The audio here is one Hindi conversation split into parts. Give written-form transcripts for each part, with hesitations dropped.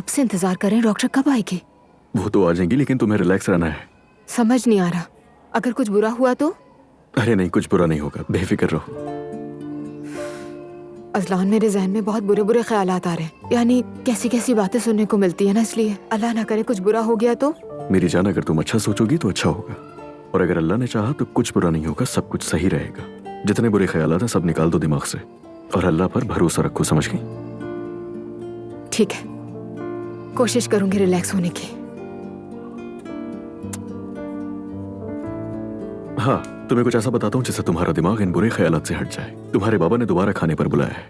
कब से इंतजार कर रहे हैं, डॉक्टर कब आएगी? वो तो आ जाएंगी, लेकिन तुम्हें रिलैक्स रहना है। समझ नहीं आ रहा, अगर कुछ बुरा हुआ तो? अरे नहीं, कुछ बुरा नहीं होगा, बेफिक्र रहो। अजलान, मेरे जहन में बहुत बुरे बुरे ख्यालात आ रहे हैं, यानी कैसी कैसी बातें सुनने को मिलती है ना, इसलिए अल्लाह ना करे कुछ बुरा हो गया तो। मेरी जान, अगर तुम अच्छा सोचोगी तो अच्छा होगा, और अगर अल्लाह ने चाहा तो कुछ बुरा नहीं होगा, सब कुछ सही रहेगा। जितने बुरे ख्यालात हैं सब निकाल दो दिमाग से और अल्लाह पर भरोसा रखो, समझ गई? ठीक है, कोशिश करूंगी रिलैक्स होने की। हाँ, तुम्हें कुछ ऐसा बताता हूँ जिससे तुम्हारा दिमाग इन बुरे ख्यालात से हट जाए। तुम्हारे बाबा ने दोबारा खाने पर बुलाया है।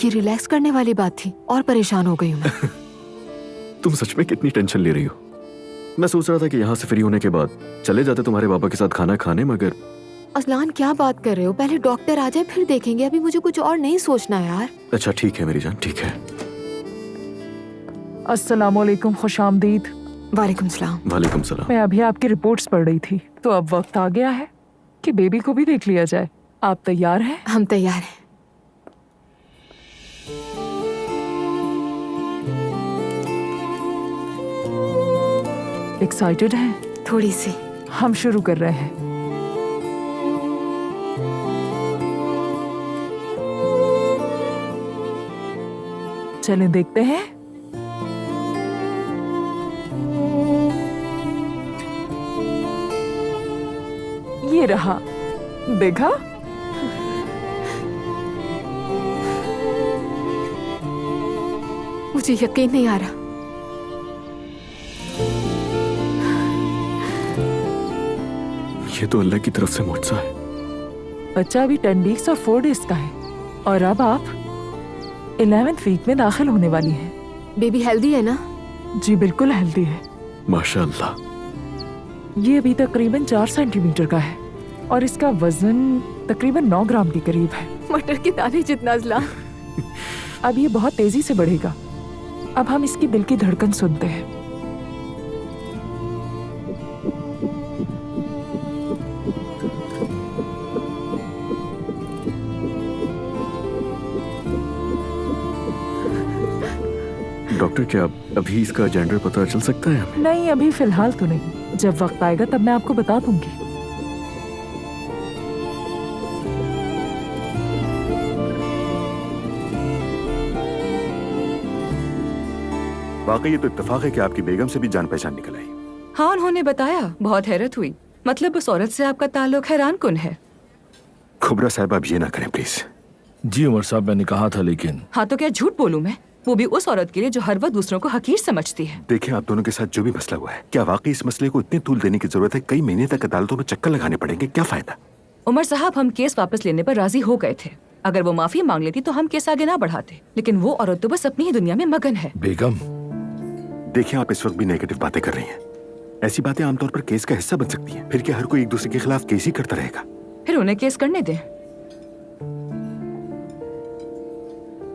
ये रिलैक्स करने वाली बात थी, और परेशान हो गई हूँ मैं। तुम सच में कितनी टेंशन ले रही हो? मैं सोच रहा था कि यहाँ से फ्री होने के बाद चले जाते तुम्हारे बाबा के साथ खाना खाने, मगर अजलान क्या बात कर रहे हो, पहले डॉक्टर आ जाए फिर देखेंगे, अभी मुझे कुछ और नहीं सोचना यार। अच्छा ठीक है मेरी जान, ठीक है। अस्सलामुअलैकुम, खुशामदीद। वालेकुम सलाम। वालेकुम सलाम। मैं अभी आपकी रिपोर्ट्स पढ़ रही थी, तो अब वक्त आ गया है कि बेबी को भी देख लिया जाए। आप तैयार हैं? हम तैयार हैं। एक्साइटेड हैं? थोड़ी सी। हम शुरू कर रहे हैं। चलें देखते हैं। ये रहा, देखा? मुझे यकीन नहीं आ रहा। ये तो अल्लाह की तरफ से मुआवजा है। बच्चा अभी 10 वीक्स और 4 डेज का है, और अब आप 11th वीक में दाखिल होने वाली हैं। बेबी हेल्दी है ना? जी बिल्कुल हेल्दी है। माशाअल्लाह। ये अभी तकरीबन 4 सेंटीमीटर का है और इसका वजन तकरीबन 9 ग्राम के करीब है। मटर के दाने जितना अजलान। अब ये बहुत तेजी से बढ़ेगा। अब हम इसकी दिल की धड़कन सुनते हैं। डॉक्टर, क्या अभी इसका जेंडर पता चल सकता है हमें? नहीं, अभी फिलहाल तो नहीं। जब वक्त आएगा तब मैं आपको बता दूंगी। वाकई ये तो इत्तेफाक है कि आपकी बेगम से भी जान पहचान निकल आई। हाँ, उन्होंने बताया, बहुत हैरत हुई। मतलब उस औरत से आपका ताल्लुक हैरान कुन है। खुबरा साहब, आप ये ना करें प्लीज। जी उमर साहब, मैंने कहा था, लेकिन हाँ तो क्या झूठ बोलूं मैं, वो भी उस औरत के लिए जो हर वक्त दूसरों को हकीर समझती है। देखें, आप दोनों के साथ जो भी मसला हुआ है, क्या वाकई इस मसले को इतने तूल देने की जरूरत है? कई महीने तक अदालतों में चक्कर लगाने पड़ेंगे, क्या फायदा? उमर साहब, हम केस वापस लेने पर राजी हो गए थे। अगर वो माफी मांग लेती तो हम केस आगे ना बढ़ाते, लेकिन वो औरत तो बस अपनी ही दुनिया में मगन है। बेगम, देखिए, आप इस वक्त भी नेगेटिव बातें कर रही हैं। ऐसी बातें आमतौर पर केस का हिस्सा बन सकती हैं। फिर क्या हर कोई एक दूसरे के खिलाफ केस ही करता रहेगा? फिर उन्हें केस करने दें।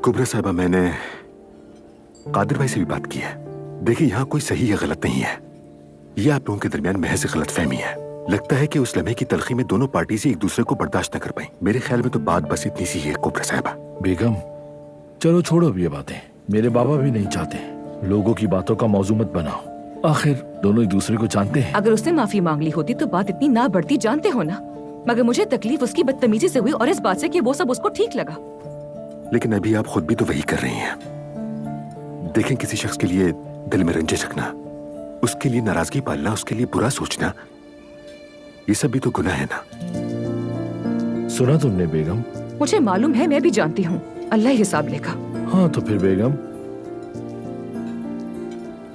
कुबरा साहबा, मैंने कादिर भाई से भी बात की है। देखिए, यहाँ कोई सही या गलत नहीं है, ये आप लोगों के दरमियान महज गलतफहमी है। लगता है कि उस लम्हे की तलखी में दोनों पार्टी से एक दूसरे को बर्दाश्त न कर पाई। मेरे ख्याल में तो बात बस इतनी सी है कुबरा साहबा। बेगम, चलो छोड़ो अब ये बातें। मेरे बाबा भी नहीं चाहते, लोगों की बातों का मौजू मत बनाओ। आखिर दोनों एक दूसरे को जानते हैं। अगर उसने माफी मांग ली होती तो बात इतनी ना बढ़ती, जानते हो ना। मगर मुझे तकलीफ उसकी बदतमीजी से हुई और इस बात से कि वो सब उसको ठीक लगा। लेकिन अभी आप खुद भी तो वही कर रही हैं। देखें, किसी शख्स के लिए दिल में रंजिश रखना, उसके लिए नाराजगी पालना, उसके लिए बुरा सोचना, ये सब भी तो गुनाह है ना। सुना तुमने बेगम? मुझे मालूम है, मैं भी जानती हूँ, अल्लाह ही हिसाब लेगा। हाँ तो फिर बेगम।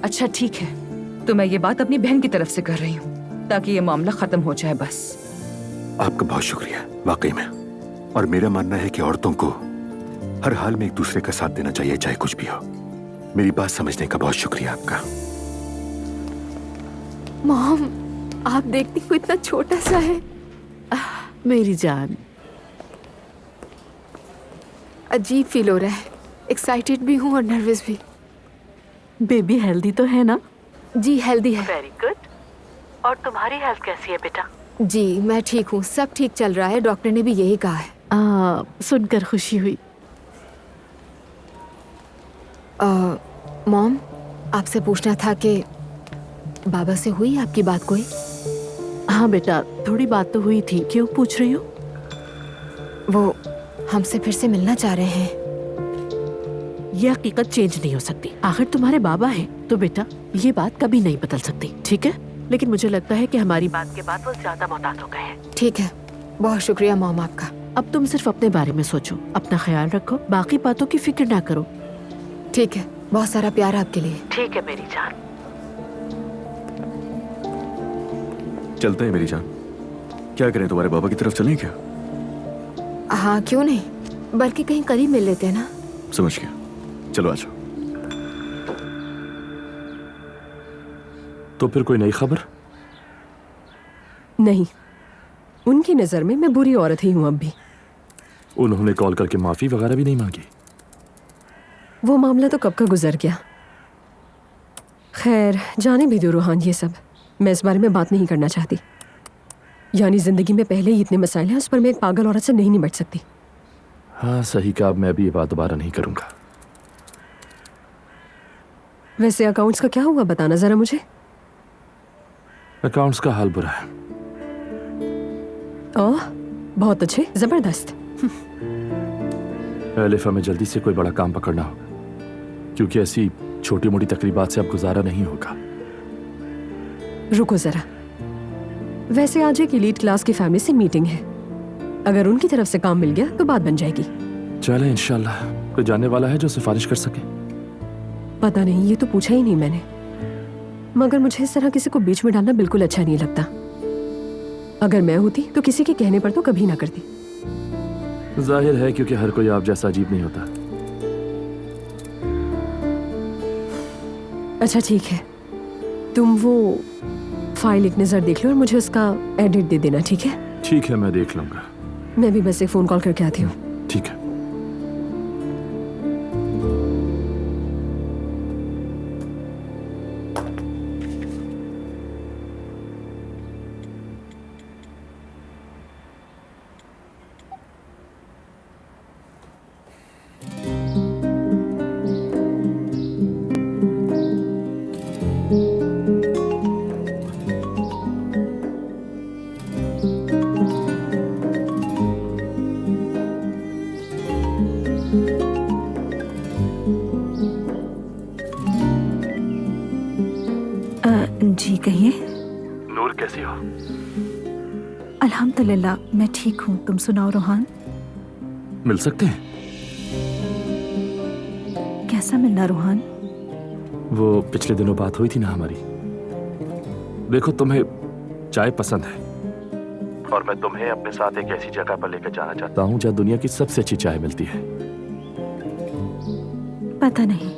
अच्छा ठीक है, तो मैं ये बात अपनी बहन की तरफ से कर रही हूँ ताकि ये मामला खत्म हो जाए बस। आपका बहुत शुक्रिया वाकई में। और मेरा मानना है कि औरतों को हर हाल में एक दूसरे का साथ देना चाहिए, चाहे कुछ भी हो। मेरी बात समझने का बहुत शुक्रिया आपका। मॉम, आप देखती हो इतना छोटा सा है। मेरी जान, अजीब फील हो रहा है, एक्साइटेड भी हूँ और नर्वस भी। बेबी हेल्दी तो है ना? जी हेल्दी है। Very good. और तुम्हारी हेल्थ कैसी है बेटा? जी मैं ठीक हूँ, सब ठीक चल रहा है, डॉक्टर ने भी यही कहा है। सुनकर खुशी हुई। मॉम, आपसे पूछना था कि बाबा से हुई आपकी बात कोई? हाँ बेटा, थोड़ी बात तो हुई थी। क्यों पूछ रही हो? वो हमसे फिर से मिलना चाह रहे हैं। ये हकीकत चेंज नहीं हो सकती। आखिर तुम्हारे बाबा हैं, तो बेटा ये बात कभी नहीं बदल सकती, ठीक है? लेकिन मुझे लगता है कि हमारी बात के बाद वो ज्यादा मोहतात हो गए हैं। ठीक है, बहुत शुक्रिया मॉम आपका। अब तुम सिर्फ अपने बारे में सोचो, अपना ख्याल रखो, बाकी बातों की फिक्र ना करो। ठीक है, बहुत सारा प्यार आपके लिए। ठीक है मेरी जान। चलते हैं मेरी जान। क्या करें, तुम्हारे बाबा की तरफ चलें क्या? हाँ क्यों नहीं, बल्कि कहीं करीब मिल लेते हैं ना। समझ गया, चलो आ जाओ। तो फिर कोई नई खबर? नहीं, उनकी नजर में मैं बुरी औरत ही हूं अब भी। उन्होंने कॉल करके माफी वगैरह भी नहीं मांगी? वो मामला तो कब का गुजर गया। खैर, जाने भी दो रूहान ये सब। मैं इस बारे में बात नहीं करना चाहती। यानी जिंदगी में पहले ही इतने मसाइल हैं, उस पर मैं एक पागल औरत से नहीं निपट सकती। हाँ सही कहा, अब मैं भी ये बात दोबारा नहीं करूंगा। वैसे अकाउंट्स का क्या हुआ, बताना जरा मुझे। अकाउंट्स का हाल बुरा है। ओह, बहुत अच्छे, जबरदस्त। एलिफ, हमें जल्दी से कोई बड़ा काम पकड़ना होगा, क्योंकि ऐसी छोटी मोटी तकरीबात से अब गुजारा नहीं होगा। रुको जरा, वैसे आज एक एलीट क्लास की फैमिली से मीटिंग है। अगर उनकी तरफ से काम मिल गया तो बात बन जाएगी। चले इंशाल्लाह। कोई जानने वाला है जो सिफारिश कर सके? पता नहीं, ये तो पूछा ही नहीं मैंने। मगर मुझे इस तरह किसी को बीच में डालना बिल्कुल अच्छा नहीं लगता। अगर मैं होती तो किसी के कहने पर तो कभी ना करती। जाहिर है, क्योंकि हर कोई आप जैसा अजीब नहीं होता। अच्छा ठीक है, तुम वो फाइल एक नजर देख लो और मुझे उसका एडिट दे देना, ठीक है? ठीक है, मैं देख लूंगा। मैं भी बस एक फोन कॉल करके आती हूँ। ठीक है। जी कहिए। नूर कैसी हो? अल्हम्दुलिल्लाह मैं ठीक हूँ, तुम सुनाओ रोहान। मिल सकते हैं? कैसा मिलना रोहान? वो पिछले दिनों बात हुई थी ना हमारी। देखो, तुम्हें चाय पसंद है और मैं तुम्हें अपने साथ एक ऐसी जगह पर लेकर जाना चाहता हूँ जहाँ दुनिया की सबसे अच्छी चाय मिलती है। पता नहीं।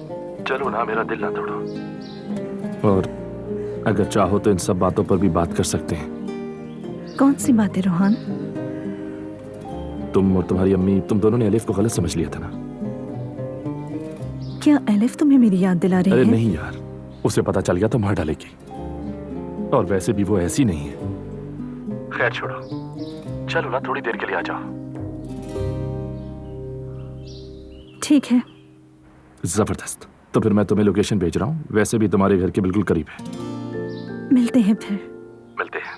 चलो ना, मेरा दिल ना तोड़ो। और अगर चाहो तो इन सब बातों पर भी बात कर सकते हैं। कौन सी बातें रोहान? तुम और तुम्हारी अम्मी, तुम दोनों ने अलिफ को गलत समझ लिया था ना? क्या एलिफ तुम्हें मेरी याद दिला रही अरे है? नहीं यार, उसे पता चल गया तो मार डालेगी। और वैसे भी वो ऐसी नहीं है। खैर छोड़ो, चलो ना, थोड़ी देर के लिए आ जाओ। ठीक है। जबरदस्त। तो फिर मैं तुम्हें लोकेशन भेज रहा हूँ, वैसे भी तुम्हारे घर के बिल्कुल करीब है। मिलते हैं फिर। मिलते हैं।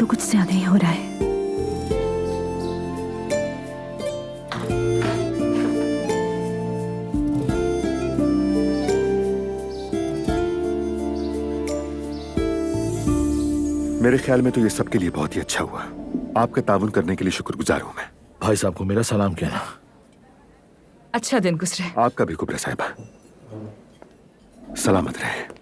तो कुछ ज्यादा ही हो रहा है। मेरे ख्याल में तो ये सबके लिए बहुत ही अच्छा हुआ। आपका ताउन करने के लिए शुक्रगुजार हूं मैं। भाई साहब को मेरा सलाम कहना। अच्छा दिन गुजरे। आपका भी कुबरा साहिबा, सलामत रहे।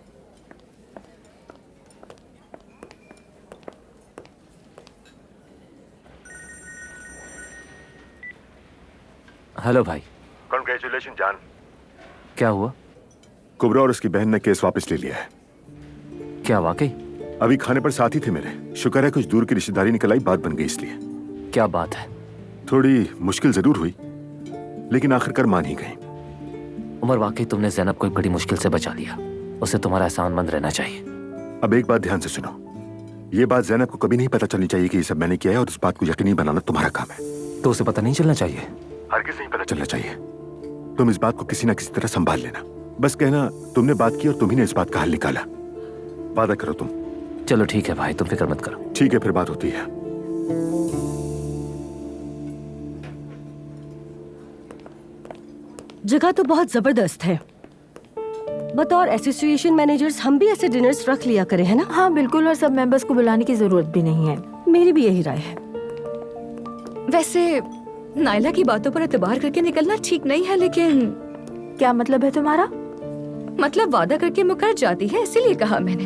हेलो भाई। कांग्रेचुलेशन जान। क्या हुआ? कुबरा और उसकी बहन ने केस वापस ले लिया है। क्या वाकई? अभी खाने पर साथ ही थे मेरे। शुक्र है कुछ दूर की रिश्तेदारी निकल आई, बात बन गई इसलिए। क्या बात है? थोड़ी मुश्किल जरूर हुई, लेकिन आखिरकार मान ही गई। उमर, वाकई तुमने जैनब को एक बड़ी मुश्किल से बचा लिया। उसे तुम्हारा एहसानमंद रहना चाहिए। अब एक बात ध्यान से सुनो, ये बात जैनब को कभी नहीं पता चलनी चाहिए कि ये सब मैंने किया है, और इस बात को यकीनी बनाना तुम्हारा काम है। तो उसे पता नहीं चलना चाहिए? हरगिज़ नहीं पता चलना चाहिए। तुम इस बात को किसी ना किसी तरह संभाल लेना। बस कहना तुमने बात की और तुम्ही ने इस बात का हल निकाला। वादा करो तुम। चलो ठीक है भाई, तुम फिक्र मत करो। ठीक है, फिर बात होती है। जगह तो बहुत जबरदस्त है। बतौर एसोसिएशन मैनेजर्स हम भी ऐसे डिनर्स रख लिया करें, है ना? हाँ बिल्कुल, और सब मेंबर्स को बुलाने की जरूरत भी नहीं है। मेरी भी यही राय है। वैसे नाइला की बातों पर एतबार करके निकलना ठीक नहीं है, लेकिन क्या मतलब है तुम्हारा? मतलब वादा करके मुकर जाती है, इसीलिए कहा मैंने।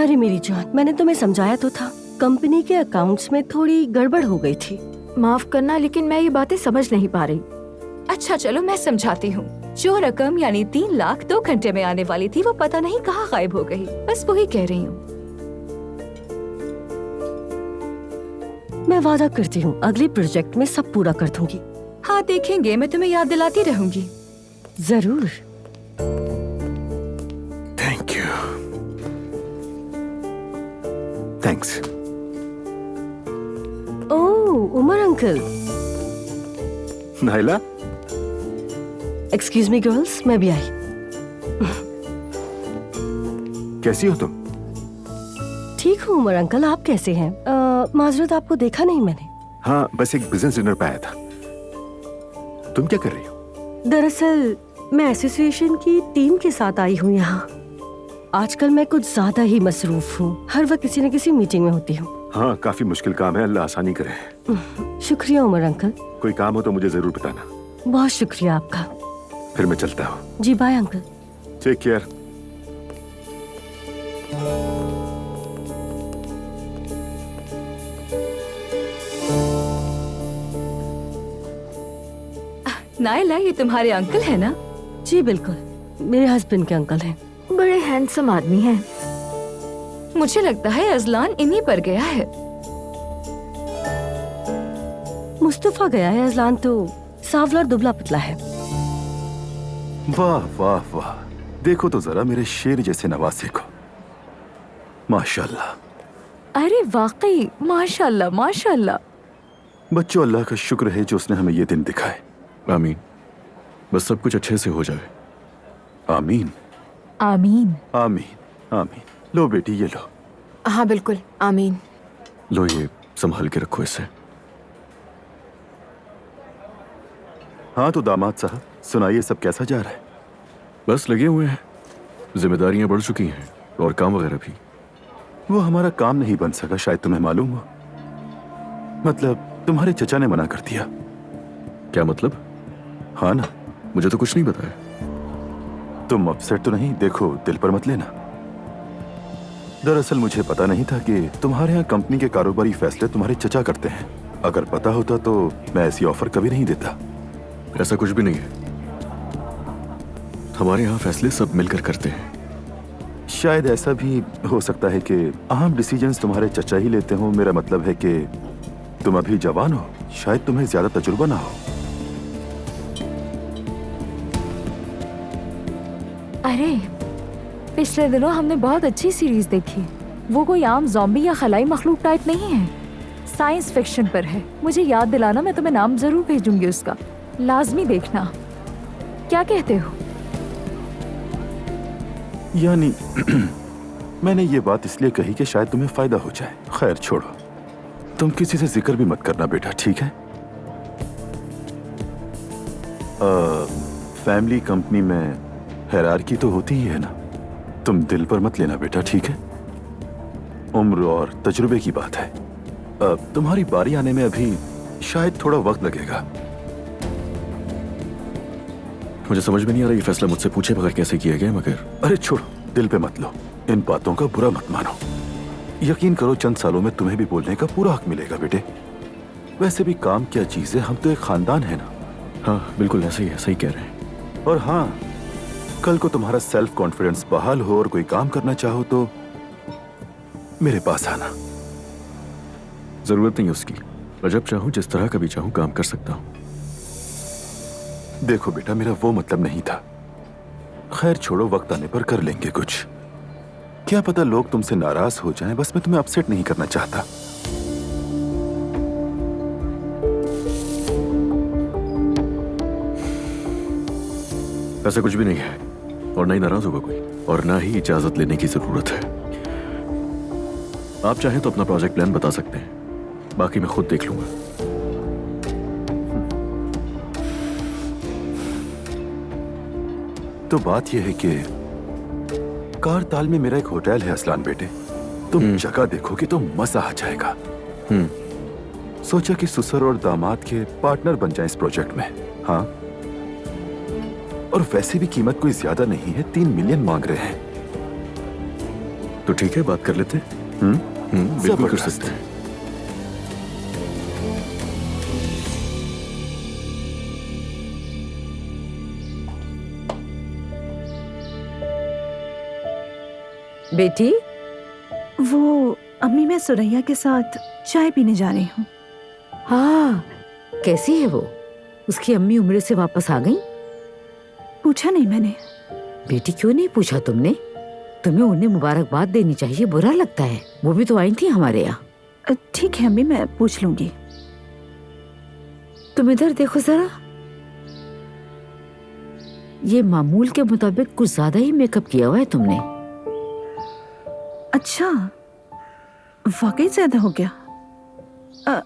अरे मेरी जान, मैंने तुम्हें समझाया तो था। कंपनी के अकाउंट्स में थोड़ी गड़बड़ हो गई थी। माफ करना, लेकिन मैं ये बातें समझ नहीं पा रही। अच्छा चलो मैं समझाती हूँ। जो रकम यानी 3 लाख 2 घंटे में आने वाली थी, वो पता नहीं कहाँ गायब हो गई। बस वही कह रही हूँ। मैं वादा करती हूँ अगले प्रोजेक्ट में सब पूरा कर दूंगी। हाँ देखेंगे, मैं तुम्हें याद दिलाती रहूंगी। जरूर। Thank you. Thanks. Oh Umar uncle. Naila. Excuse me girls, मैं भी आई। कैसी हो तुम? ठीक हूँ उमर अंकल, आप कैसे हैं? माजरत, आपको देखा नहीं मैंने। हाँ, बस एक बिजनेस डिनर पे आया था। तुम क्या कर रही हो? दरअसल मैं एसोसिएशन की टीम के साथ आई हूँ यहाँ। आजकल मैं कुछ ज्यादा ही मसरूफ हूँ, हर वक्त किसी न किसी मीटिंग में होती हूँ। हाँ, काफी मुश्किल काम है, अल्लाह आसानी करे। शुक्रिया उमर अंकल। कोई काम हो तो मुझे जरूर बताना। बहुत शुक्रिया आपका। फिर मैं चलता हूँ। जी bye uncle. Take care. Naila, ये तुम्हारे अंकल है ना? जी बिल्कुल, मेरे हस्बैंड के अंकल हैं। बड़े हैंडसम आदमी हैं। मुझे लगता है अजलान इन्हीं पर गया है। मुस्तफा गया है, अजलान तो सांवला और दुबला पतला है। वाह वाह वाह, देखो तो जरा मेरे शेर जैसे नवासे को। माशाल्लाह। अरे वाकई माशाल्लाह माशाल्लाह। बच्चों, अल्लाह का शुक्र है जो उसने हमें ये दिन दिखाए। आमीन। बस सब कुछ अच्छे से हो जाए। आमीन आमीन आमीन आमीन। लो बेटी, ये लो। हाँ बिल्कुल, आमीन। लो, ये संभाल के रखो इसे। हाँ तो दामाद साहब, सुनाइए सब कैसा जा रहा है? बस लगे हुए हैं, जिम्मेदारियां बढ़ चुकी हैं और काम वगैरह भी। वो हमारा काम नहीं बन सका, शायद तुम्हें मालूम हो। मतलब तुम्हारे चचा ने मना कर दिया। क्या मतलब? हाँ ना, मुझे तो कुछ नहीं बताया। तुम अपसेट तो नहीं? देखो, दिल पर मत लेना। दरअसल मुझे पता नहीं था कि तुम्हारे यहाँ कंपनी के कारोबारी फैसले तुम्हारे चचा करते हैं। अगर पता होता तो मैं ऐसी ऑफर कभी नहीं देता। ऐसा कुछ भी नहीं है, हमारे यहाँ फैसले सब मिलकर करते हैं। शायद ऐसा भी हो सकता है कि अहम डिसीजंस तुम्हारे चचा ही लेते हो। मेरा मतलब है कि तुम अभी जवान हो, शायद तुम्हें ज्यादा तजुर्बा ना हो। अरे पिछले दिनों हमने बहुत अच्छी सीरीज देखी। वो कोई आम ज़ॉम्बी या खलाई मखलूक टाइप नहीं है, साइंस फिक्शन पर है। मुझे याद दिलाना, मैं तुम्हें नाम जरूर भेजूंगी उसका, लाजमी देखना। क्या कहते हो? यानी मैंने ये बात इसलिए कही कि शायद तुम्हें फायदा हो जाए। खैर छोड़ो, तुम किसी से जिक्र भी मत करना बेटा, ठीक है? फैमिली कंपनी में हायरार्की तो होती ही है ना, तुम दिल पर मत लेना बेटा, ठीक है? उम्र और तजुर्बे की बात है। तुम्हारी बारी आने में अभी शायद थोड़ा वक्त लगेगा। मुझे समझ में नहीं आ रहा ये फैसला मुझसे पूछे बगैर कैसे किया गया, मगर अरे छोड़ो, दिल पे मत लो, इन बातों का बुरा मत मानो। यकीन करो चंद सालों में तुम्हें भी बोलने का पूरा हक मिलेगा बेटे। वैसे भी काम क्या चीज है, हम तो एक खानदान है ना। हाँ बिल्कुल ऐसे ही है, सही कह रहे हैं। और हाँ, कल को तुम्हारा सेल्फ कॉन्फिडेंस बहाल हो और कोई काम करना चाहो तो मेरे पास आना। जरूरत नहीं उसकी, मैं जब चाहूं जिस तरह का भी चाहूं काम कर सकता हूं। देखो बेटा, मेरा वो मतलब नहीं था। खैर छोड़ो, वक्त आने पर कर लेंगे कुछ। क्या पता लोग तुमसे नाराज हो जाएं, बस मैं तुम्हें अपसेट नहीं करना चाहता। ऐसा कुछ भी नहीं है और ना ही नाराज होगा कोई, और ना ही इजाजत लेने की जरूरत है। आप चाहें तो अपना प्रोजेक्ट प्लान बता सकते हैं, बाकी मैं खुद देख लूंगा। तो बात यह है कि कारताल में मेरा एक होटल है असलान बेटे, तुम जगह देखोगे तो मजा आ जाएगा। सोचा कि ससुर और दामाद के पार्टनर बन जाएं इस प्रोजेक्ट में। हाँ, और वैसे भी कीमत कोई ज्यादा नहीं है, 3 मिलियन मांग रहे हैं। तो ठीक है, बात कर लेते हैं। बिल्कुल कर सकते हैं। बेटी, वो अम्मी, मैं सुरैया के साथ चाय पीने जा रही हूँ। हाँ, कैसी है वो? उसकी अम्मी उम्र से वापस आ गई? पूछा नहीं मैंने। बेटी क्यों नहीं पूछा तुमने? तुम्हें उन्हें मुबारकबाद देनी चाहिए, बुरा लगता है। वो भी तो आई थी हमारे यहाँ। ठीक है अम्मी, मैं पूछ लूंगी। तुम इधर देखो जरा, ये मामूल के मुताबिक कुछ ज्यादा ही मेकअप किया हुआ है तुमने। अच्छा, वाकई ज्यादा हो गया।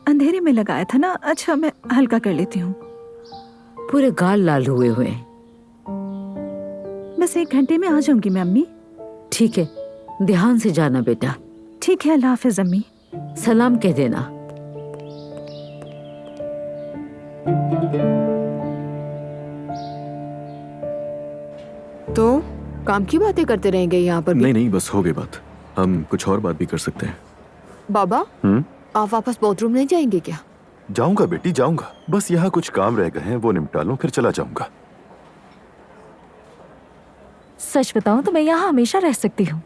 अंधेरे में लगाया था ना। अच्छा, मैं हल्का कर लेती हूँ। पूरे गाल लाल हुए हुए हैं। बस 1 घंटे में आ जाऊंगी मैं अम्मी। ठीक है, ध्यान से जाना बेटा। ठीक है, अल्लाह हाफिज अम्मी। सलाम कह देना। तो काम की बातें करते रहेंगे यहाँ पर भी? नहीं, बस हो गई बात। हम कुछ और बात भी कर सकते हैं। बाबा, आप वापस बाथरूम नहीं जाएंगे क्या? जाऊंगा बेटी, जाऊंगा। बस यहाँ कुछ काम रह गए हैं, वो निपटा लूं, फिर चला जाऊंगा। सच बताऊं तो मैं यहाँ हमेशा रह सकती हूँ।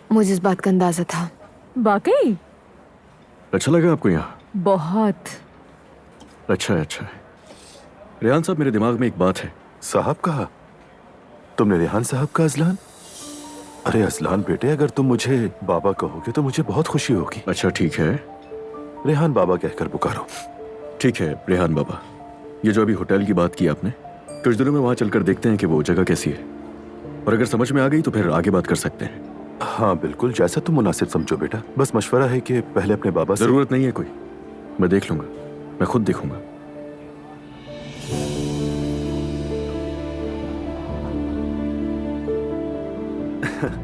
मुझे इस बात का अंदाजा था। वाकई? अच्छा लगा आपको यहाँ? बहुत। अच्छा है। रेहान साहब, मेरे दिमाग में एक बात है। साहब कहा? तुमने रेहान साहब का अजलान? अरे अजलान बेटे, अगर तुम मुझे बाबा कहोगे तो मुझे बहुत खुशी होगी। अच्छा ठीक है, रेहान बाबा कहकर पुकारो। ठीक है रेहान बाबा। ये जो अभी होटल की बात की आपने, कुछ दिनों में वहां चलकर देखते हैं कि वो जगह कैसी है, और अगर समझ में आ गई तो फिर आगे बात कर सकते हैं। हाँ बिल्कुल, जैसा तुम मुनासिब समझो बेटा। बस मशवरा है कि पहले अपने बाबा से। जरूरत नहीं है कोई, मैं देख लूंगा, मैं खुद देखूंगा।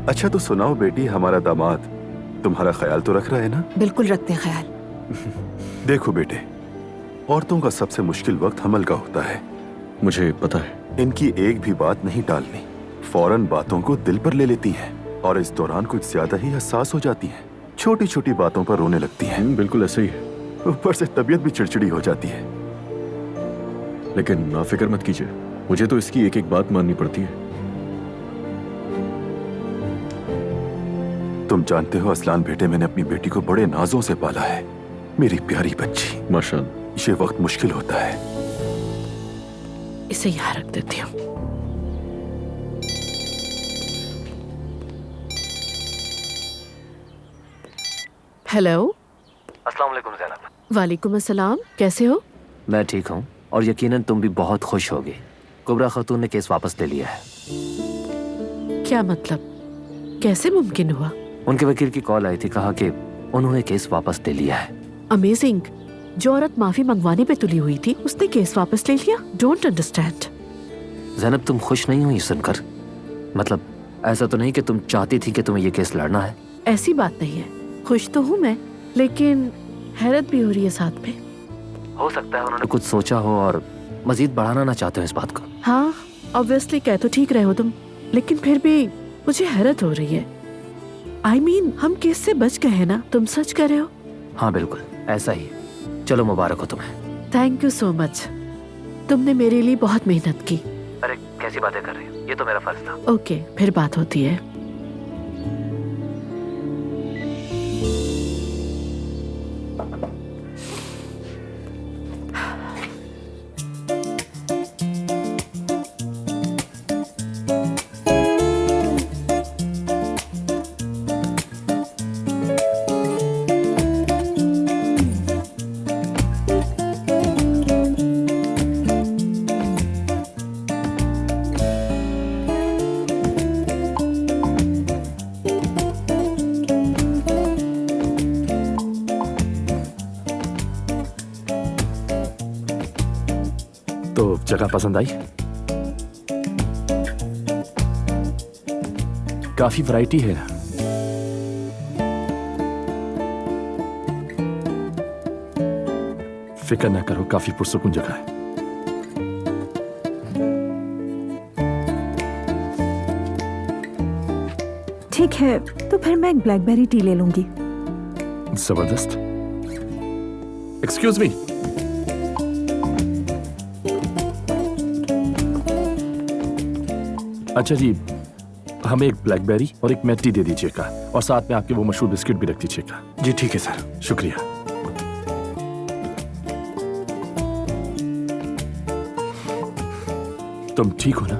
अच्छा तो सुनाओ बेटी, हमारा दामाद तुम्हारा ख्याल तो रख रहा है ना? बिल्कुल रखते हैं ख्याल। देखो बेटे, औरतों का सबसे मुश्किल वक्त हमल का होता है। मुझे पता है। इनकी एक भी बात नहीं टालनी, फौरन बातों को दिल पर ले लेती हैं और इस दौरान कुछ ज्यादा ही हसास हो जाती हैं। छोटी छोटी बातों पर रोने लगती हैं। बिल्कुल ऐसे ही है। ऊपर से तबीयत भी चिड़चिड़ी हो जाती है। लेकिन आप फिक्र मत कीजिए, मुझे तो इसकी एक एक बात माननी पड़ती है। तुम जानते हो असलान बेटे, मैंने अपनी बेटी को बड़े नाजों से पाला है। मेरी प्यारी बच्ची। माशाअल्लाह। ये वक्त मुश्किल होता है। इसे यहाँ रख देती हूँ। हेलो। अस्सलाम वालेकुम ज़ैनब। वालेकुम अस्सलाम, कैसे हो? मैं ठीक हूँ और यकीनन तुम भी बहुत खुश होगी। कुबरा खातून ने केस वापस ले लिया है। क्या मतलब? कैसे मुमकिन हुआ? उनके वकील की कॉल आई थी, कहा कि उन्होंने केस वापस ले लिया है। अमेजिंग। जो औरत माफी मंगवाने पे तुली हुई थी उसने केस वापस ले लिया। Don't understand. ज़ैनब, तुम खुश नहीं हुई सुनकर? मतलब ऐसा तो नहीं कि तुम चाहती थी कि तुम्हें ये केस लड़ना है? ऐसी बात नहीं है, खुश तो हूँ मैं, लेकिन हैरत भी हो रही है साथ में। हो सकता है उन्होंने कुछ सोचा हो और मजीद बढ़ाना ना चाहते हो इस बात को। हाँ, ऑब्वियसली कह तो ठीक रहे हो तुम, लेकिन फिर भी मुझे हैरत हो रही है। I mean, हम केस से बच गए हैं ना? तुम सच कह रहे हो? हाँ बिल्कुल ऐसा ही। चलो मुबारक हो तुम्हें। Thank you so much. तुमने मेरे लिए बहुत मेहनत की। अरे कैसी बातें कर रही हो, ये तो मेरा फर्ज था। ओके, फिर बात होती है। तो जगह पसंद आई? काफी वैरायटी है। फिक्र ना करो, काफी पुरसुकून जगह है। ठीक है, तो फिर मैं एक ब्लैकबेरी टी ले लूंगी। जबरदस्त। Excuse me. अच्छा जी, हमें एक ब्लैकबेरी और एक मैटी दे दीजिएगा, और साथ में आपके वो मशहूर बिस्किट भी रख दीजिएगा। जी ठीक है सर। शुक्रिया। तुम ठीक हो ना?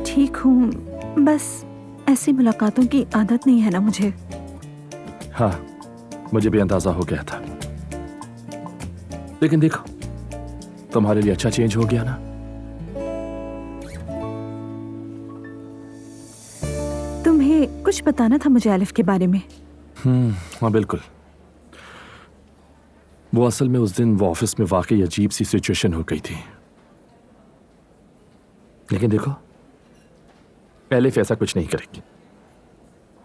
ठीक हूँ, बस ऐसी मुलाकातों की आदत नहीं है ना मुझे। हाँ, मुझे भी अंदाजा हो गया था, लेकिन देखो तुम्हारे लिए अच्छा चेंज हो गया ना। तुम्हें कुछ बताना था मुझे आलिफ के बारे में। हाँ बिल्कुल। वो असल में उस दिन वो ऑफिस में वाकई अजीब सी सिचुएशन हो गई थी, लेकिन देखो एलिफ ऐसा कुछ नहीं करेगी।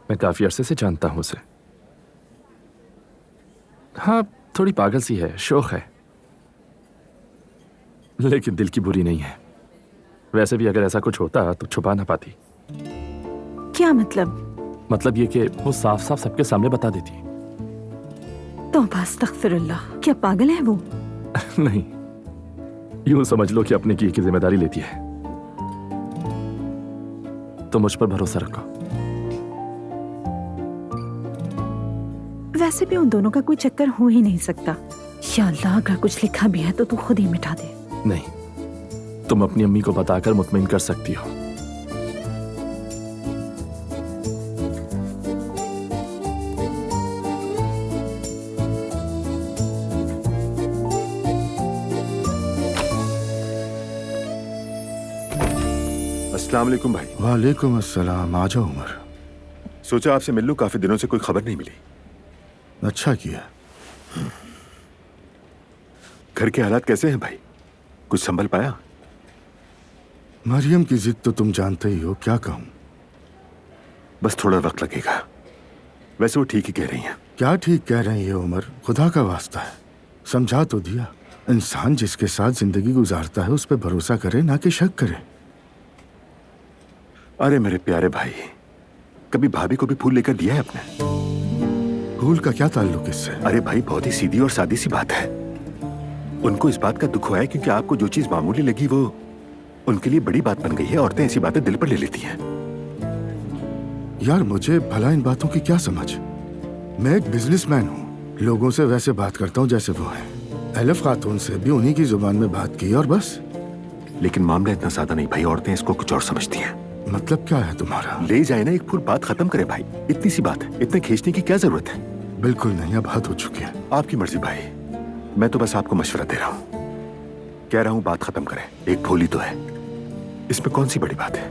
मैं काफी अरसे से जानता हूं उसे। हाँ, थोड़ी पागल सी है, शौक है, लेकिन दिल की बुरी नहीं है। वैसे भी अगर ऐसा कुछ होता तो छुपा ना पाती। क्या मतलब? मतलब ये कि वो साफ साफ सबके सामने बता देती। तौबा अस्तगफिरुल्लाह, क्या पागल है वो? नहीं, यूं समझ लो कि अपने की जिम्मेदारी लेती है। तो मुझ पर भरोसा रखो। वैसे भी उन दोनों का कोई चक्कर हो ही नहीं सकता। या अल्लाह, अगर कुछ लिखा भी है तो तू खुद ही मिटा दे। नहीं, तुम अपनी अम्मी को बताकर मुतमईन कर सकती हो। अस्सलाम वालेकुम भाई। वालेकुम अस्सलाम। आ जाओ उमर। सोचा आपसे मिल लूं, काफी दिनों से कोई खबर नहीं मिली। अच्छा किया। घर के हालात कैसे हैं भाई? कुछ संभल पाया? मरियम की जिद तो तुम जानते ही हो, क्या कहूं। बस थोड़ा वक्त लगेगा। वैसे वो ठीक ही कह रही हैं। क्या ठीक कह रही है उमर, खुदा का वास्ता है, समझा तो दिया। इंसान जिसके साथ जिंदगी गुजारता है उस पर भरोसा करे, ना कि शक करे। अरे मेरे प्यारे भाई, कभी भाभी को भी फूल लेकर दिया है आपने? फूल का क्या ताल्लुक इससे? अरे भाई, बहुत ही सीधी और सादी सी बात है। उनको इस बात का दुख हुआ है क्योंकि आपको जो चीज मामूली लगी वो उनके लिए बड़ी बात बन गई है। औरतें ऐसी बातें दिल पर ले लेती हैं। यार मुझे भला इन बातों की क्या समझ। मैं एक बिजनेसमैन हूँ, लोगों से वैसे बात करता हूँ जैसे वो है। एलिफ खातून से भी उन्हीं की जुबान में बात की और बस। लेकिन मामला इतना सादा नहीं भाई, औरतें इसको कुछ और समझती हैं। मतलब क्या है तुम्हारा? ले जाए ना एक फूल, बात खत्म करे भाई। इतनी सी बात है, इतने खींचने की क्या जरूरत है? बिल्कुल नहीं, अब हद हो चुकी है। आपकी मर्जी भाई, मैं तो बस आपको मशवरा दे रहा हूँ। कह रहा हूँ बात खत्म करें, एक फूल ही तो है, इसमें कौन सी बड़ी बात है?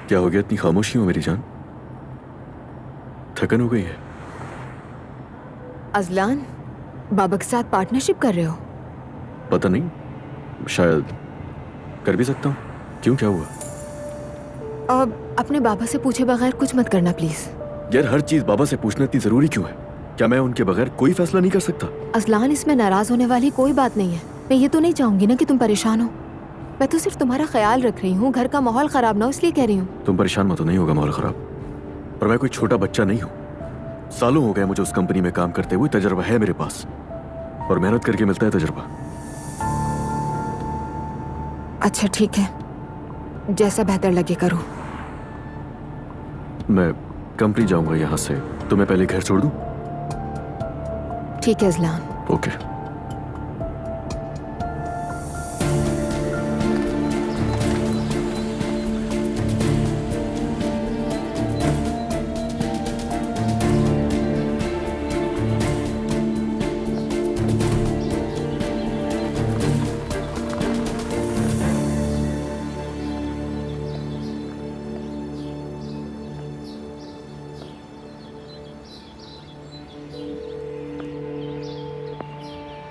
क्या हो गया, इतनी खामोशी हो मेरी जान? थकन हो गई है? अजलान, बाबा के साथ पार्टनरशिप कर रहे हो? पता नहीं, शायद कर भी सकता हूँ। क्यों, क्या हुआ? अब अपने बाबा से पूछे बगैर कुछ मत करना प्लीज। यार, हर चीज बाबा से पूछना इतनी जरूरी क्यों है? क्या मैं उनके बगैर कोई फैसला नहीं कर सकता? अजलान, इसमें नाराज होने वाली कोई बात नहीं है। मैं ये तो नहीं चाहूंगी ना कि तुम परेशान हो। मैं तो सिर्फ तुम्हारा ख्याल रख रही हूँ, घर का माहौल खराब ना हो इसलिए कह रही हूँ। तुम परेशान मत हो, नहीं होगा माहौल खराब। पर मैं कोई छोटा बच्चा नहीं हूँ। सालों हो गए मुझे उस कंपनी में काम करते हुए, तजर्बा है मेरे पास, और मेहनत करके मिलता है तजर्बा। अच्छा ठीक है, जैसा बेहतर लगे करो। मैं कंपनी जाऊंगा यहाँ से, तो मैं पहले घर छोड़ दूं? ठीक है अजलान। ओके।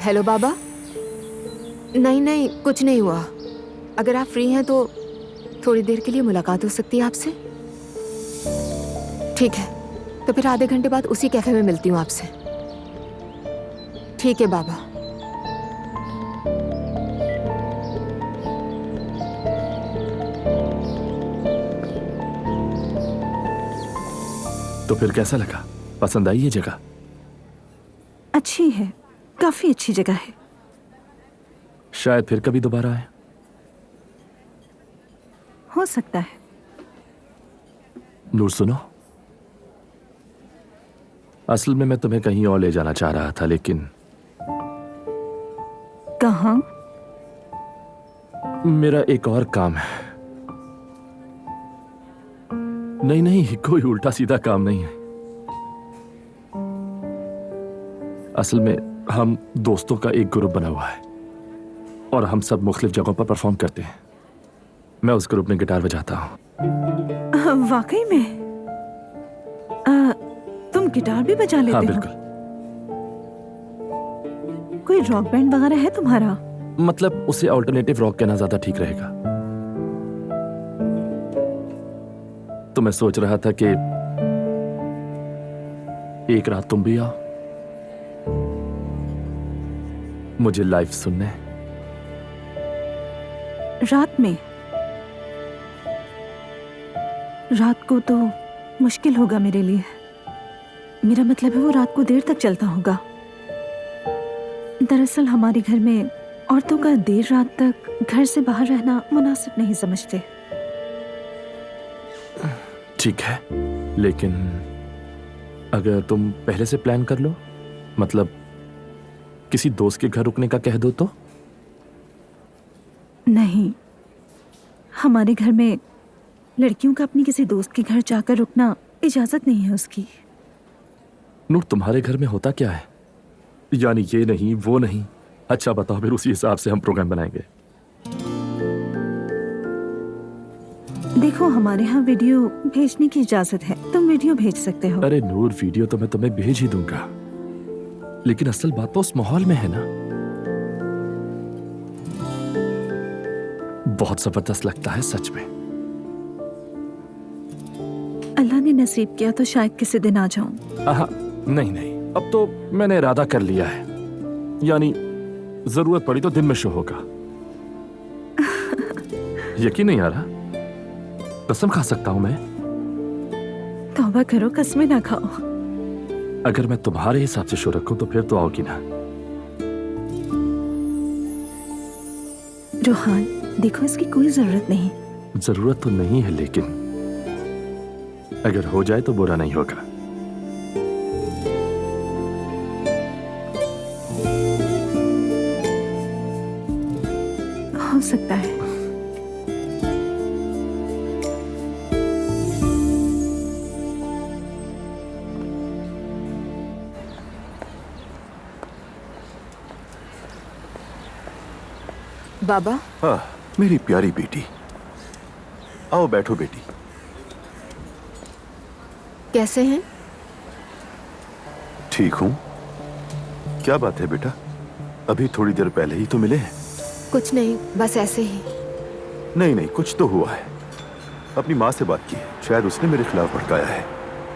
हेलो बाबा। नहीं नहीं, कुछ नहीं हुआ। अगर आप फ्री हैं तो थोड़ी देर के लिए मुलाकात हो सकती है आपसे? ठीक है, तो फिर आधे घंटे बाद उसी कैफे में मिलती हूँ आपसे। ठीक है बाबा। तो फिर कैसा लगा? पसंद आई ये जगह? अच्छी है, काफी अच्छी जगह है। शायद फिर कभी दोबारा आए। हो सकता है। नूर सुनो, असल में मैं तुम्हें कहीं और ले जाना चाह रहा था, लेकिन कहाँ? मेरा एक और काम है। नहीं नहीं, कोई उल्टा सीधा काम नहीं है। असल में हम दोस्तों का एक ग्रुप बना हुआ है और हम सब मुख्तलिफ जगहों पर परफॉर्म करते हैं। मैं उस ग्रुप में गिटार बजाता हूँ। वाकई में? तुम गिटार भी बजा लेते हो? हाँ बिल्कुल। कोई रॉक बैंड वगैरह है तुम्हारा? मतलब उसे अल्टरनेटिव रॉक कहना ज्यादा ठीक रहेगा। तो मैं सोच रहा था कि एक रात तुम भी आओ मुझे लाइव सुनने। रात में? रात को तो मुश्किल होगा मेरे लिए। मेरा मतलब है वो रात को देर तक चलता होगा। दरअसल हमारे घर में औरतों का देर रात तक घर से बाहर रहना मुनासिब नहीं समझते। ठीक है, लेकिन अगर तुम पहले से प्लान कर लो, मतलब किसी दोस्त के घर रुकने का कह दो तो? नहीं, हमारे घर में लड़कियों का अपनी किसी दोस्त के घर जाकर रुकना इजाजत नहीं है उसकी। नूर, तुम्हारे घर में होता क्या है? यानी ये नहीं वो नहीं। अच्छा बताओ, फिर उसी हिसाब से हम प्रोग्राम बनाएंगे। देखो, हमारे यहाँ वीडियो भेजने की इजाजत है, तुम वीडियो भेज सकते हो। अरे नूर, वीडियो तो मैं तुम्हें भेज ही दूंगा, लेकिन असल बात तो उस माहौल में है ना। बहुत जबरदस्त लगता है सच में। अल्लाह ने नसीब किया तो शायद किसी दिन आ जाऊं। नहीं नहीं, अब तो मैंने इरादा कर लिया है। यानी जरूरत पड़ी तो दिन में शो होगा। यकीन नहीं आ रहा? कसम खा सकता हूं मैं। तौबा करो, कसमें ना खाओ। अगर मैं तुम्हारे हिसाब से शो रखूं तो फिर तो आओगी ना। रोहान, देखो इसकी कोई जरूरत नहीं। जरूरत तो नहीं है, लेकिन अगर हो जाए तो बुरा नहीं होगा। हो सकता है। बाबा। हाँ, मेरी प्यारी बेटी, आओ बैठो बेटी। कैसे हैं? ठीक हूँ। क्या बात है बेटा, अभी थोड़ी देर पहले ही तो मिले हैं। कुछ नहीं, बस ऐसे ही। नहीं नहीं, कुछ तो हुआ है। अपनी माँ से बात की, शायद उसने मेरे खिलाफ भड़काया है।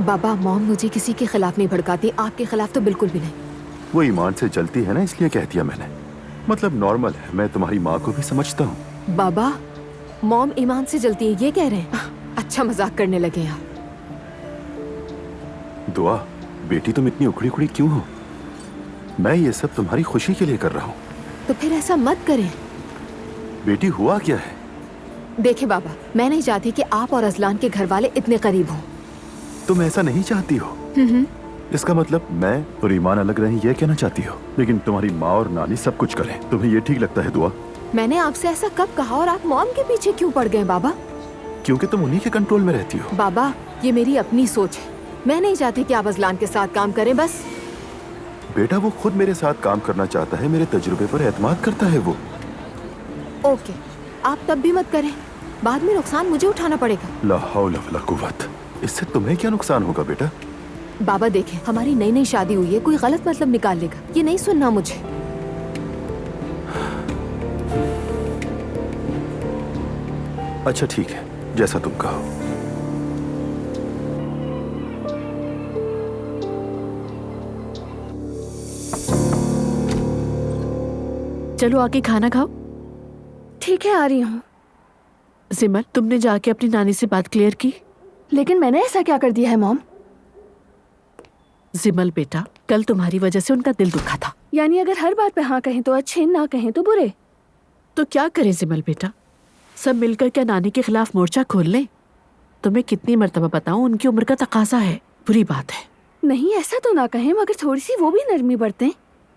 बाबा, मॉम मुझे किसी के खिलाफ नहीं भड़काती, आपके खिलाफ तो बिल्कुल भी नहीं। वो ईमान से जलती है ना, इसलिए कह दिया मैंने। मतलब नॉर्मल है, मैं तुम्हारी माँ को भी समझता हूँ। बाबा, मॉम ईमान से जलती है ये कह रहे हैं? अच्छा मजाक करने लगे आप। दुआ, बेटी तुम इतनी उखड़ी उखड़ी क्यों हो? मैं ये सब तुम्हारी खुशी के लिए कर रहा हूँ। तो फिर ऐसा मत करें। बेटी हुआ क्या है? देखे बाबा, मैं नहीं चाहती कि आप और अजलान के घर वाले इतने करीब हों। तुम ऐसा नहीं चाहती हो? इसका मतलब मैं और ईमान अलग रहें ये कहना चाहती हो? लेकिन तुम्हारी माँ और नानी सब कुछ करें, तुम्हें ये ठीक लगता है दुआ? मैंने आपसे ऐसा कब कहा और आप मॉम के पीछे क्यों पड़ गए बाबा? क्योंकि तुम उन्हीं के कंट्रोल में रहती हो। बाबा, ये मेरी अपनी सोच है। मैं नहीं चाहती कि आप अजलान के साथ काम करें बस। बेटा वो खुद मेरे साथ काम करना चाहता है, मेरे तजुर्बे पर एतमाद करता है वो। ओके, आप तब भी मत करें, बाद में नुकसान मुझे उठाना पड़ेगा। ला हौला वला कुव्वत, इससे तुम्हें क्या नुकसान होगा बेटा? बाबा देखें, हमारी नई नई शादी हुई है, कोई गलत मतलब निकाल लेगा, ये नहीं सुनना मुझे। अच्छा ठीक है, जैसा तुम कहो। चलो आके खाना खाओ। ठीक है, आ रही हूँ। सिमर, तुमने जाके अपनी नानी से बात क्लियर की? लेकिन मैंने ऐसा क्या कर दिया है मॉम? जिमल बेटा, कल तुम्हारी वजह से उनका दिल दुखा था। यानी अगर हर बात पे हाँ कहें तो अच्छे, ना कहें तो बुरे। तो क्या करें जिमल बेटा, सब मिलकर क्या नानी के खिलाफ मोर्चा खोल लें? तुम्हें कितनी मर्तबा बताऊं, उनकी उम्र का तकाजा है। बुरी बात है। नहीं ऐसा तो ना कहें, मगर थोड़ी सी वो भी नरमी बरतें।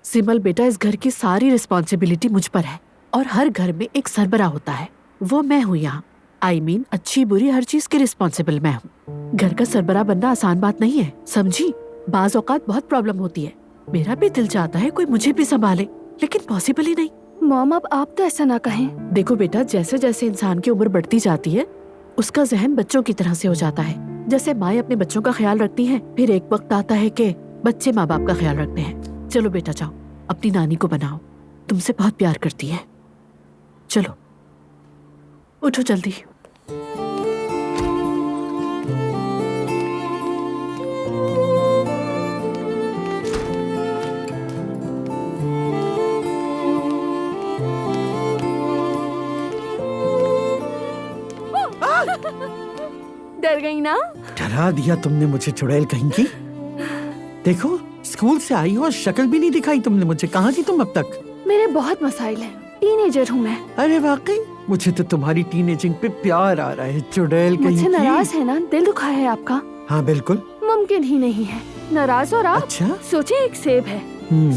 सिमल बेटा, इस घर की सारी रिस्पॉन्सिबिलिटी मुझ पर है और हर घर में एक सरबरा होता है, वो मैं हूँ यहाँ। अच्छी बुरी हर चीज की रिस्पॉन्सिबल मैं हूँ। घर का सरबरा बनना आसान बात नहीं है, समझी? बाज औकात बहुत प्रॉब्लम होती है। मेरा भी दिल चाहता है कोई मुझे भी संभाले, लेकिन पॉसिबल ही नहीं। मॉम, अब आप तो ऐसा ना कहें। देखो बेटा, जैसे जैसे इंसान की उम्र बढ़ती जाती है, उसका जहन बच्चों की तरह से हो जाता है। जैसे माएं अपने बच्चों का ख्याल रखती हैं, फिर एक वक्त आता है कि बच्चे माँ बाप का ख्याल रखते हैं। चलो बेटा जाओ, अपनी नानी को बनाओ, तुमसे बहुत प्यार करती है। चलो उठो जल्दी। डर गई ना? डरा दिया तुमने मुझे, चुड़ैल कहीं की। देखो, स्कूल से आई हो और शक्ल भी नहीं दिखाई तुमने मुझे। कहाँ थी तुम अब तक? मेरे बहुत मसाइल हैं, टीनेजर हूँ मैं। अरे वाकई, मुझे तो तुम्हारी टीनेजिंग पे प्यार आ रहा है, चुड़ैल कहीं मुझसे की। नाराज है ना? दिल दुखा है आपका? हाँ बिल्कुल। मुमकिन ही नहीं है नाराज। और आप? अच्छा? सोचिए, एक सेब है,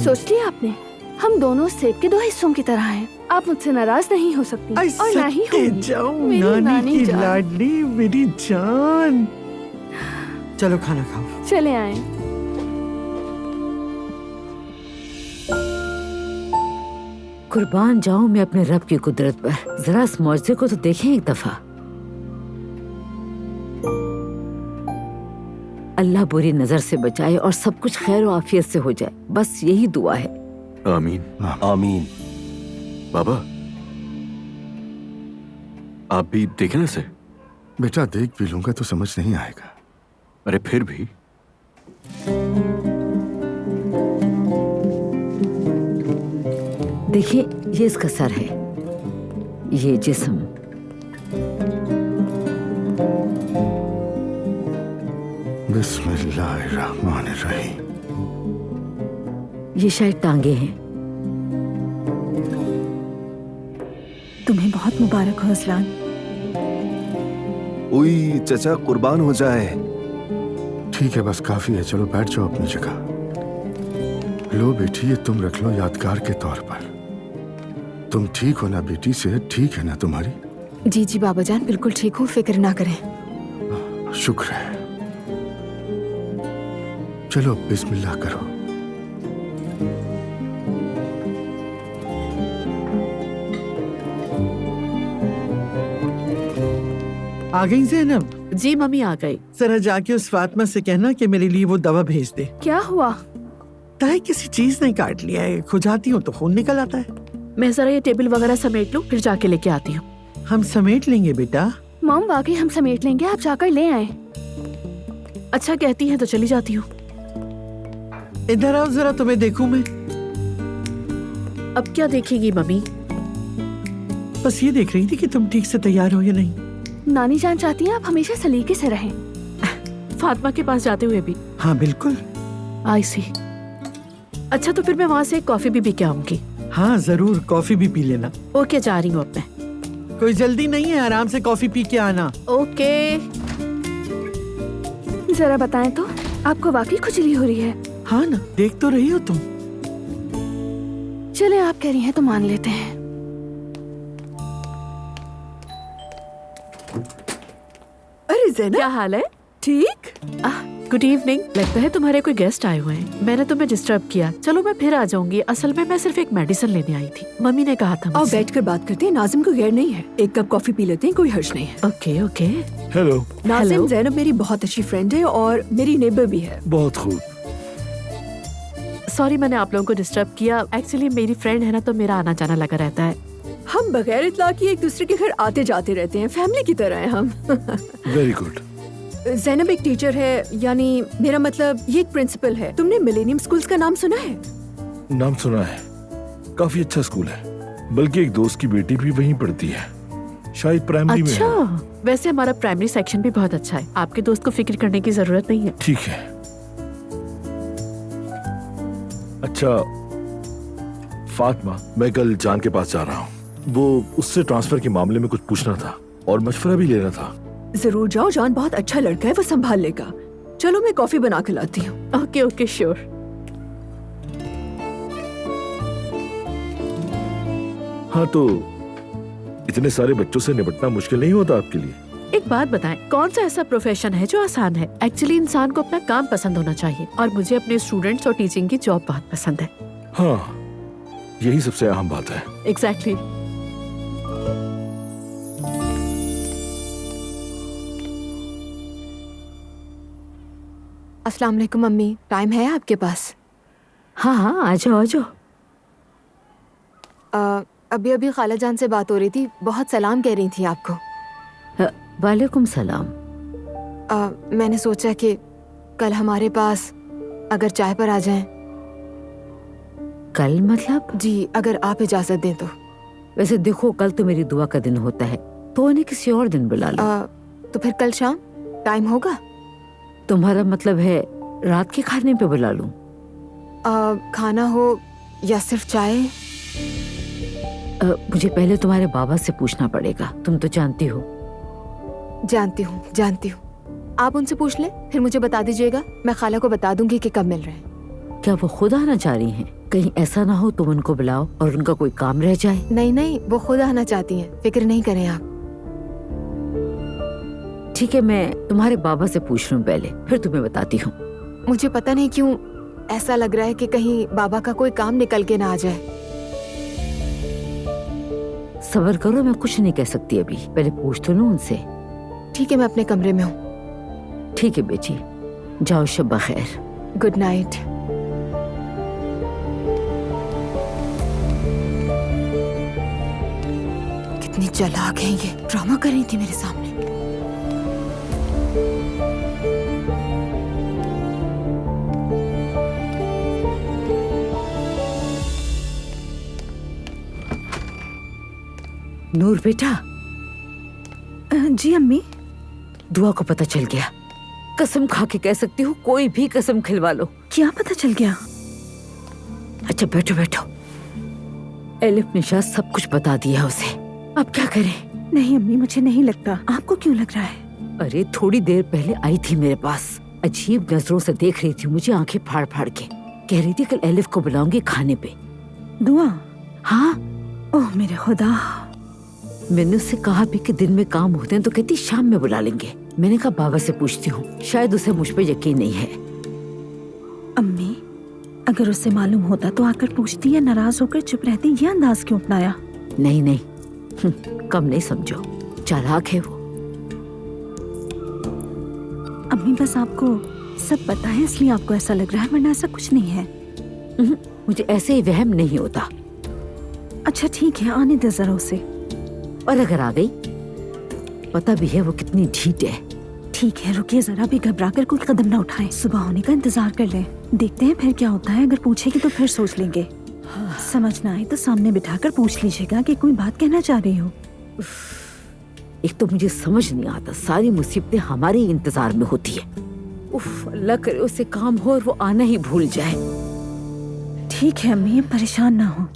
सोच लिया आपने? हम दोनों सेब के दो हिस्सों की तरह हैं। आप मुझसे नाराज नहीं हो सकती और ना ही होंगी। मेरी नानी की लाडली, मेरी जान। चलो खाना खाओ। चले आए। कुर्बान जाऊं मैं अपने रब की कुदरत पर। जरा इस मौजज़े को तो देखें एक दफा। अल्लाह बुरी नजर से बचाए और सब कुछ खैर और आफियत से हो जाए, बस यही दुआ है। आमीन आमीन। बाबा, आप भी देखें ना इसे। बेटा देख भी लूंगा तो समझ नहीं आएगा। अरे फिर भी। देखिए, ये इसका सर है, ये जिस्म, बिस्मिल्लाहिर्रहमानिर्रहीम। ये शायद टांगे हैं। तुम्हें बहुत मुबारक हो असलान। उई चचा, कुर्बान हो जाए। ठीक है, बस काफी है, चलो बैठ जाओ अपनी जगह। लो बेटी, ये तुम रख लो यादगार के तौर पर। तुम ठीक हो ना बेटी? सेहत ठीक है ना तुम्हारी? जी जी बाबा जान, बिल्कुल ठीक हूँ, फिक्र ना करें। शुक्र है। चलो बिस्मिल्लाह करो। आ गई ज़ैनब, जी मम्मी आ गई। जरा जाके उस फातिमा से कहना कि मेरे लिए वो दवा भेज दे। क्या हुआ? ताई किसी चीज ने काट लिया है, खुजाती हूँ तो खून निकल आता है। मैं जरा ये टेबल वगैरह समेट लूं, फिर जाके लेके आती हूँ। हम समेट लेंगे बेटा। मॉम वाकई हम समेट लेंगे, आप जाकर ले आए। अच्छा कहती हैं तो चली जाती हूँ। इधर आओ जरा, तुम्हें देखूं मैं। अब क्या देखेगी मम्मी? बस ये देख रही थी कि तुम ठीक से तैयार हो या नहीं। नानी जान चाहती हैं आप हमेशा सलीके से रहें। फातिमा के पास जाते हुए भी? हाँ बिल्कुल। आई सी। अच्छा तो फिर मैं वहाँ से एक कॉफी भी पी के आऊंगी। हाँ जरूर, कॉफी भी पी लेना। ओके जा रही हूँ अब मैं। कोई जल्दी नहीं है, आराम से कॉफी पी के आना। ओके। जरा बताएं तो, आपको वाकई खुजली हो रही है? हाँ ना, देख तो रही हो तुम। चले आप कह रही हैं तो मान लेते हैं। अरे ज़ैनब, क्या हाल है? ठीक? Good evening. लगता है तुम्हारे कोई गेस्ट आए हुए हैं। मैंने तुम्हें डिस्टर्ब किया। चलो मैं फिर आ जाऊंगी। असल में मैं सिर्फ एक मेडिसिन लेने आई थी। मम्मी ने कहा था। और बैठकर बात करते हैं, नाजिम को गैर नहीं है। एक कप कॉफी पी लेते हैं, कोई हर्ज नहीं है। Okay okay. Hello. Nazim, Zainab मेरी बहुत अच्छी फ्रेंड है और मेरी नेबर भी है। बहुत खूब। सॉरी मैंने आप लोगों को डिस्टर्ब किया। एक्चुअली मेरी फ्रेंड है ना, तो मेरा आना जाना लगा रहता है। हम बगैर इत्तला किए एक दूसरे के घर आते जाते रहते हैं, फैमिली की तरह है हम। Very good. ज़ैनब एक टीचर है, यानी मेरा मतलब ये एक प्रिंसिपल है। तुमने मिलेनियम स्कूल्स का नाम सुना है? नाम सुना है, काफी अच्छा स्कूल है। बल्कि एक दोस्त की बेटी भी वहीं पढ़ती है, शायद प्राइमरी में अच्छा है। वैसे हमारा प्राइमरी सेक्शन भी बहुत अच्छा है। आपके दोस्त को फिक्र करने की जरूरत नहीं है। ठीक है। अच्छा फातिमा, मैं कल जान के पास जा रहा हूँ। वो उससे ट्रांसफर के मामले में कुछ पूछना था और मशवरा भी लेना था। जरूर जाओ, जान बहुत अच्छा लड़का है, वो संभाल लेगा। चलो मैं कॉफी बना के लाती हूँ। Okay okay sure. हाँ तो इतने सारे बच्चों से निपटना मुश्किल नहीं होता आपके लिए? एक बात बताएं, कौन सा ऐसा प्रोफेशन है जो आसान है? एक्चुअली इंसान को अपना काम पसंद होना चाहिए और मुझे अपने स्टूडेंट्स और टीचिंग की जॉब बहुत पसंद है। हाँ यही सबसे अहम बात है। एग्जैक्टली। अस्सलाम वालेकुम मम्मी, टाइम है आपके पास? हाँ हाँ आ जाओ आ जाओ। अभी अभी खाला जान से बात हो रही थी, बहुत सलाम कह रही थी आपको। वालेकुम सलाम। मैंने सोचा कि कल हमारे पास अगर चाय पर आ जाएं। कल मतलब? जी अगर आप इजाजत दें तो। वैसे देखो कल तो मेरी दुआ का दिन होता है, तो उन्हें किसी और दिन बुला लो। तो फिर कल शाम टाइम होगा? तुम्हारा मतलब है रात के खाने पे बुला लूं? खाना हो या सिर्फ चाय? मुझे पहले तुम्हारे बाबा से पूछना पड़ेगा, तुम तो जानती हो। जानती हूँ। आप उनसे पूछ ले, फिर मुझे बता दीजिएगा। मैं खाला को बता दूंगी कि कब मिल रहे हैं। क्या वो खुद आना चाह रही हैं? कहीं ऐसा ना हो तुम उनको बुलाओ और उनका कोई काम रह जाए। नहीं, वो खुद आना चाहती हैं, फिक्र नहीं करें आप। ठीक है, मैं तुम्हारे बाबा से पूछ लूं पहले, फिर तुम्हें बताती हूँ। मुझे पता नहीं क्यों ऐसा लग रहा है कि कहीं बाबा का कोई काम निकल के ना आ जाए। सब्र करो, मैं कुछ नहीं कह सकती अभी, पहले पूछ तो लूं उनसे। ठीक है, मैं अपने कमरे में हूँ। ठीक है बेटी, जाओ, शब खैर। Good night. कितनी चालाक है ये, ड्रामा कर रही थी मेरे सामने। नूर बेटा। जी अम्मी। दुआ को पता चल गया। कसम खा के कह सकती हूँ, कोई भी कसम खिलवा लो। क्या पता चल गया? अच्छा बैठो बैठो। एलिफ ने शायद सब कुछ बता दिया उसे, अब क्या करें? नहीं अम्मी, मुझे नहीं लगता। आपको क्यों लग रहा है? अरे थोड़ी देर पहले आई थी मेरे पास, अजीब नजरों से देख रही थी मुझे, आंखें फाड़ फाड़ के। कह रही थी कल एलिफ को बुलाऊंगी खाने पे। दुआ? हाँ। ओह मेरे खुदा। मैंने उससे कहा भी कि दिन में काम होते हैं, तो कहती शाम में बुला लेंगे। मैंने कहा बाबा से पूछती हूँ, शायद उसे मुझ पे यकीन नहीं है। अम्मी, अगर उससे मालूम होता तो आकर पूछती या नाराज होकर चुप रहती? ये अंदाज क्यों अपनाया? नहीं, कम नहीं समझो, चालाक है वो। मम्मी बस आपको सब पता है इसलिए आपको ऐसा लग रहा है, वरना ऐसा कुछ नहीं है। मुझे ऐसे ही वहम नहीं होता। अच्छा ठीक है, आने दे जरा उसे। और अगर आ गई, पता भी है वो कितनी ढीठ है। ठीक है, रुकिए जरा, भी घबरा कर कोई कदम ना उठाएं। सुबह होने का इंतजार कर लें, देखते हैं फिर क्या होता है। अगर पूछेगी तो फिर सोच लेंगे। समझ ना आए तो सामने बिठाकर पूछ लीजिएगा कि कोई बात कहना चाह रही हो। एक तो मुझे समझ नहीं आता, सारी मुसीबतें हमारे ही इंतजार में होती है। उफ, अल्लाह करे उसे काम हो और वो आना ही भूल जाए। ठीक है अम्मी, परेशान ना हो।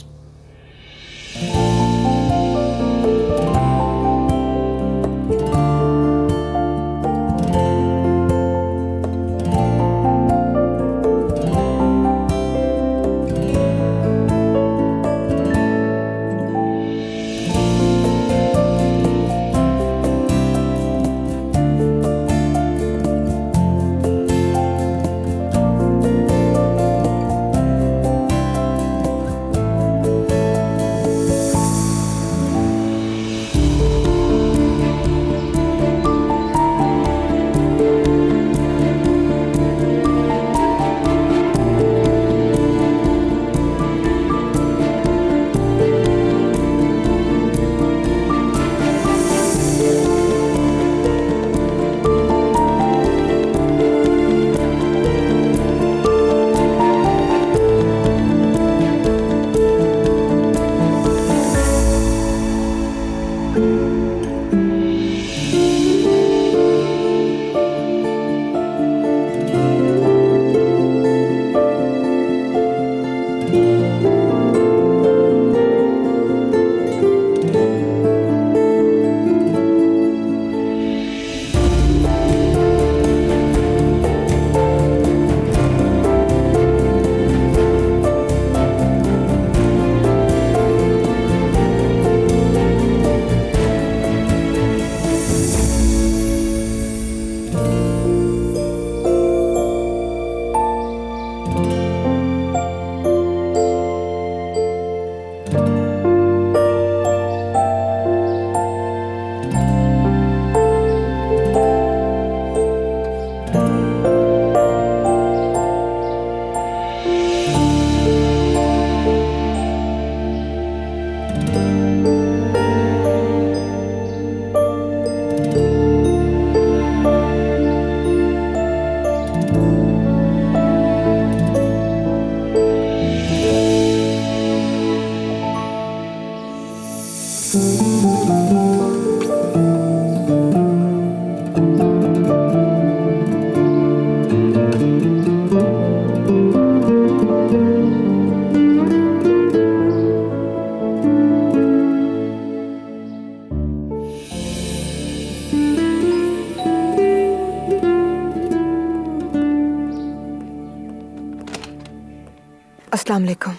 अस्सलाम वालेकुम।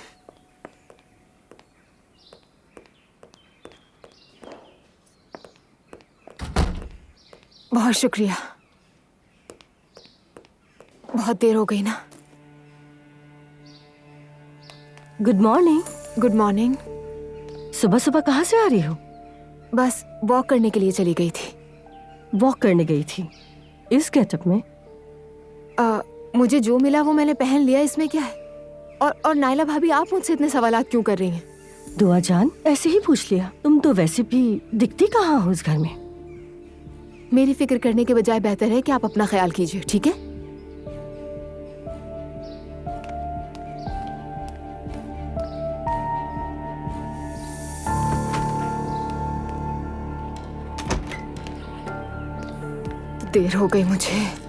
बहुत शुक्रिया। बहुत देर हो गई ना। Good morning. Good morning. सुबह सुबह कहाँ से आ रही हो? बस वॉक करने के लिए चली गई थी। वॉक करने गई थी इस गेटअप में? मुझे जो मिला वो मैंने पहन लिया, इसमें क्या है? और नाइला भाभी, आप मुझसे इतने सवालात क्यों कर रही हैं? दुआ जान, ऐसे ही पूछ लिया। तुम तो वैसे भी दिखती कहाँ हो इस घर में। मेरी फिक्र करने के बजाय बेहतर है कि आप अपना ख्याल कीजिए, ठीक है? देर हो गई मुझे।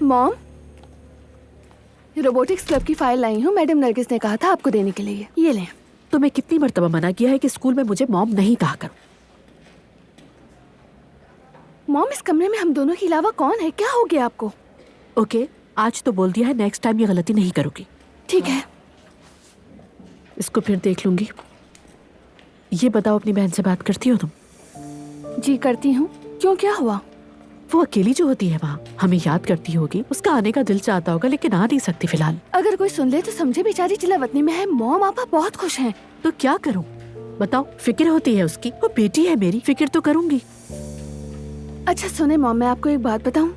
मॉम, रोबोटिक्स क्लब की फाइल लाई हूँ। मैडम नरगिस ने कहा था आपको देने के लिए। ये लें। तुम्हें कितनी मर्तबा मना किया है कि स्कूल में मुझे मॉम नहीं कहा करो। मॉम, इस कमरे में हम दोनों के अलावा कौन है? क्या हो गया आपको? ओके, आज तो बोल दिया है, नेक्स्ट टाइम ये गलती नहीं करोगी। ठीक है। इसको फिर देख लूंगी। ये बताओ, अपनी बहन से बात करती हो तुम? जी करती हूँ। क्यों, क्या हुआ? वो अकेली जो होती है वहाँ, हमें याद करती होगी। उसका आने का दिल चाहता होगा लेकिन आ नहीं सकती फिलहाल। अगर कोई सुन ले तो समझे बेचारी जिला वतनी में है। मॉम, आपा बहुत खुश हैं। तो क्या करूँ बताओ? फिक्र होती है उसकी, वो बेटी है मेरी, फिक्र तो करूंगी। अच्छा सुने मॉम, मैं आपको एक बात बताऊं,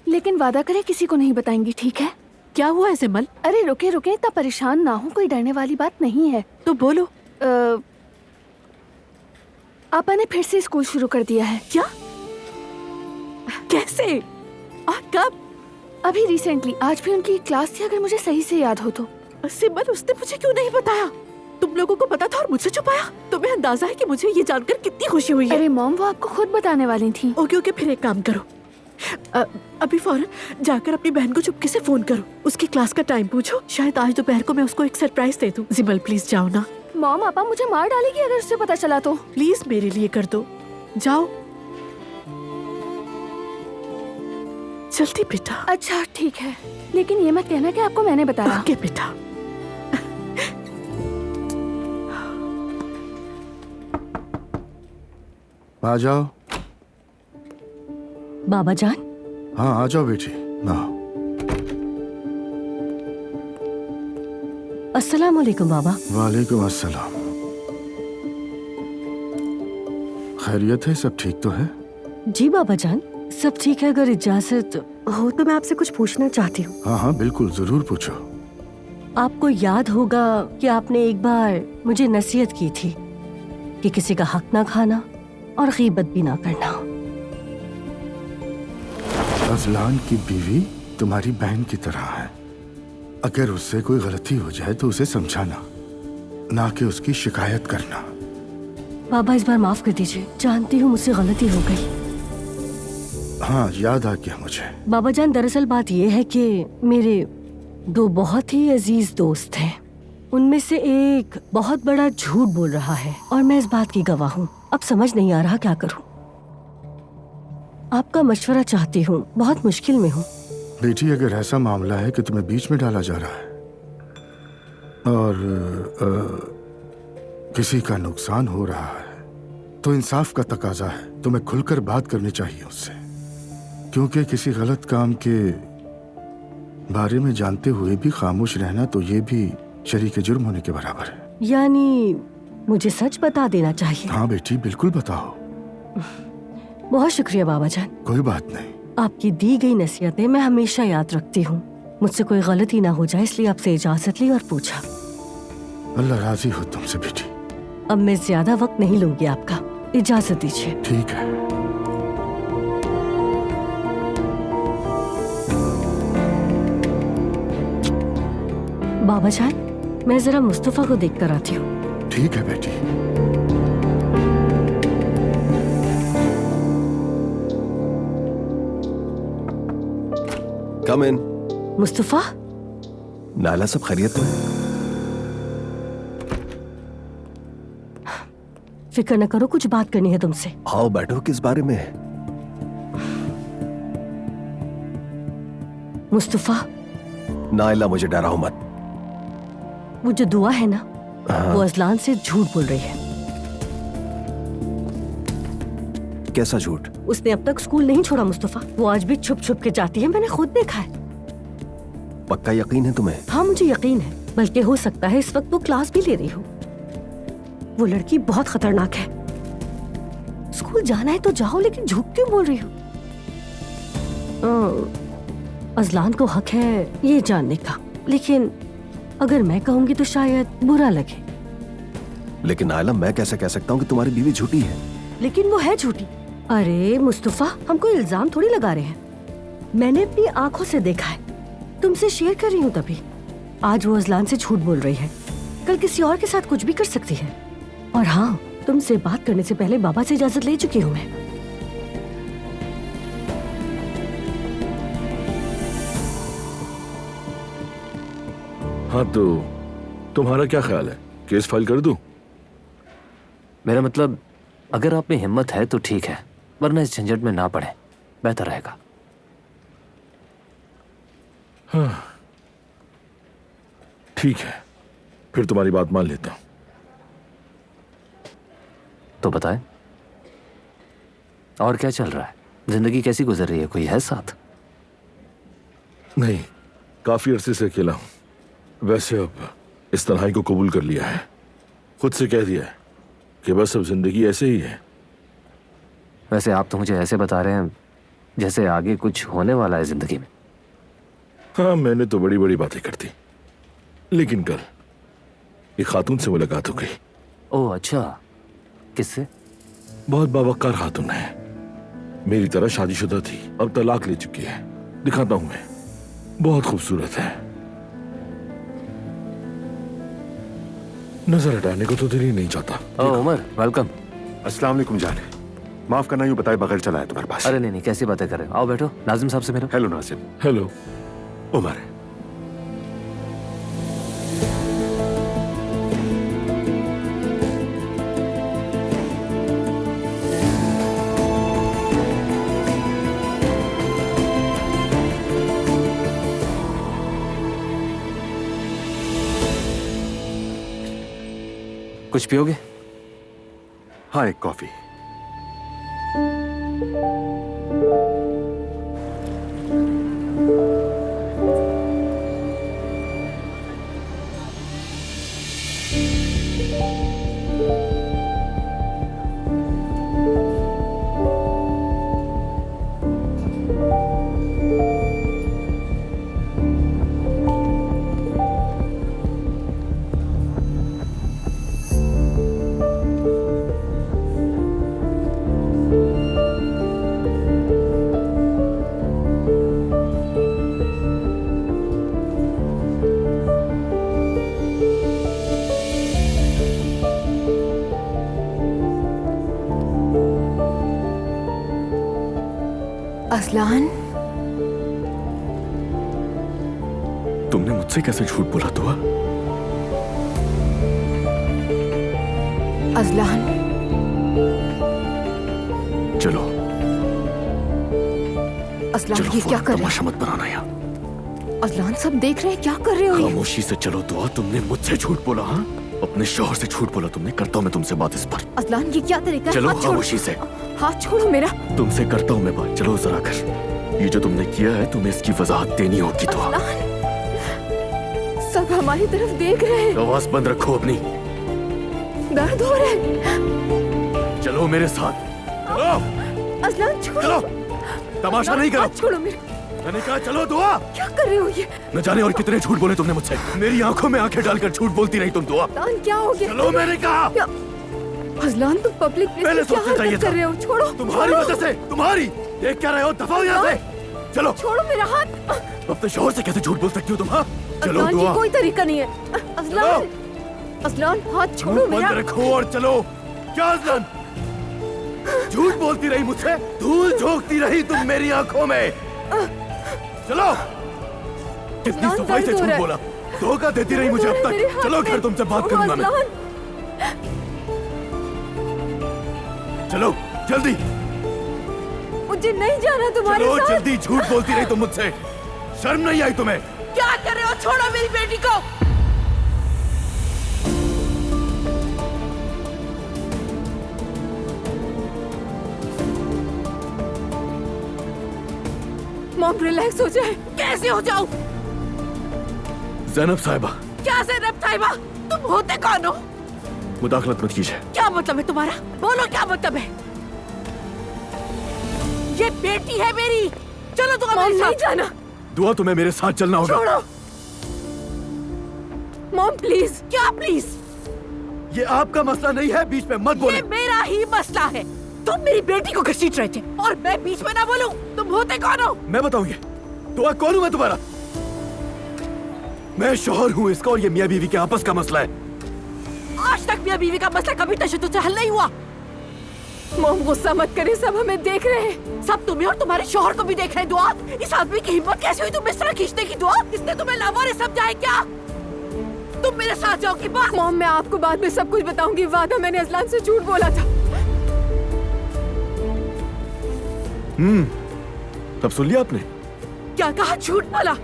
लेकिन वादा करे किसी को नहीं बताएंगी, ठीक है? क्या हुआ है सिमल? अरे रुके रुके, इतना परेशान ना हो, कोई डरने वाली बात नहीं है। तो बोलो। आपा ने फिर से स्कूल शुरू कर दिया है। क्या? कैसे और कब? अभी रिसेंटली, आज भी उनकी क्लास थी, अगर मुझे सही से याद हो तो। सिमल, उसने मुझे क्यों नहीं बताया? तुम लोगों को पता था और मुझसे छुपाया? तुम्हें अंदाजा है कि मुझे ये जानकर कितनी खुशी हुई है? अरे मॉम, वो आपको खुद बताने वाली थी। ओके ओके, फिर एक काम करो, अभी फौरन जाकर अपनी बहन को चुपके से फोन करो, उसकी क्लास का टाइम पूछो, शायद आज दोपहर को मैं उसको एक सरप्राइज दे दूं। सिमल प्लीज जाओ ना। मॉम, आपा मुझे मार डालेगी अगर उससे पता चला तो। प्लीज मेरे लिए कर दो, जाओ जल्दी बेटा। अच्छा ठीक है, लेकिन ये मत कहना कि आपको मैंने बताया। ओके बेटा। आ जाओ। बाबा जान। हाँ आ जाओ बेटी। अस्सलाम वालेकुम बाबा। वालेकुम अस्सलाम। खैरियत है? सब ठीक तो है? जी बाबा जान, सब ठीक है। अगर इजाजत हो तो मैं आपसे कुछ पूछना चाहती हूँ। हाँ हाँ बिल्कुल, जरूर पूछो। आपको याद होगा कि आपने एक बार मुझे नसीहत की थी कि किसी का हक ना खाना और गीबत भी ना करना। अजलान की बीवी तुम्हारी बहन की तरह है। अगर उससे कोई गलती हो जाए तो उसे समझाना, ना कि उसकी शिकायत करना। बाबा इस बार माफ कर दीजिए, जानती हूँ मुझसे गलती हो गई। हाँ याद आ गया मुझे। बाबा जान, दरअसल बात यह है कि मेरे दो बहुत ही अजीज दोस्त हैं। उनमें से एक बहुत बड़ा झूठ बोल रहा है और मैं इस बात की गवाह हूँ। अब समझ नहीं आ रहा क्या करूँ। आपका मशवरा चाहती हूँ, बहुत मुश्किल में हूँ। बेटी अगर ऐसा मामला है कि तुम्हें बीच में डाला जा रहा है और किसी का नुकसान हो रहा है तो इंसाफ का तकाजा है, तुम्हें खुलकर बात करनी चाहिए उससे, क्योंकि किसी गलत काम के बारे में जानते हुए भी खामोश रहना तो ये भी शरीक जुर्म होने के बराबर है। यानी मुझे सच बता देना चाहिए? हाँ बेटी बिल्कुल बताओ। बहुत शुक्रिया बाबा जान। कोई बात नहीं। आपकी दी गई नसीहतें मैं हमेशा याद रखती हूँ। मुझसे कोई गलती ना हो जाए इसलिए आपसे इजाजत ली और पूछा। अल्लाह राजी हो तुमसे बेटी। अब मैं ज्यादा वक्त नहीं लूंगी आपका, इजाजत दीजिए। ठीक है। बाबा जान, मैं जरा मुस्तफा को देख कर आती हूँ। ठीक है बेटी। कम इन। मुस्तफा। नाला, सब खैरियत तो है? फिक्र न करो, कुछ बात करनी है तुमसे। आओ बैठो। किस बारे में? मुस्तफा। नाइला, मुझे डराओ मत। वो जो दुआ है ना, वो अजलान से झूठ बोल रही है। कैसा झूठ? उसने अब तक स्कूल नहीं छोड़ा मुस्तफा। वो आज भी छुप छुप के जाती है, मैंने खुद देखा है। पक्का यकीन है तुम्हें? हाँ मुझे यकीन है, बल्कि हो सकता है इस वक्त वो क्लास भी ले रही हो। वो लड़की बहुत खतरनाक है। स्कूल जाना है तो जाओ, लेकिन झूठ क्यों बोल रही हो? अजलान को हक है ये जानने का, लेकिन अगर मैं कहूंगी तो शायद बुरा लगे। लेकिन नाइला, मैं कैसे कह सकता हूँ कि तुम्हारी बीवी झूठी है? लेकिन वो है झूठी। अरे मुस्तफा, हम कोई इल्जाम थोड़ी लगा रहे हैं। मैंने अपनी आंखों से देखा है, तुमसे शेयर कर रही हूँ तभी। आज वो अजलान से झूठ बोल रही है, कल किसी और के साथ कुछ भी कर सकती है। और हाँ, तुमसे बात करने से पहले बाबा से इजाजत ले चुकी हूँ मैं। हाँ तो तुम्हारा क्या ख्याल है, केस फाइल कर दूं? मेरा मतलब अगर आप में हिम्मत है तो ठीक है, वरना इस झंझट में ना पड़े, बेहतर रहेगा। हाँ ठीक है, फिर तुम्हारी बात मान लेता हूं। तो बताएं, और क्या चल रहा है? जिंदगी कैसी गुजर रही है? कोई है साथ? नहीं, काफी अरसे से अकेला हूं। वैसे अब इस तन्हाई को कबूल कर लिया है, खुद से कह दिया है कि बस अब जिंदगी ऐसे ही है। वैसे आप तो मुझे ऐसे बता रहे हैं जैसे आगे कुछ होने वाला है जिंदगी में। हाँ, मैंने तो बड़ी बड़ी बातें कर दी, लेकिन कल एक खातून से मुलाकात हो गई। ओह अच्छा, किससे? बहुत बावकार खातून है, मेरी तरह शादीशुदा थी, अब तलाक ले चुकी है। दिखाता हूं मैं, बहुत खूबसूरत है। नजर हटाने को तो दिल ही नहीं चाहता। ओह उमर, वेलकम। अस्सलाम वालेकुम जान, माफ करना यूं बताए बगैर चला है तुम्हारे पास। अरे नहीं, कैसी बातें कर रहे हो? आओ बैठो, नाजिम साहब से मिलो। हेलो नाजिम। हेलो उमर। कुछ पियोगे? हाँ, एक कॉफी। अज़लान, तुमने मुझसे कैसे झूठ बोला दुआ? अज़लान, चलो अज़लान ये क्या कर रहे तमाशा मत बनाना यार। हैं? अज़लान सब देख रहे हैं, क्या कर रहे हो? खामोशी से चलो दुआ। तुमने मुझसे झूठ बोला? हाँ, अपने शौहर से झूठ बोला तुमने। करता हूँ मैं तुमसे बात इस पर। अज़लान ये क्या तरीका है? चलो हाथ छोड़ो। खामोशी से। हाथ छोड़ो मेरा। तुमसे करता हूँ मैं बात, चलो जरा कर। ये जो तुमने किया है तुम्हें इसकी वजाहत देनी होगी दुआ। सब हमारी तरफ देख रहे हैं। आवाज बंद रखो अपनी। दर्द हो रहा है। चलो मेरे साथ। अज़लान छोड़ो। चलो, तमाशा नहीं करो। हाथ छोड़ो मेरा। मैंने कहा चलो दुआ। क्या कर रहे हो ये? न जाने और कितने झूठ बोले तुमने मुझसे। मेरी आंखों में आंखें डालकर झूठ बोलती रही तुम दुआ। अज़लान क्या हो गया? चलो मैंने कहा। अज़लान तुम पब्लिक प्लेस पहले में क्या सोचना चाहिए हरकत कर रहे हो? छोड़ो। तुम्हारी वजह से। तुम्हारी। देख क्या रहे हो? दफा हो यहाँ से। चलो छोड़ो मेरा हाथ। अपने शौहर से कैसे झूठ बोल सकती हो तुम? हाँ चलो अज़लान दुआ। ये कोई तरीका नहीं है। अज़लान, अज़लान हाथ छोड़ो मेरा। बंद रखो और चलो। क्या अज़लान झूठ बोलती रही मुझसे? धूल झोंकती रही तुम मेरी आंखों में। चलो, कितनी सफाई से झूठ बोला। धोखा देती रही मुझे अब तक। चलो घर तुमसे बात करूंगा मैं। चलो जल्दी। मुझे नहीं जाना तुम्हारे चलो साथ। जल्दी। झूठ बोलती रही तुम मुझसे। शर्म नहीं आई तुम्हें? क्या कर रहे हो? छोड़ो मेरी बेटी को। मॉम रिलैक्स हो जाए। कैसे हो जाऊं? ज़ैनब साहिबा। क्या ज़ैनब साहिबा? तुम होते कौन हो? मुदाखलत मत कीजिए। क्या मतलब है तुम्हारा? बोलो क्या मतलब है? ये बेटी है मेरी। चलो तुम मेरे साथ। नहीं जाना। दुआ तुम्हें मेरे साथ चलना होगा। छोड़ो। Mom please. क्या प्लीज? ये आपका मसला नहीं है, बीच में मत बोले। ये मेरा ही मसला है। तुम मेरी बेटी को घसीट रहे थे और मैं बीच में ना बोलूं। तुम होते कौन हो? मैं बताऊं ये दुआ कौन हूं मैं तुम्हारा? मैं शौहर हूं इसका और ये मियां बीवी के आपस का मसला है। आज तक मियां बीवी का मसला कभी तशद्दुद से हल नहीं हुआ। मॉम गुस्सा मत करे, सब हमें देख रहे हैं। सब तुम्हें और तुम्हारे शौहर को भी देख रहे हैं। दुआ, इस आदमी की हिम्मत कैसे हुई तुम्हें इस तरह खींचने की? दुआ, इसने तुम्हें लावारिस समझा है क्या? तुम मेरे साथ जाओगी बस। मॉम, मैं आपको बाद में सब कुछ बताऊंगी। वादा मैंने अजलान से झूठ बोला था। तब सुन लिया आपने? क्या कहा? झूठ बोला?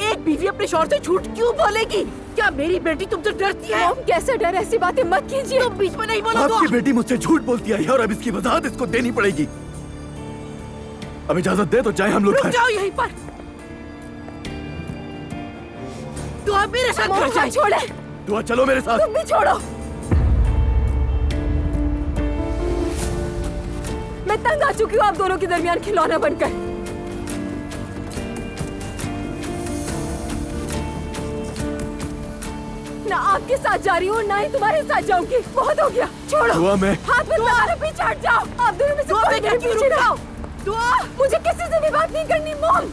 एक बीवी अपने शौहर से झूठ क्यों बोलेगी? क्या मेरी बेटी तुमसे डरती है? मॉम, कैसे डर? ऐसी बातें मत कीजिए। तुम बीच में नहीं बोलो। आपकी बेटी मुझसे झूठ बोलती आई है और अब इसकी वजाहत इसको देनी पड़ेगी। अब इजाजत दे तो जाए हम लोग। रुक जाओ यहीं पर। तो आप मेरे साथ घर जाए। छोड़े। दुआ चलो मेरे साथ। तुम भी छोड़ो। मैं तंग आ चुकी हूँ आप दोनों के दरमियान खिलौना बनकर। ना आपके साथ जा रही हूँ ना ही तुम्हारे साथ जाऊंगी। बहुत हो गया। छोड़ो। दुआ मैं हाथ में तुम्हारे पीछे हट जाओ। आप दोनों में से कोई मेरे पीछे ना आओ। दुआ, मुझे किसी से भी बात नहीं करनी। मॉम,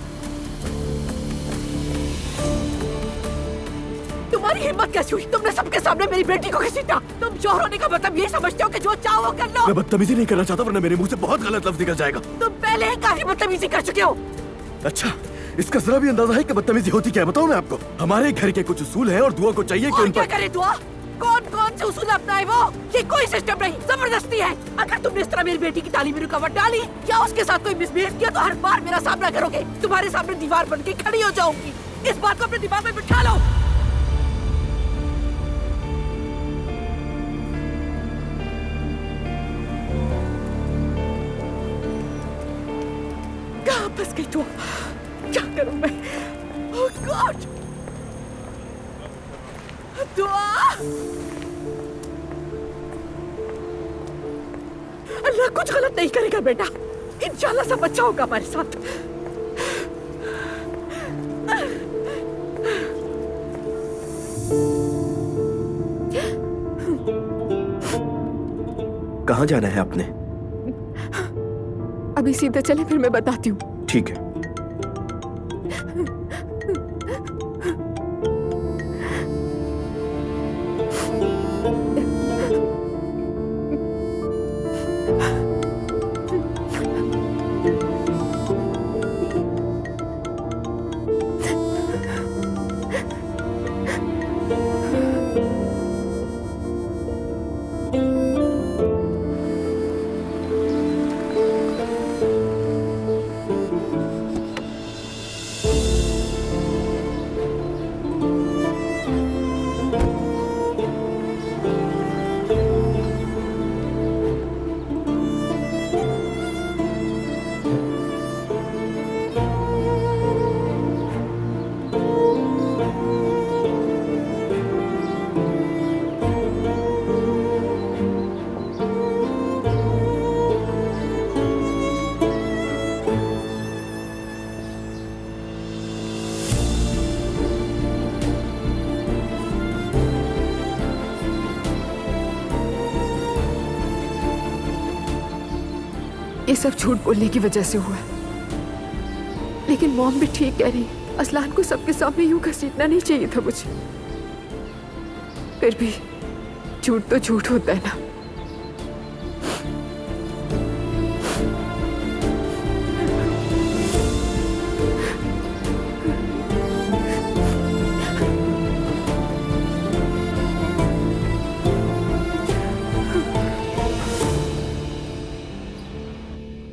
तुम्हारी हिम्मत कैसी हुई? तुमने सबके सामने मेरी बेटी को घसीटा। तुम शौहर होने का मतलब ये समझते हो कि जो चाहो वो कर लो? मैं बदतमीजी नहीं करना चाहता वरना मेरे मुंह से बहुत गलत लफ्ज निकल जाएगा। तुम पहले ही काफी बदतमीजी कर चुके हो। अच्छा, इसका जरा भी अंदाजा है कि बदतमीजी होती क्या है? बताओ मैं आपको। हमारे घर के कुछ उसूल हैं और दुआ को चाहिए कि उन क्या पर... करे दुआ? कौन कौन से उसूल अपनाए वो? ये कोई सिस्टम नहीं, जबरदस्ती है। अगर तुमने इस तरह मेरी बेटी की तालीम में रुकावट डाली या उसके साथ कोई मिसबिहेव किया तो हर बार मेरा सामना करोगे। तुम्हारे सामने दीवार बन के खड़ी हो जाऊंगी। इस बात को अपने दिमाग में बिठा लो। कहाँ फंस गई तू? क्या करूं मैं? ओह गॉड! दुआ! अल्लाह कुछ गलत नहीं करेगा बेटा। इंशाल्लाह सब अच्छा होगा हमारे साथ। कहाँ जाना है आपने? अभी सीधे चले फिर मैं बताती हूँ। ठीक है। ये सब झूठ बोलने की वजह से हुआ है। लेकिन मॉम भी ठीक कह रही है। असलान को सबके सामने यूं घसीटना नहीं चाहिए था मुझे। फिर भी झूठ तो झूठ होता है ना।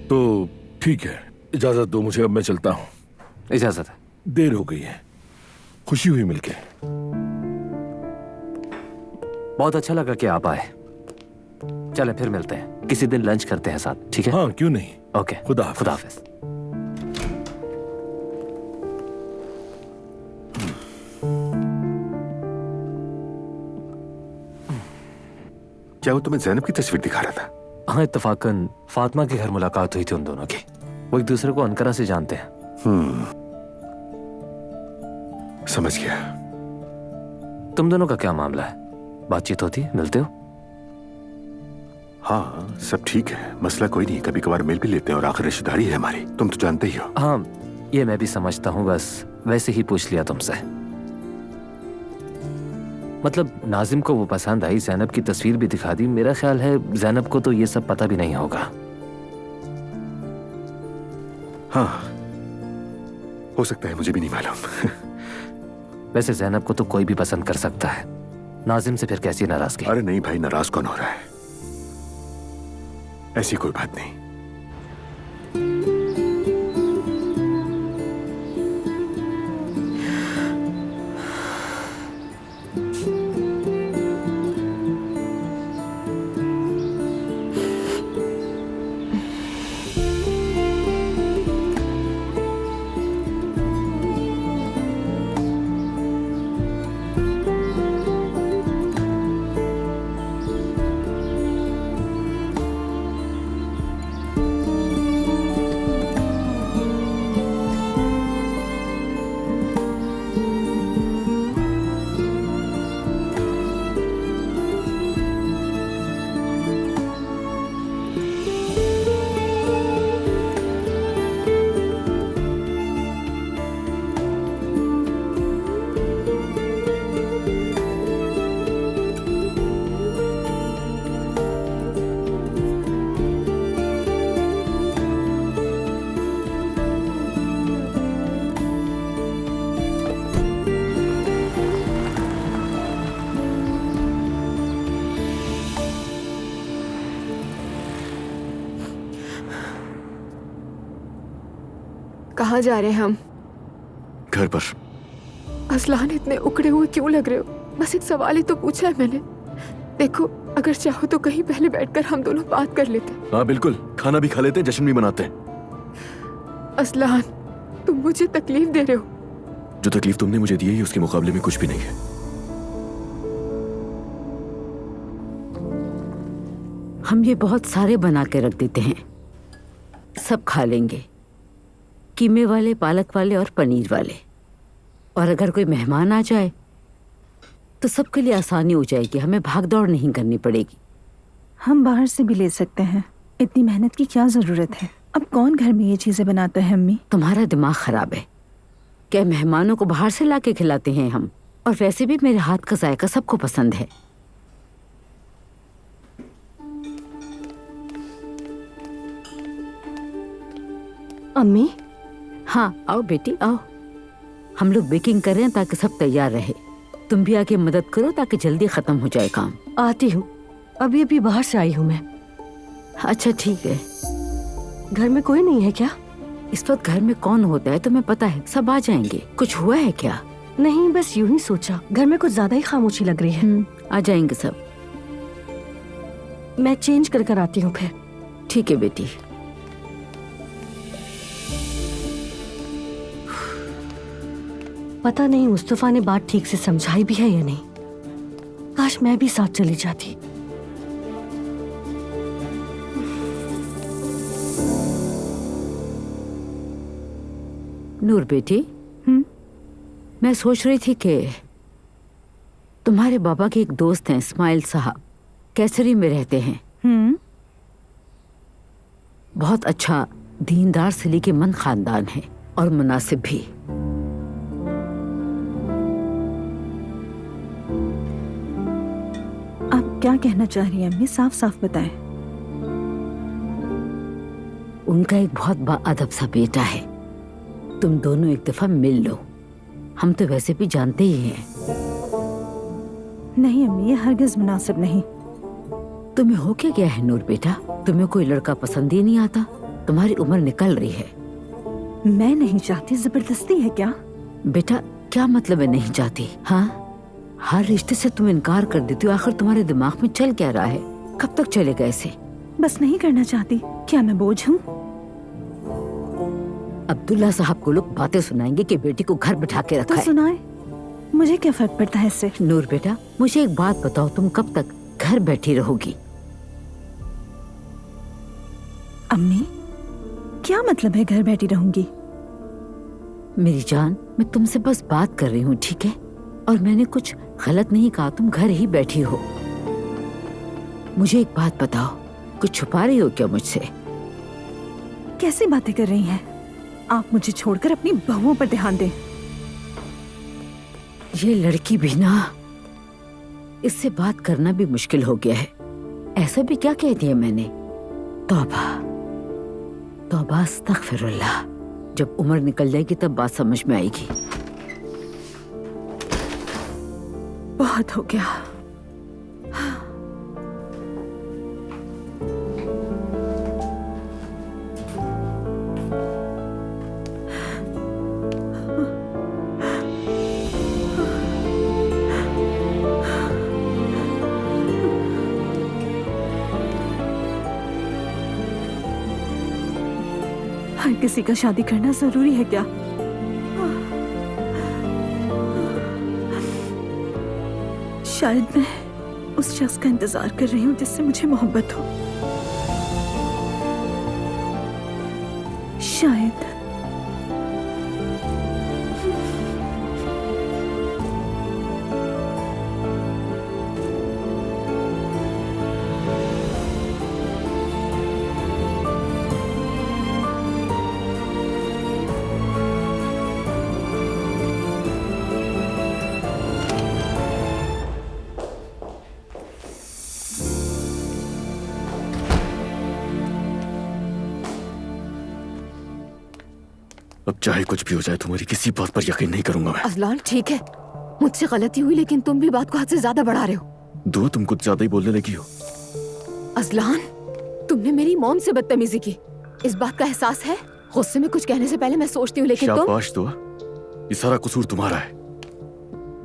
तो ठीक है, इजाजत दो मुझे, अब मैं चलता हूँ। इजाजत है। देर हो गई है। खुशी हुई मिलके। बहुत अच्छा लगा कि आप आए। चले फिर मिलते हैं, किसी दिन लंच करते हैं साथ, ठीक है? हाँ क्यों नहीं। ओके, खुदा हाफिज। खुदा हाफिज। क्या वो तुम्हें जैनब की तस्वीर दिखा रहा था? हाँ, इत्तफाकन फातिमा के घर मुलाकात हुई थी उन दोनों की। वो एक दूसरे को अनकरा से जानते हैं। समझ गया। तुम दोनों का क्या मामला है? बातचीत होती है, मिलते हो? हाँ सब ठीक है, मसला कोई नहीं। कभी कभार मिल भी लेते हैं और आखिर रिश्तेदारी है हमारी, तुम तो जानते ही हो। हाँ ये मैं भी समझता हूँ, बस वैसे ही पूछ लिया तुमसे। मतलब नाजिम को वो पसंद आई, जैनब की तस्वीर भी दिखा दी। मेरा ख्याल है जैनब को तो ये सब पता भी नहीं होगा। हाँ हो सकता है, मुझे भी नहीं मालूम। वैसे जैनब को तो कोई भी पसंद कर सकता है। नाजिम से फिर कैसी नाराजगी? अरे नहीं भाई, नाराज कौन हो रहा है? ऐसी कोई बात नहीं। कहाँ जा रहे हैं हम? घर पर। असलान, इतने उकड़े हुए क्यों लग रहे हो? बस एक सवाल ही तो पूछा है मैंने। देखो, अगर चाहो तो कहीं पहले बैठकर हम दोनों बात कर लेते। हाँ बिल्कुल, खाना भी खा लेते, जश्न भी मनाते हैं। असलान, तुम मुझे तकलीफ दे रहे हो। जो तकलीफ तुमने मुझे दी है उसके मुकाबले में कुछ भी नहीं है। हम ये बहुत सारे बना के रख देते हैं, सब खा लेंगे, कीमे वाले, पालक वाले और पनीर वाले। और अगर कोई मेहमान आ जाए तो सबके लिए आसानी हो जाएगी, हमें भाग दौड़ नहीं करनी पड़ेगी। हम बाहर से भी ले सकते हैं, इतनी मेहनत की क्या जरूरत है? अब कौन घर में ये चीजें बनाता है अम्मी? तुम्हारा दिमाग खराब है क्या? मेहमानों को बाहर से लाके खिलाते हैं हम, और वैसे भी मेरे हाथ का जायका सबको पसंद है। अम्मी? हाँ आओ बेटी आओ, हम लोग बेकिंग कर रहे हैं ताकि सब तैयार रहे। तुम भी आके मदद करो ताकि जल्दी खत्म हो जाए काम। आती हूँ, अभी अभी बाहर से आई हूँ मैं। अच्छा ठीक है। घर में कोई नहीं है क्या? इस वक्त घर में कौन होता है तुम्हें पता है, सब आ जाएंगे। कुछ हुआ है क्या? नहीं, बस यूं ही सोचा, घर में कुछ ज्यादा ही खामोशी लग रही है। आ जाएंगे सब। मैं चेंज कर कर आती हूँ फिर। ठीक है बेटी। पता नहीं मुस्तफा ने बात ठीक से समझाई भी है या नहीं। काश मैं भी साथ चली जाती। नूर बेटी, मैं सोच रही थी कि तुम्हारे बाबा के एक दोस्त हैं इस्माइल साहब, कैसरी में रहते हैं। बहुत अच्छा दीनदार सलीकेमंद खानदान है और मुनासिब भी। आप क्या कहना चाह रही हैं अम्मी? साफ साफ बताएं। उनका एक बहुत बाअदब सा बेटा है, तुम दोनों एक दफा मिल लो। हम तो वैसे भी जानते ही हैं। नहीं अम्मी, ये हरगिज मुनासिब नहीं। तुम्हें हो क्या गया है नूर बेटा? तुम्हें कोई लड़का पसंद ही नहीं आता? तुम्हारी उम्र निकल रही है। मैं नहीं चाहती, जबरदस्ती है क्या? बेटा क्या मतलब है नहीं चाहती? हाँ, हर रिश्ते से तुम इनकार कर देती हो। आखिर तुम्हारे दिमाग में चल क्या रहा है? कब तक चलेगा ऐसे? बस नहीं करना चाहती। क्या मैं बोझ हूँ? अब्दुल्ला साहब को लोग बातें सुनाएंगे कि बेटी को घर बिठा के रखा तो है। सुनाए, मुझे क्या फर्क पड़ता है इससे? नूर बेटा मुझे एक बात बताओ, तुम कब तक घर बैठी रहोगी? अम्मी क्या मतलब है घर बैठी रहूंगी? मेरी जान, मैं तुमसे बस बात कर रही हूँ, ठीक है? और मैंने कुछ गलत नहीं कहा, तुम घर ही बैठी हो। मुझे एक बात बताओ, कुछ छुपा रही हो क्या मुझसे? कैसी बातें कर रही हैं? आप मुझे छोड़कर अपनी बहुओं पर ध्यान दें। ये लड़की भी ना, इससे बात करना भी मुश्किल हो गया है। ऐसा भी क्या कह दिया मैंने? तौबा तौबा अस्तगफिरुल्लाह। जब उम्र निकल जाएगी तब बात समझ में आएगी। बहुत हो गया। हर किसी का शादी करना जरूरी है क्या? शायद मैं उस शख्स का इंतजार कर रही हूँ जिससे मुझे मोहब्बत हो। शायद। अब चाहे कुछ भी हो जाए तुम्हारी किसी बात पर यकीन नहीं करूंगा मैं। अजलान ठीक है, मुझसे गलती हुई, लेकिन तुम भी बात को हद से ज्यादा बढ़ा रहे हो। दुआ तुम कुछ ज्यादा ही बोलने लगी हो। अजलान, तुमने मेरी मॉम से बदतमीजी की, इस बात का एहसास है? गुस्से में कुछ कहने से पहले मैं सोचती हूँ, लेकिन तुम। शाबाश दुआ, ये सारा कसूर तुम्हारा है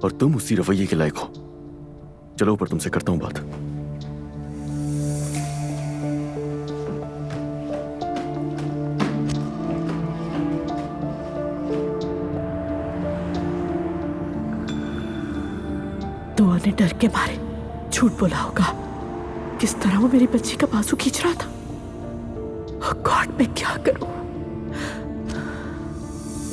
और तुम उसी रवैये के लायक हो। चलो ऊपर तुमसे करता हूँ बात। दुआ ने डर के मारे झूठ बोला होगा। किस तरह वो मेरी बच्ची का बाजू खींच रहा था। Oh God, मैं क्या करूं?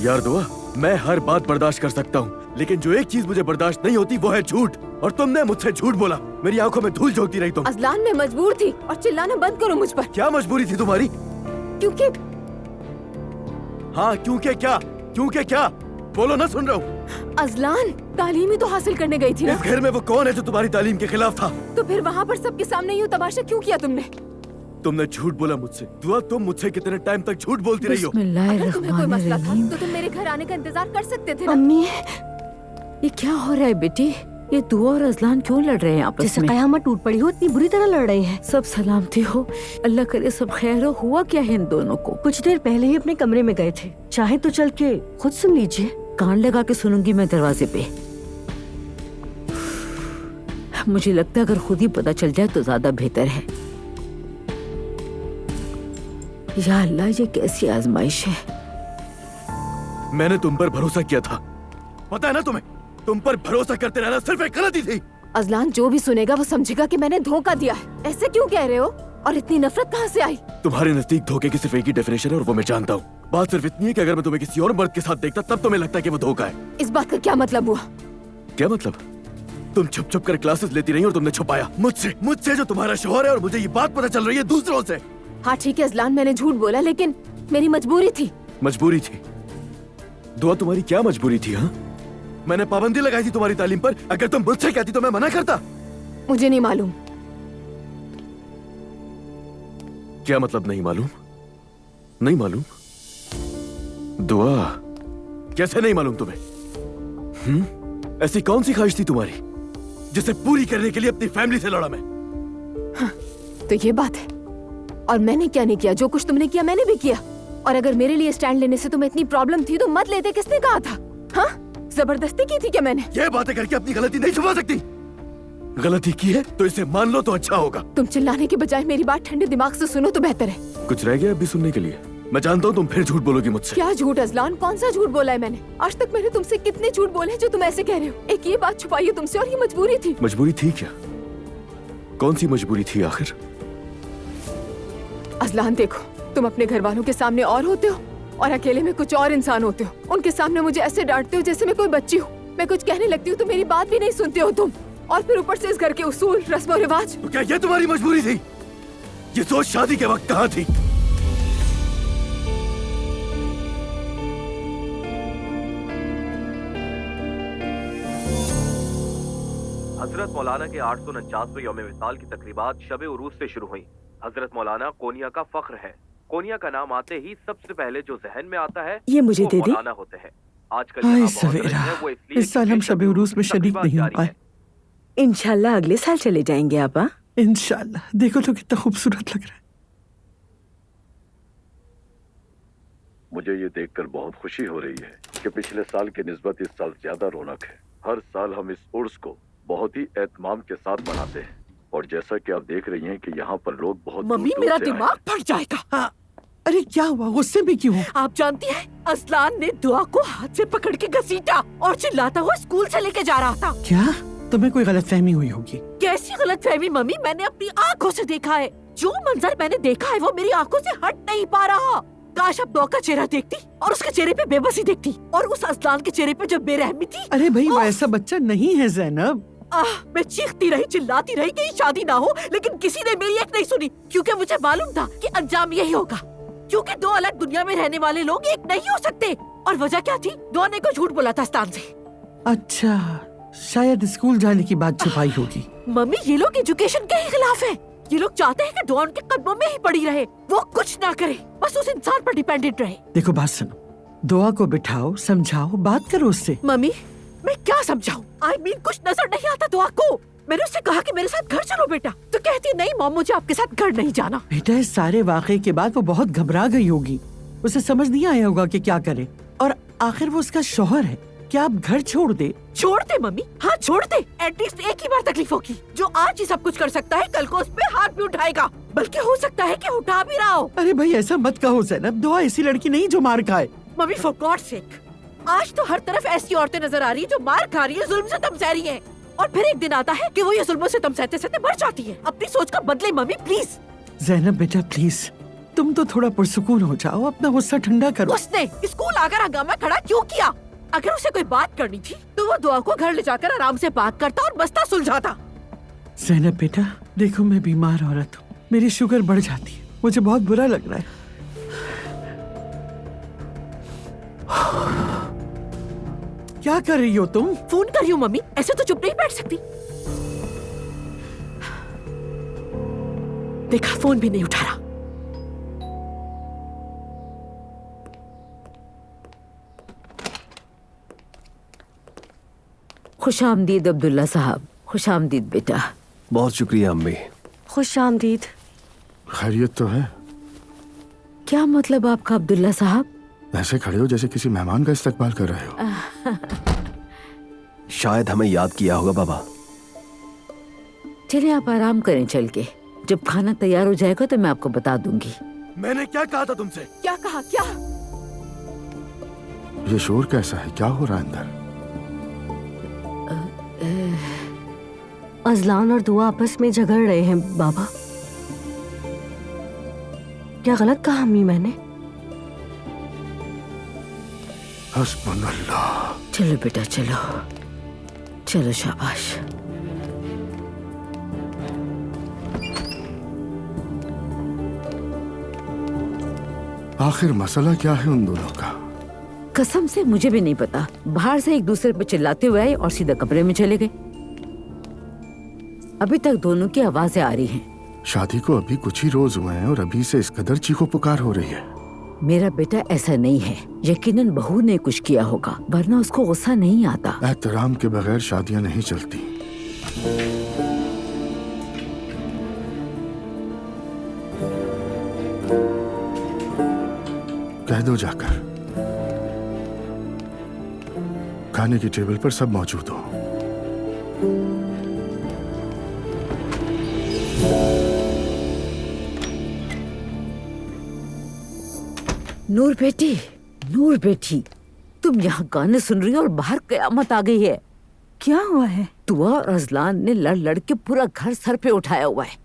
यार दुआ, मैं हर बात बर्दाश्त कर सकता हूँ, लेकिन जो एक चीज मुझे बर्दाश्त नहीं होती वो है झूठ। और तुमने मुझसे झूठ बोला, मेरी आंखों में धूल झोंकती रही तुम। अजलान, मैं मजबूर थी, और चिल्लाना बंद करो मुझ पर। क्या मजबूरी थी तुम्हारी? क्योंकि। हाँ, क्योंकि क्या? क्योंकि क्या? बोलो ना, सुन रहा हूँ। अजलान, तालीम ही तो हासिल करने गई थी ना। इस घर में वो कौन है जो तुम्हारी तालीम के खिलाफ था? तो फिर वहाँ पर सबके सामने यूँ तमाशा क्यों किया तुमने? तुमने झूठ बोला मुझसे। दुआ, तुम मुझसे कितने टाइम तक झूठ बोलती रही हो? अगर तुम्हें कोई मसला था तो तुम मेरे घर आने का इंतजार कर सकते थे ना। अम्मी, ये क्या हो रहा है बेटी? ये दुआ और अजलान क्यों लड़ रहे हैं आपस में? जैसे कयामत टूट पड़ी हो, इतनी बुरी तरह लड़ रहे हैं। सब सलामती हो, अल्लाह करे सब खैर हो। हुआ क्या है इन दोनों को? कुछ देर पहले ही अपने कमरे में गए थे, चाहे तो चल के खुद सुन लीजिए। कान लगा के सुनूंगी मैं दरवाजे पे। मुझे लगता है अगर खुद ही पता चल जाए तो ज्यादा बेहतर है। या अल्लाह, ये कैसी आजमाइश है? मैंने तुम पर भरोसा किया था, पता है ना तुम्हें? तुम पर भरोसा करते रहना सिर्फ एक गलती थी। अजलान, जो भी सुनेगा वो समझेगा कि मैंने धोखा दिया है। ऐसे क्यों कह रहे हो? और इतनी नफरत कहाँ से आई? तुम्हारे नजदीक धोखे की सिर्फ एक ही डेफिनेशन है और वो मैं जानता हूँ। बात सिर्फ इतनी है कि अगर मैं तुम्हें किसी और मर्द के साथ देखता तब तुम्हें लगता है कि वो धोखा है। इस बात का क्या मतलब हुआ? क्या मतलब? तुम छुप छुप कर क्लासेस लेती रही और तुमने छुपाया मुझसे जो तुम्हारा शौहर है, और मुझे ये बात पता चल रही है दूसरों से। हाँ ठीक है अजलान, मैंने झूठ बोला, लेकिन मेरी मजबूरी थी। मजबूरी थी? दुआ, तुम्हारी क्या मजबूरी थी? हाँ, मैंने पाबंदी लगाई थी तुम्हारी तालीम पर। अगर तुम मुझसे कहती तो मैं मना करता। मुझे नहीं मालूम। क्या मतलब नहीं मालूम? नहीं मालूम? दुआ, कैसे नहीं मालूम तुम्हें? ऐसी कौन सी ख्वाहिश थी तुम्हारी जिसे पूरी करने के लिए अपनी फैमिली से लड़ा मैं? हाँ, तो ये बात है। और मैंने क्या नहीं किया? जो कुछ तुमने किया मैंने भी किया। और अगर मेरे लिए स्टैंड लेने से तुम्हें इतनी प्रॉब्लम थी तो मत लेते। किसने कहा था? हाँ, जबरदस्ती की थी क्या मैंने? ये बातें करके अपनी गलती नहीं छुपा सकती। गलती की है तो इसे मान लो तो अच्छा होगा। तुम चिल्लाने के बजाय मेरी बात ठंडे दिमाग से सुनो तो बेहतर है। कुछ रह गया अभी सुनने के लिए? मैं जानता हूँ तुम फिर झूठ बोलोगी मुझसे। क्या झूठ अजलान? कौन सा झूठ बोला है मैंने? आज तक मैंने तुमसे कितने झूठ बोले हैं जो तुम ऐसे कह रहे हो? एक ये बात छुपाई है तुमसे, और ये मजबूरी थी। मजबूरी थी क्या? कौन सी मजबूरी थी आखिर? अजलान देखो, तुम अपने घर वालों के सामने और होते हो और अकेले में कुछ और इंसान होते हो। उनके सामने मुझे ऐसे डांटते हो जैसे मैं कोई बच्ची हूँ। मैं कुछ कहने लगती हूँ तो मेरी बात भी नहीं सुनते हो तुम। और फिर ऊपर से इस घर के उसूल, रस्म और रिवाज। तो क्या ये तुम्हारी मजबूरी थी? ये सोच शादी के वक्त कहाँ थी? हजरत मौलाना के 849वें यौम विसाल की तकरीबात शब उरूस से शुरू हुई। हजरत मौलाना कोनिया का फख्र है। कोनिया का नाम आते ही सबसे पहले जो जहन में आता है ये मुझे दे दे। मौलाना होते हैं। आजकल यहाँ बहुत रश है, वो इसलिए इस साल हम शब उरूस में शरीक नहीं हो पाए। इंशाल्लाह अगले साल चले जाएंगे आपा। इंशाल्लाह। देखो तो कितना खूबसूरत लग रहा है। मुझे ये देखकर बहुत खुशी हो रही है कि पिछले साल की निस्बत इस साल ज्यादा रौनक है। हर साल हम इस उर्स को बहुत ही एहतमाम के साथ मनाते हैं और जैसा कि आप देख रही हैं कि यहाँ पर लोग बहुत मम्मी, मेरा दिमाग फट जाएगा। हाँ, अरे क्या हुआ, गुस्से में क्यों? आप जानती हैं, असलान ने दुआ को हाथ से पकड़ के घसीटा और चिल्लाता हुआ स्कूल से लेके जा रहा था। क्या? तुम्हें कोई गलतफहमी हुई होगी। कैसी गलतफहमी मम्मी, मैंने अपनी आंखों से देखा है। जो मंजर मैंने देखा है वो मेरी आंखों से हट नहीं पा रहा। काश अब दुआ का चेहरा देखती और उसके चेहरे पे बेबसी देखती और उस असलान के चेहरे पे जो बेरहमी थी। अरे भाई वो ऐसा बच्चा नहीं है ज़ैनब। मैं चीखती रही, चिल्लाती रही कि शादी ना हो, लेकिन किसी ने मेरी एक नहीं सुनी, क्योंकि मुझे मालूम था कि अंजाम यही होगा। क्योंकि दो अलग दुनिया में रहने वाले लोग एक नहीं हो सकते। और वजह क्या थी? दुआ ने को झूठ बोला था अस्तान से। अच्छा, शायद स्कूल जाने की बात छुपाई होगी। मम्मी, ये लोग एजुकेशन के ही खिलाफ है। ये लोग चाहते हैं कि दुआ उनके कदमों में ही पड़ी रहे, वो कुछ ना करे, बस उस इंसान पर डिपेंडेंट रहे। देखो बात सुनो, दुआ को बिठाओ, समझाओ, बात करो उससे। मम्मी, मैं क्या समझाऊं? आई मीन कुछ नजर नहीं आता दुआ को। मैंने उससे कहा कि मेरे साथ घर चलो बेटा, तो कहती नहीं मॉम, मुझे आपके साथ घर नहीं जाना। बेटा, इस सारे वाकये के बाद वो बहुत घबरा गई होगी, उसे समझ नहीं आया होगा कि क्या करे। और आखिर वो उसका शौहर है, क्या आप घर छोड़ दे? छोड़ दे मम्मी, हाँ छोड़ दे। एटलीस्ट एक ही बार तकलीफ होगी। जो आज ही सब कुछ कर सकता है, कल को उस पे हाथ भी उठाएगा, बल्कि हो सकता है कि उठा भी रहा हो। अरे भाई ऐसा मत कहो ज़ैनब, दुआ ऐसी लड़की नहीं जो मार खाए। मम्मी फॉर गॉड सेक, आज तो हर तरफ ऐसी औरतें नजर आ रही है जो मार खा रही है, जुल्म से दम सह रही है, और फिर एक दिन आता है कि वो ये जुल्मों से दम सहते सहते मर जाती है। अपनी सोच का बदले मम्मी प्लीज। ज़ैनब बेटा प्लीज, तुम तो थोड़ा पुरसुकून हो जाओ, अपना गुस्सा ठंडा करो। उसने स्कूल आकर हंगामा खड़ा क्यों किया? अगर उसे कोई बात करनी थी तो वो दुआ को घर ले जाकर आराम से बात करता और मसला सुलझाता। ज़ैनब बेटा, देखो मैं बीमार औरत हूँ, मेरी शुगर बढ़ जाती है, मुझे बहुत बुरा लग रहा है। क्या कर रही हो तुम? फोन कर रही हूँ मम्मी, ऐसे तो चुप नहीं बैठ सकती। देखा, फोन भी नहीं उठा रहा। खुशामदीद अब्दुल्ला साहब। खुशामदीद बेटा। बहुत शुक्रिया अम्मी। खुशामदीद। खैरियत तो है? क्या मतलब आपका अब्दुल्ला साहब? ऐसे खड़े हो जैसे किसी मेहमान का इस्तकबाल कर रहे हो। शायद हमें याद किया होगा बाबा। चलिए आप आराम करें चल के, जब खाना तैयार हो जाएगा तो मैं आपको बता दूंगी। मैंने क्या कहा था तुमसे? क्या कहा? क्या? ये शोर कैसा है? क्या हो रहा है अंदर? अजलान और दुआ आपस में झगड़ रहे हैं बाबा। क्या गलत कहा अम्मी मैंने? हस्बुनल्लाह। चलो बेटा चलो, चलो शाबाश। आखिर मसला क्या है उन दोनों का? कसम से मुझे भी नहीं पता। बाहर से एक दूसरे पर चिल्लाते हुए आए और सीधा कमरे में चले गए। अभी तक दोनों की आवाजें आ रही हैं। शादी को अभी कुछ ही रोज हुए हैं और अभी से इस कदर चीखो पुकार हो रही है। मेरा बेटा ऐसा नहीं है, यकीनन बहू ने कुछ किया होगा, वरना उसको गुस्सा नहीं आता। एहतराम के बगैर शादियां नहीं चलती। कह दो जाकर खाने की टेबल पर सब मौजूद हो। नूर बेटी, नूर बेटी, तुम यहाँ गाने सुन रही हो और बाहर कयामत आ गई है। क्या हुआ है? दुआ और अजलान ने लड़ लड़ के पूरा घर सर पे उठाया हुआ है।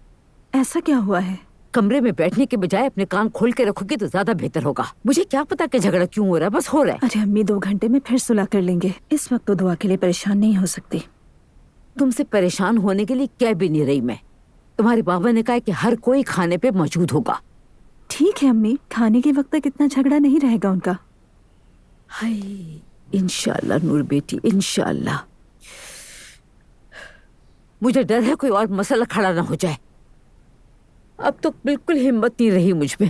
ऐसा क्या हुआ है? कमरे में बैठने के बजाय अपने कान खोल के रखोगे तो ज्यादा बेहतर होगा। मुझे क्या पता कि झगड़ा क्यों हो रहा है, बस हो रहा है। अरे अम्मी, 2 घंटे में फिर सुलह कर लेंगे। इस वक्त तो दुआ के लिए परेशान नहीं हो सकती। तुमसे परेशान होने के लिए कह भी नहीं रही मैं। तुम्हारे बाबा ने कहा कि हर कोई खाने पे मौजूद होगा। ठीक है अम्मी, खाने के वक्त तक इतना झगड़ा नहीं रहेगा उनका। हाय, इंशाल्लाह नूर बेटी, इंशाल्लाह। मुझे डर है कोई और मसला खड़ा ना हो जाए। अब तो बिल्कुल हिम्मत नहीं रही मुझ में।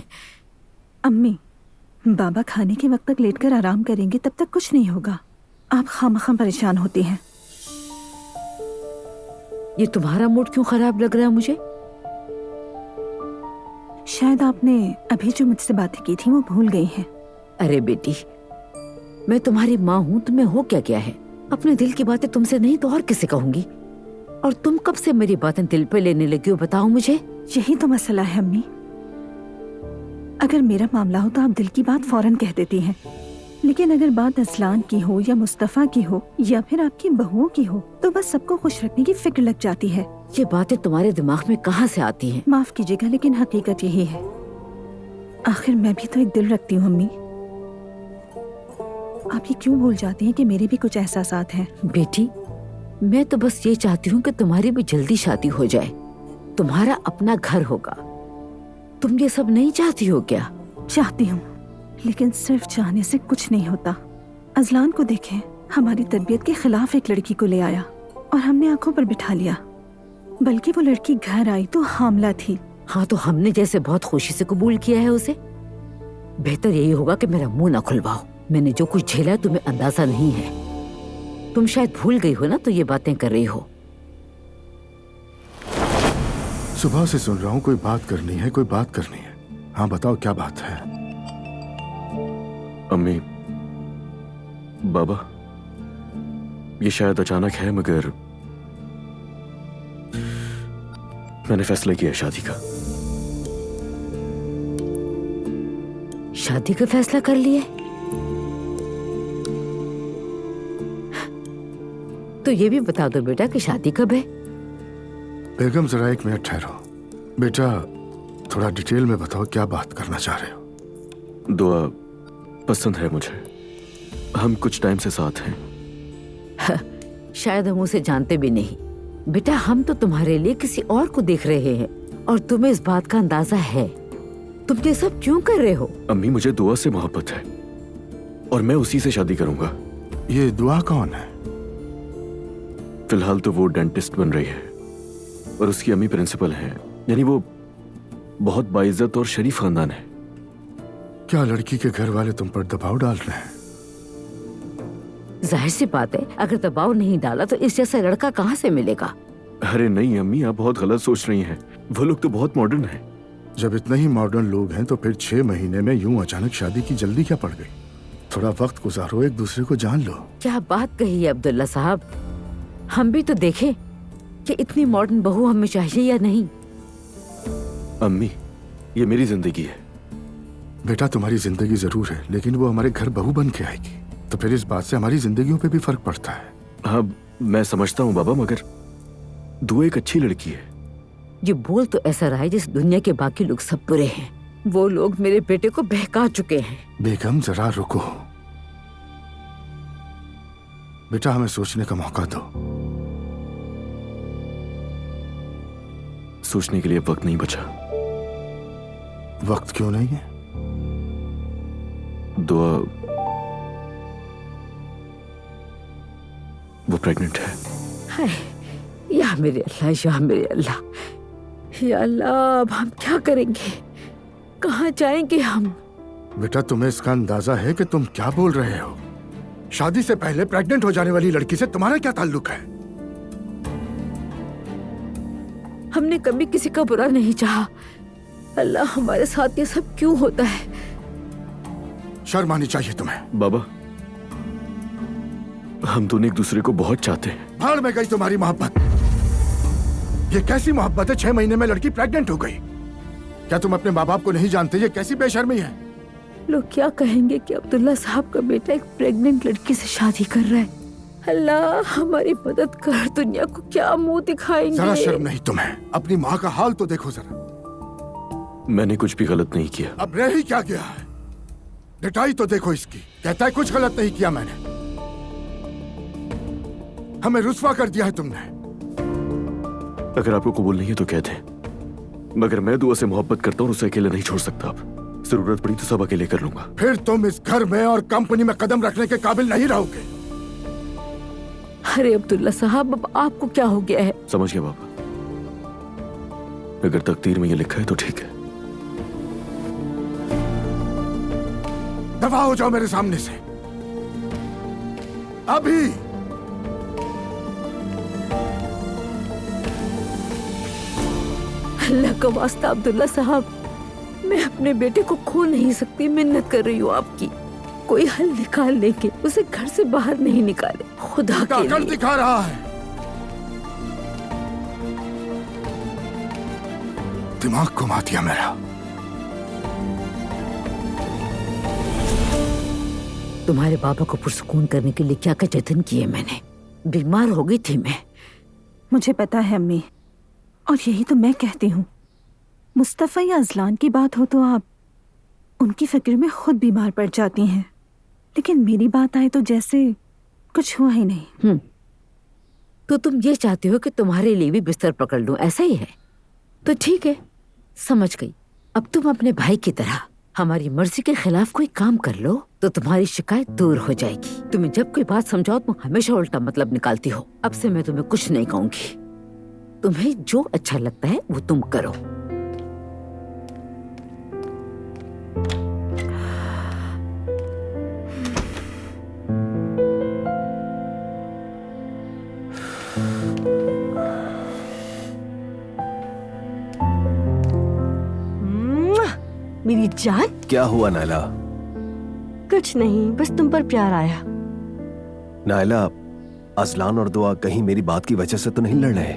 अम्मी, बाबा खाने के वक्त तक लेटकर आराम करेंगे, तब तक कुछ नहीं होगा। आप खामखा परेशान होती हैं। ये तुम्हारा मूड क्यों खराब लग रहा है मुझे? शायद आपने अभी जो मुझसे बातें की थी वो भूल गई हैं। अरे बेटी, मैं तुम्हारी माँ हूँ, तुम्हें हो क्या क्या है? अपने दिल की बातें तुमसे नहीं तो और किसे कहूंगी? और तुम कब से मेरी बातें दिल पे लेने लगी हो, बताओ मुझे। यही तो मसला है अम्मी। अगर मेरा मामला हो तो आप दिल की बात फौरन कह देती हैं, लेकिन अगर बात असलान की हो या मुस्तफा की हो या फिर आपकी बहुओं की हो तो बस सबको खुश रखने की फिक्र लग जाती है। ये बातें तुम्हारे दिमाग में कहाँ से आती हैं? माफ कीजिएगा लेकिन हकीकत यही है। आखिर मैं भी तो एक दिल रखती हूँ अम्मी। आप ये क्यों भूल जाती हैं कि मेरे भी कुछ एहसासात हैं? बेटी, मैं तो बस ये चाहती हूँ कि तुम्हारी भी जल्दी शादी हो जाए, तुम्हारा अपना घर होगा। तुम ये सब नहीं चाहती हो क्या? चाहती हूँ, लेकिन सिर्फ चाहने से कुछ नहीं होता। अजलान को देखें, हमारी तरबियत के खिलाफ एक लड़की को ले आया और हमने आंखों पर बिठा लिया, बल्कि वो लड़की घर आई तो हामला थी। हाँ, तो हमने जैसे बहुत खुशी से कबूल किया है उसे। बेहतर यही होगा कि मेरा मुंह ना खुलवाओ। मैंने जो कुछ झेला है तुम्हें अंदाजा नहीं है। तुम शायद भूल गई हो ना, तो ये बातें कर रही हो। सुबह से सुन रहा हूँ कोई बात करनी है, कोई बात करनी है। हाँ बताओ क्या बात है? अम्मी, बाबा, ये शायद अचानक है मगर मैंने फैसला किया शादी का। शादी का फैसला कर लिया? तो ये भी बता दो बेटा कि शादी कब है? बेगम जरा एक मिनट ठहरो। बेटा थोड़ा डिटेल में बताओ क्या बात करना चाह रहे हो? दुआ पसंद है मुझे, हम कुछ टाइम से साथ हैं। शायद हम उसे जानते भी नहीं। बेटा हम तो तुम्हारे लिए किसी और को देख रहे हैं और तुम्हें इस बात का अंदाजा है। तुम ये सब क्यों कर रहे हो? अम्मी मुझे दुआ से मोहब्बत है और मैं उसी से शादी करूंगा। ये दुआ कौन है? फिलहाल तो वो डेंटिस्ट बन रही है और उसकी अम्मी प्रिंसिपल है, यानी वो बहुत बाइज्जत और शरीफ खानदान है। क्या लड़की के घर वाले तुम पर दबाव डाल रहे हैं? जाहिर सी बात है, अगर दबाव नहीं डाला तो इस जैसा लड़का कहाँ से मिलेगा? अरे नहीं अम्मी, आप बहुत गलत सोच रही हैं। वो लोग तो बहुत मॉडर्न हैं। जब इतने ही मॉडर्न लोग हैं तो फिर 6 महीने में यूं अचानक शादी की जल्दी क्या पड़ गई? थोड़ा वक्त गुजारो, एक दूसरे को जान लो। क्या बात कही है अब्दुल्ला साहब। हम भी तो देखें कि इतनी मॉडर्न बहू हमें चाहिए या नहीं। अम्मी ये मेरी जिंदगी है। बेटा तुम्हारी जिंदगी जरूर है, लेकिन वो हमारे घर बहू बन के आएगी, तो फिर इस बात से हमारी जिंदगियों पे भी फर्क पड़ता है। हाँ मैं समझता हूँ बाबा, मगर दुआ एक अच्छी लड़की है। ये बोल तो ऐसा रहा है जैसे दुनिया के बाकी लोग सब बुरे हैं। वो लोग मेरे बेटे को बहका चुके हैं। बेगम जरा रुको बेटा, हमें सोचने का मौका दो। सोचने के लिए वक्त नहीं बचा। वक्त क्यों नहीं है? दुआ वो प्रेग्नेंट है। हाय या मेरे अल्लाह, या मेरे अल्लाह, या अल्लाह, अब हम क्या करेंगे? कहाँ जाएंगे हम? बेटा तुम्हें इसका अंदाजा है कि तुम क्या बोल रहे हो? शादी से पहले प्रेग्नेंट हो जाने वाली लड़की से तुम्हारा क्या ताल्लुक है? हमने कभी किसी का बुरा नहीं चाहा। अल्लाह हमारे साथ ये सब क्यों होता है? शर्म आनी चाहिए तुम्हें। बाबा हम दोनों एक दूसरे को बहुत चाहते हैं। भाड़ में गई तुम्हारी मोहब्बत। ये कैसी मोहब्बत है? 6 महीने में लड़की प्रेग्नेंट हो गई। क्या तुम अपने माँ बाप को नहीं जानते? ये कैसी बेशर्मी है? लोग क्या कहेंगे कि अब्दुल्ला साहब का बेटा एक प्रेग्नेंट लड़की से शादी कर रहा है। अल्लाह हमारी मदद कर, दुनिया को क्या मुंह दिखाएंगे? जरा शर्म नहीं तुम्हें? अपनी माँ का हाल तो देखो जरा। मैंने कुछ भी गलत नहीं किया। अब रह ही क्या गया है? डिटाई तो देखो इसकी। कहता है कुछ गलत नहीं किया मैंने। हमें रुस्वा कर दिया है तुमने। अगर आपको कबूल नहीं है तो कह दें, मगर मैं दुआ से मोहब्बत करता हूँ, उसे अकेले नहीं छोड़ सकता। अब जरूरत पड़ी तो सब अकेले कर लूंगा। फिर तुम इस घर में और कंपनी में कदम रखने के काबिल नहीं रहोगे। अरे अब्दुल्ला साहब, अब आपको क्या हो गया है? समझ गया बाबा, अगर तकदीर में ये लिखा है तो ठीक है। दफा हो जाओ मेरे सामने से अभी। अल्लाह का वास्ता अब्दुल्ला साहब, मैं अपने बेटे को खो नहीं सकती। मिन्नत कर रही हूँ आपकी, कोई हल निकाल लेंगे। उसे घर से बाहर नहीं निकाले, खुदा के लिए। दिखा रहा है। दिमाग घुमा दिया मेरा। तुम्हारे पापा को पुरसुकून करने के लिए क्या क्या जतन किए मैंने। बीमार हो गई थी मैं। मुझे पता है अम्मी, और यही तो मैं कहती हूँ, मुस्तफ़ा या अजलान की बात हो तो आप उनकी फिक्र में खुद बीमार पड़ जाती हैं, लेकिन मेरी बात आए तो जैसे कुछ हुआ ही नहीं। तो तुम ये चाहते हो कि तुम्हारे लिए भी बिस्तर पकड़ लूं, ऐसा ही है? तो ठीक है, समझ गई। अब तुम अपने भाई की तरह हमारी मर्जी के खिलाफ कोई काम कर लो तो तुम्हारी शिकायत दूर हो जाएगी। तुम्हें जब कोई बात समझाओ तुम हमेशा उल्टा मतलब निकालती हो। अब से मैं तुम्हें कुछ नहीं कहूंगी। तुम्हें जो अच्छा लगता है वो तुम करो। मेरी जान। क्या हुआ नायला? कुछ नहीं, बस तुम पर प्यार आया। नायला, अजलान और दुआ कहीं मेरी बात की वजह से तो नहीं लड़ रहे?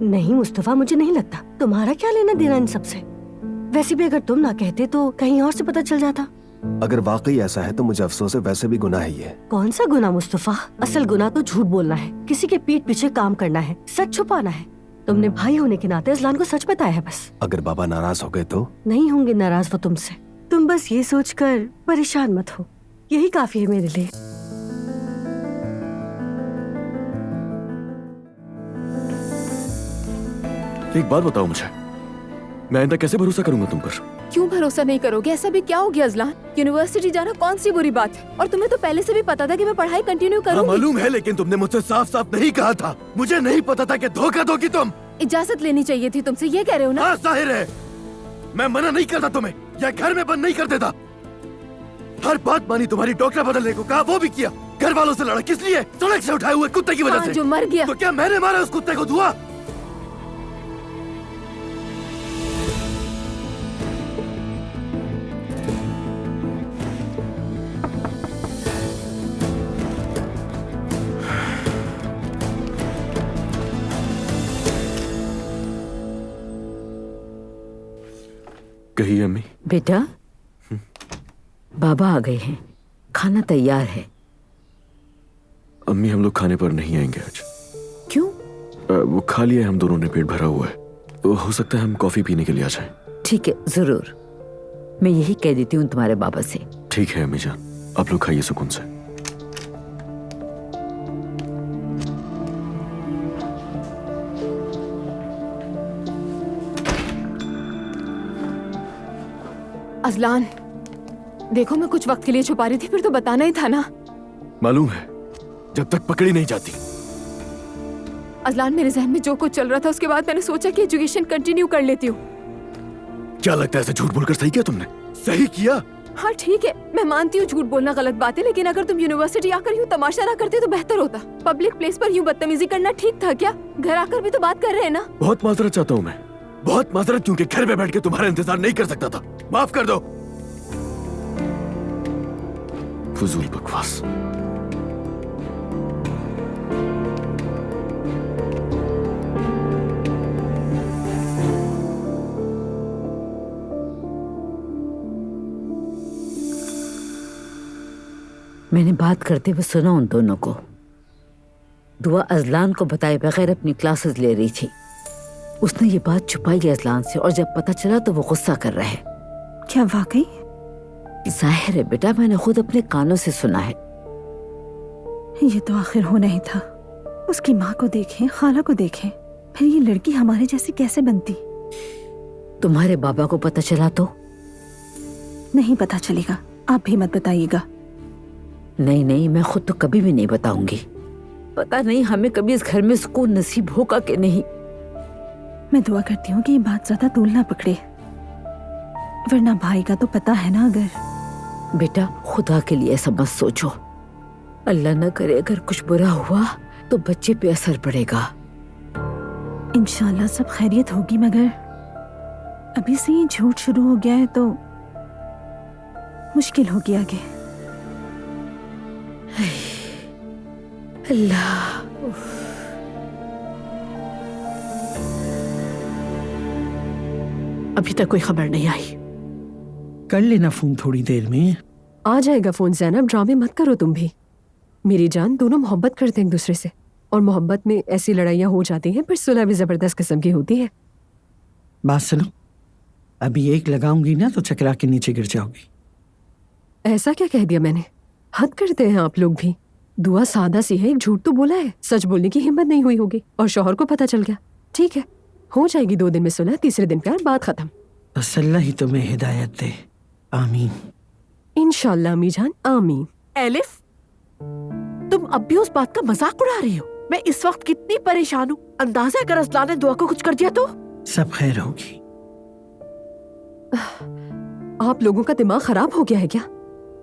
नहीं मुस्तफा, मुझे नहीं लगता। तुम्हारा क्या लेना देना इन सबसे? वैसे भी अगर तुम ना कहते तो कहीं और से पता चल जाता। अगर वाकई ऐसा है तो मुझे अफसोस है, वैसे भी गुनाह ही है। कौन सा गुनाह मुस्तफा? असल गुनाह तो झूठ बोलना है, किसी के पीठ पीछे काम करना है, सच छुपाना है। तुमने भाई होने के नाते अजलान को सच बताया है बस। अगर बाबा नाराज हो गए तो? नहीं होंगे नाराज वो तुमसे। तुम बस ये सोचकर परेशान मत हो, यही काफी है मेरे लिए। एक बात बताओ मुझे, मैं आइंदा कैसे भरोसा करूंगा तुम पर? क्यों भरोसा नहीं करोगे? ऐसा भी क्या हो गया अजलान? यूनिवर्सिटी जाना कौन सी बुरी बात है? और तुम्हें तो पहले से भी पता था कि मैं पढ़ाई कंटिन्यू करूंगी। मालूम है, लेकिन तुमने मुझसे साफ साफ नहीं कहा था। मुझे नहीं पता था कि धोखा दोगी तुम। इजाजत लेनी चाहिए थी तुमसे, ये कह रहे हो ना? हाँ, जाहिर है। मैं मना नहीं करता तुम्हें, या घर में बंद नहीं कर देता। हर बात मानी, तुम्हारी डॉक्टर बदलने को कहा, वो भी किया। घर वालों से लड़ा, किस लिए? सड़क से उठाए हुए कुत्ते की वजह से। जो मर गया। तो क्या मैंने मारा उस कुत्ते को? दुआ। कही अम्मी। बेटा, बाबा आ गए हैं, खाना तैयार है। अम्मी, हम लोग खाने पर नहीं आएंगे आज। क्यों? वो खा लिया है, हम दोनों ने पेट भरा हुआ है। तो हो सकता है हम कॉफी पीने के लिए आ जाएं। ठीक है, जरूर। मैं यही कह देती हूँ तुम्हारे बाबा से। ठीक है अम्मी जान, आप लोग खाइए सुकून से। अजलान, देखो मैं कुछ वक्त के लिए छुपा रही थी, फिर तो बताना ही था ना। मालूम है, जब तक पकड़ी नहीं जाती। अजलान, मेरे जहन में जो कुछ चल रहा था उसके बाद मैंने सोचा कि एजुकेशन कंटिन्यू कर लेती हूँ। क्या लगता है ऐसे झूठ बोलकर सही किया तुमने? सही किया? हाँ ठीक है, मैं मानती हूँ झूठ बोलना गलत बात है, लेकिन अगर तुम यूनिवर्सिटी आकर यूँ तमाशा ना करते तो बेहतर होता। पब्लिक प्लेस पर यूँ बदतमीजी करना ठीक था क्या? घर आकर भी तो बात कर रहे हैं ना। बहुत माजरत चाहता हूँ मैं, बहुत माजरत, क्योंकि घर में बैठ के तुम्हारा इंतजार नहीं कर सकता था। माफ कर दो। फजूल बकवास। मैंने बात करते हुए सुना उन दोनों को। दुआ अजलान को बताए बगैर अपनी क्लासेस ले रही थी। उसने ये बात छुपाई है अजलान से, और जब पता चला तो वो गुस्सा कर रहा है। क्या वाकई? जाहिर है बेटा, मैंने खुद अपने कानों से सुना है। ये तो आखिर होना ही था। उसकी माँ को देखें, खाला को देखें, फिर ये लड़की हमारे जैसी कैसे बनती? तुम्हारे बाबा को पता चला तो? नहीं पता चलेगा, आप भी मत बताइएगा। नहीं नहीं, मैं खुद तो कभी भी नहीं बताऊंगी। पता नहीं हमें कभी इस घर में सुकून नसीब होगा कि नहीं। मैं दुआ करती हूँ कि ये बात ज्यादा तूल ना पकड़े, वरना भाई का तो पता है ना। अगर बेटा, खुदा के लिए ऐसा मत सोचो। अल्लाह न करे अगर कुछ बुरा हुआ तो बच्चे पे असर पड़ेगा। इंशाल्लाह सब खैरियत होगी, मगर अभी से ये झूठ शुरू हो गया है तो मुश्किल होगी आगे। अल्लाह। अभी तक कोई खबर नहीं आई। कर लेना फोन थोड़ी देर में। आ जाएगा फोन ज़ैनब, ड्रामे मत करो तुम भी। मेरी जान, दोनों मोहब्बत करते हैं एक दूसरे से, और मोहब्बत में ऐसी लड़ाइयाँ हो जाती हैं, पर सुलह भी जबरदस्त किस्म की होती है। बात सुनो, अभी एक लगाऊंगी ना तो चकरा के नीचे गिर जाओगी। ऐसा क्या कह दिया मैंने? हद करते हैं आप लोग भी। दुआ सादा सी है, एक झूठ तो बोला है, सच बोलने की हिम्मत नहीं हुई होगी, और शौहर को पता चल गया। ठीक है, हो जाएगी 2 दिन में सुलह, तीसरे दिन प्यार, बात खत्म। बस अल्लाह ही तुम्हें हिदायत दे, आमीन। इंशाल्लाह अम्मी जान, आमीन। एलिफ, तुम अब भी उस बात का मजाक उड़ा रही हो। मैं इस वक्त कितनी परेशान हूँ। अंदाजा अगर असलान ने दुआ को कुछ कर दिया तो सब खैर होगी। आप लोगों का दिमाग खराब हो गया है क्या?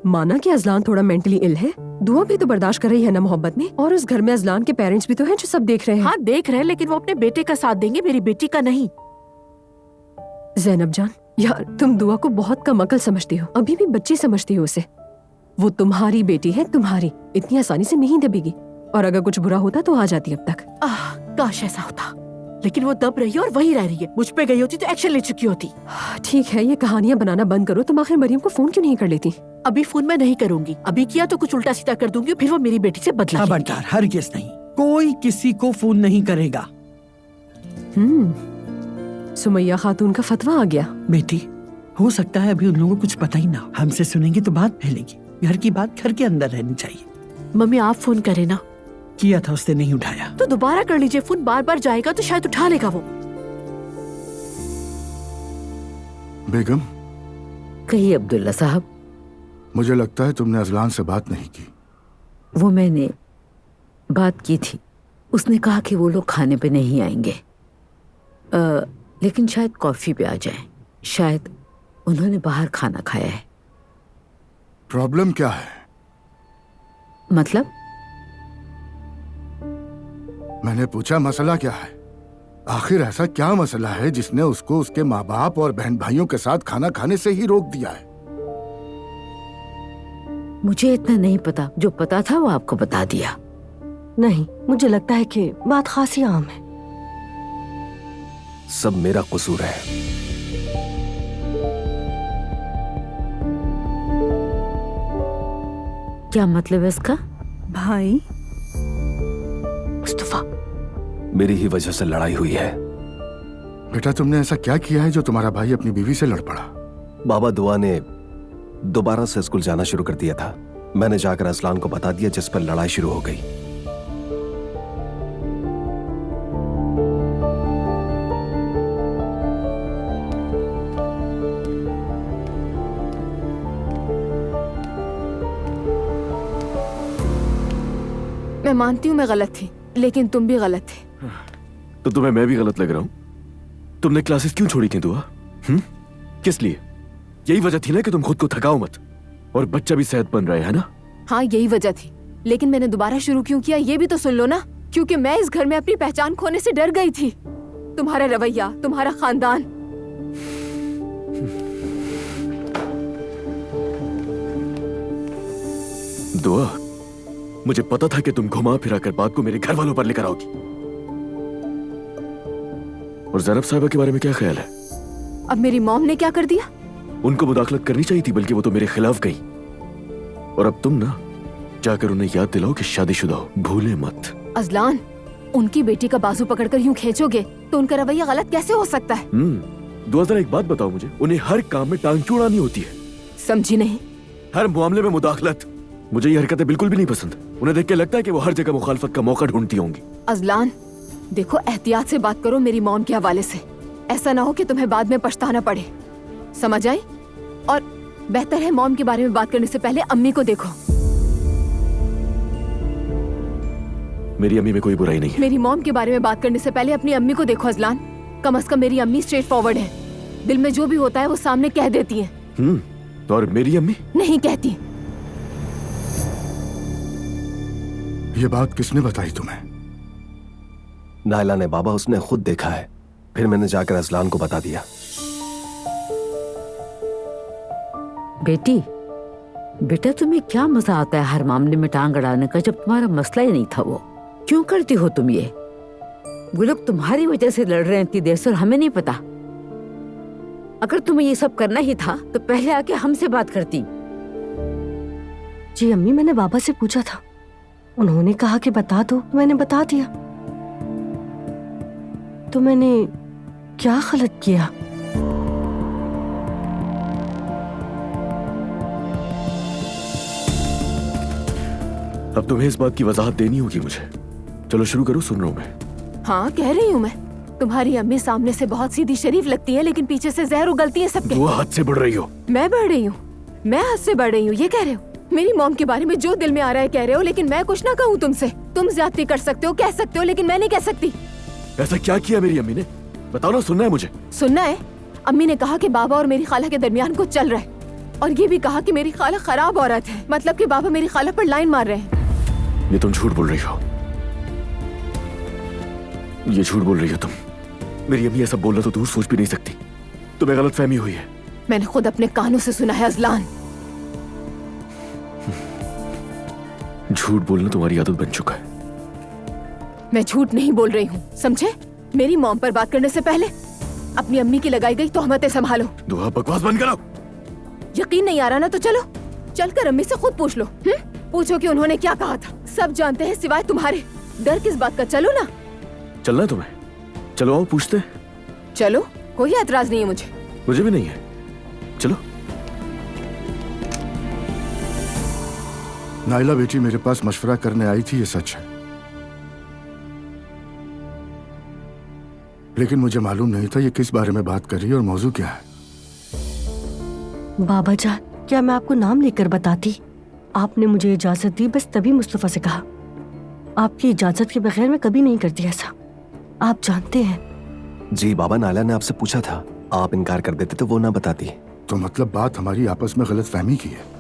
माना कि अजलान थोड़ा मेंटली इल है, दुआ भी तो बर्दाश्त कर रही है ना मोहब्बत में, और उस घर में अजलान के पेरेंट्स भी तो हैं जो सब देख रहे हैं। हाँ देख रहे हैं, लेकिन वो अपने बेटे का साथ देंगे, मेरी बेटी का नहीं। ज़ैनब जान, यार तुम दुआ को बहुत कम अकल समझती हो, अभी भी बच्ची समझती हो उसे। वो तुम्हारी बेटी है, तुम्हारी, इतनी आसानी से नहीं दबेगी, और अगर कुछ बुरा होता तो आ जाती अब तक। काश ऐसा होता, लेकिन वो दब रही है और वही रह रही है। मुझ पे गई होती तो एक्शन ले चुकी होती। ठीक है, ये कहानियां बनाना बंद करो। तुम आखिर मरियम को फोन क्यों नहीं कर लेती? अभी फोन मैं नहीं करूंगी, अभी किया तो कुछ उल्टा सीधा कर दूंगी, फिर वो मेरी बेटी से बदला लेगी। खबरदार, हरगिज़ नहीं, कोई किसी को फोन नहीं करेगा। सुमैया खातून का फतवा आ गया। बेटी, हो सकता है अभी उन लोगों को कुछ पता ही ना हो, हमसे सुनेंगे तो बात फैलेगी। घर की बात घर के अंदर रहनी चाहिए। मम्मी आप फोन करे ना। किया था, उसने नहीं उठाया। तो दोबारा कर लीजिए, फोन बार बार जाएगा तो शायद उठा लेगा वो। बेगम, कहिए अब्दुल्ला साहब। मुझे लगता है तुमने अजलान से बात नहीं की। वो मैंने बात की थी, उसने कहा कि वो लोग खाने पे नहीं आएंगे, लेकिन शायद कॉफी पे आ जाएं। शायद उन्होंने बाहर खाना खाया है। प्रॉब्लम क्या है? मतलब? मैंने पूछा मसला क्या है। आखिर ऐसा क्या मसला है जिसने उसको उसके माँ बाप और बहन भाइयों के साथ खाना खाने से ही रोक दिया है? मुझे इतना नहीं पता, जो पता था वो आपको बता दिया। नहीं, मुझे लगता है कि बात खासी आम है। सब मेरा कसूर है। क्या मतलब है इसका? भाई मुस्तफा, मेरी ही वजह से लड़ाई हुई है। बेटा, तुमने ऐसा क्या किया है जो तुम्हारा भाई अपनी बीवी से लड़ पड़ा? बाबा दुआ ने दोबारा से स्कूल जाना शुरू कर दिया था। मैंने जाकर असलान को बता दिया, जिस पर लड़ाई शुरू हो गई। मैं मानती हूँ मैं गलत थी, लेकिन तुम भी गलत थे। तो तुम्हें मैं भी गलत लग रहा हूँ? तुमने क्लासेस क्यों छोड़ी थी दुआ? किस लिए? यही वजह थी ना कि तुम खुद को थकाओ मत, और बच्चा भी सेहतमंद रहे, है ना? हाँ यही वजह थी, लेकिन मैंने दोबारा शुरू क्यों किया ये भी तो सुन लो ना। क्योंकि मैं इस घर में अपनी पहचान खोने से डर गई थी। तुम्हारा रवैया, तुम्हारा खानदान। दुआ, मुझे पता था कि तुम घुमा फिरा कर बात को मेरे घर वालों पर लेकर आओगी। और ज़ैनब साहिबा के बारे में क्या ख्याल है? अब मेरी मॉम ने क्या कर दिया? उनको मुदाखलत करनी चाहिए थी, बल्कि वो तो मेरे खिलाफ गई। और अब तुम ना जाकर उन्हें याद दिलाओ कि शादीशुदा हो, भूले मत। अजलान, उनकी बेटी का बाजू पकड़कर यूं खींचोगे तो उनका रवैया गलत कैसे हो सकता है? दुआ, जरा एक बात बताओ मुझे, उन्हें हर काम में टांग क्यों अड़ानी होती है? समझी नहीं। हर मामले में मुदाखलत। मुझे ये हरकतें बिल्कुल भी नहीं पसंद। उन्हें देख के लगता है कि वो हर जगह मुखालफत का मौका ढूंढती होंगी। अजलान, देखो एहतियात से बात करो मेरी मॉम के हवाले से। ऐसा ना हो कि तुम्हें बाद में पछताना पड़े। समझ आई? और बेहतर है मॉम के बारे में बात करने से पहले अम्मी को देखो। मेरी अम्मी में कोई बुराई नहीं है। मेरी मॉम के बारे में बात करने से पहले अपनी अम्मी को देखो अजलान। कम से कम मेरी अम्मी स्ट्रेट फॉरवर्ड है। दिल में जो भी होता है वो सामने कह देती है। और मेरी अम्मी नहीं कहती। ये बात किसने बताई तुम्हें? नायला ने बाबा, उसने खुद देखा है। फिर मैंने जाकर असलान को बता दिया। बेटा तुम्हें क्या मजा आता है हर मामले में टांग अड़ाने का, जब तुम्हारा मसला ही नहीं था वो? क्यों करती हो तुम ये? वो लोग तुम्हारी वजह से लड़ रहे हैं इतनी देर से और हमें नहीं पता। अगर तुम्हें ये सब करना ही था तो पहले आके हमसे बात करती। जी अम्मी, मैंने बाबा से पूछा था, उन्होंने कहा कि बता दो, मैंने बता दिया। तो मैंने क्या गलत किया? अब तुम्हें इस बात की वजाहत देनी होगी मुझे। चलो शुरू करो, सुन रहा हूं मैं। हाँ, कह रही हूँ मैं। तुम्हारी अम्मी सामने से बहुत सीधी शरीफ लगती है, लेकिन पीछे से जहर उगलती है सबके। दुआ हद से बढ़ रही हो। मैं बढ़ रही हूँ? मैं हद से बढ़ रही हूँ ये कह रहे हो? मेरी मॉम के बारे में जो दिल में आ रहा है कह रहे हो, लेकिन मैं कुछ ना कहूँ तुमसे। तुम ज्यादती कर सकते हो, कह सकते हो, लेकिन मैं नहीं कह सकती। ऐसा क्या किया मेरी अम्मी ने? बताओ ना, सुनना है मुझे। सुनना है? अम्मी ने कहा कि बाबा और मेरी खाला के दरमियान कुछ चल रहा है, और ये भी कहा कि मेरी खाला खराब औरत है, मतलब कि बाबा मेरी खाला पर लाइन मार रहे हैं। ये तुम झूठ बोल रही हो। ये झूठ बोल रही हो तुम। मेरी अम्मी ऐसा बोलना तो दूर सोच भी नहीं सकती। तुम्हें गलतफहमी हुई है। मैंने खुद अपने कानों से सुना है अजलान। झूठ बोलना तुम्हारी आदत बन चुका है। मैं झूठ नहीं बोल रही हूँ, समझे? मेरी मॉम पर बात करने से पहले अपनी अम्मी की लगाई गई तोहमतें संभालो। दुआ, बकवास बंद करो। यकीन नहीं आ रहा ना तो चलो चलकर अम्मी से खुद पूछ लो। पूछो कि उन्होंने क्या कहा था। सब जानते हैं सिवाय तुम्हारे। डर किस बात का? चलो ना। चलना है तुम्हें? चलो आओ, पूछते हैं। चलो, कोई एतराज नहीं है मुझे। मुझे भी नहीं है, चलो। नाइला बेटी मेरे पास मशवरा करने आई थी, ये सच है, लेकिन मुझे मालूम नहीं था ये किस बारे में बात कर रही है और मौजू क्या है। बाबा जान, क्या मैं आपको नाम लेकर बताती? आपने मुझे इजाजत दी, बस तभी मुस्तफा से कहा। आपकी इजाजत के बगैर मैं कभी नहीं करती ऐसा, आप जानते हैं। जी बाबा, नाइला ने आपसे पूछा था, आप इनकार कर देते तो वो ना बताती। तो मतलब बात हमारी आपस में गलत फहमी की है।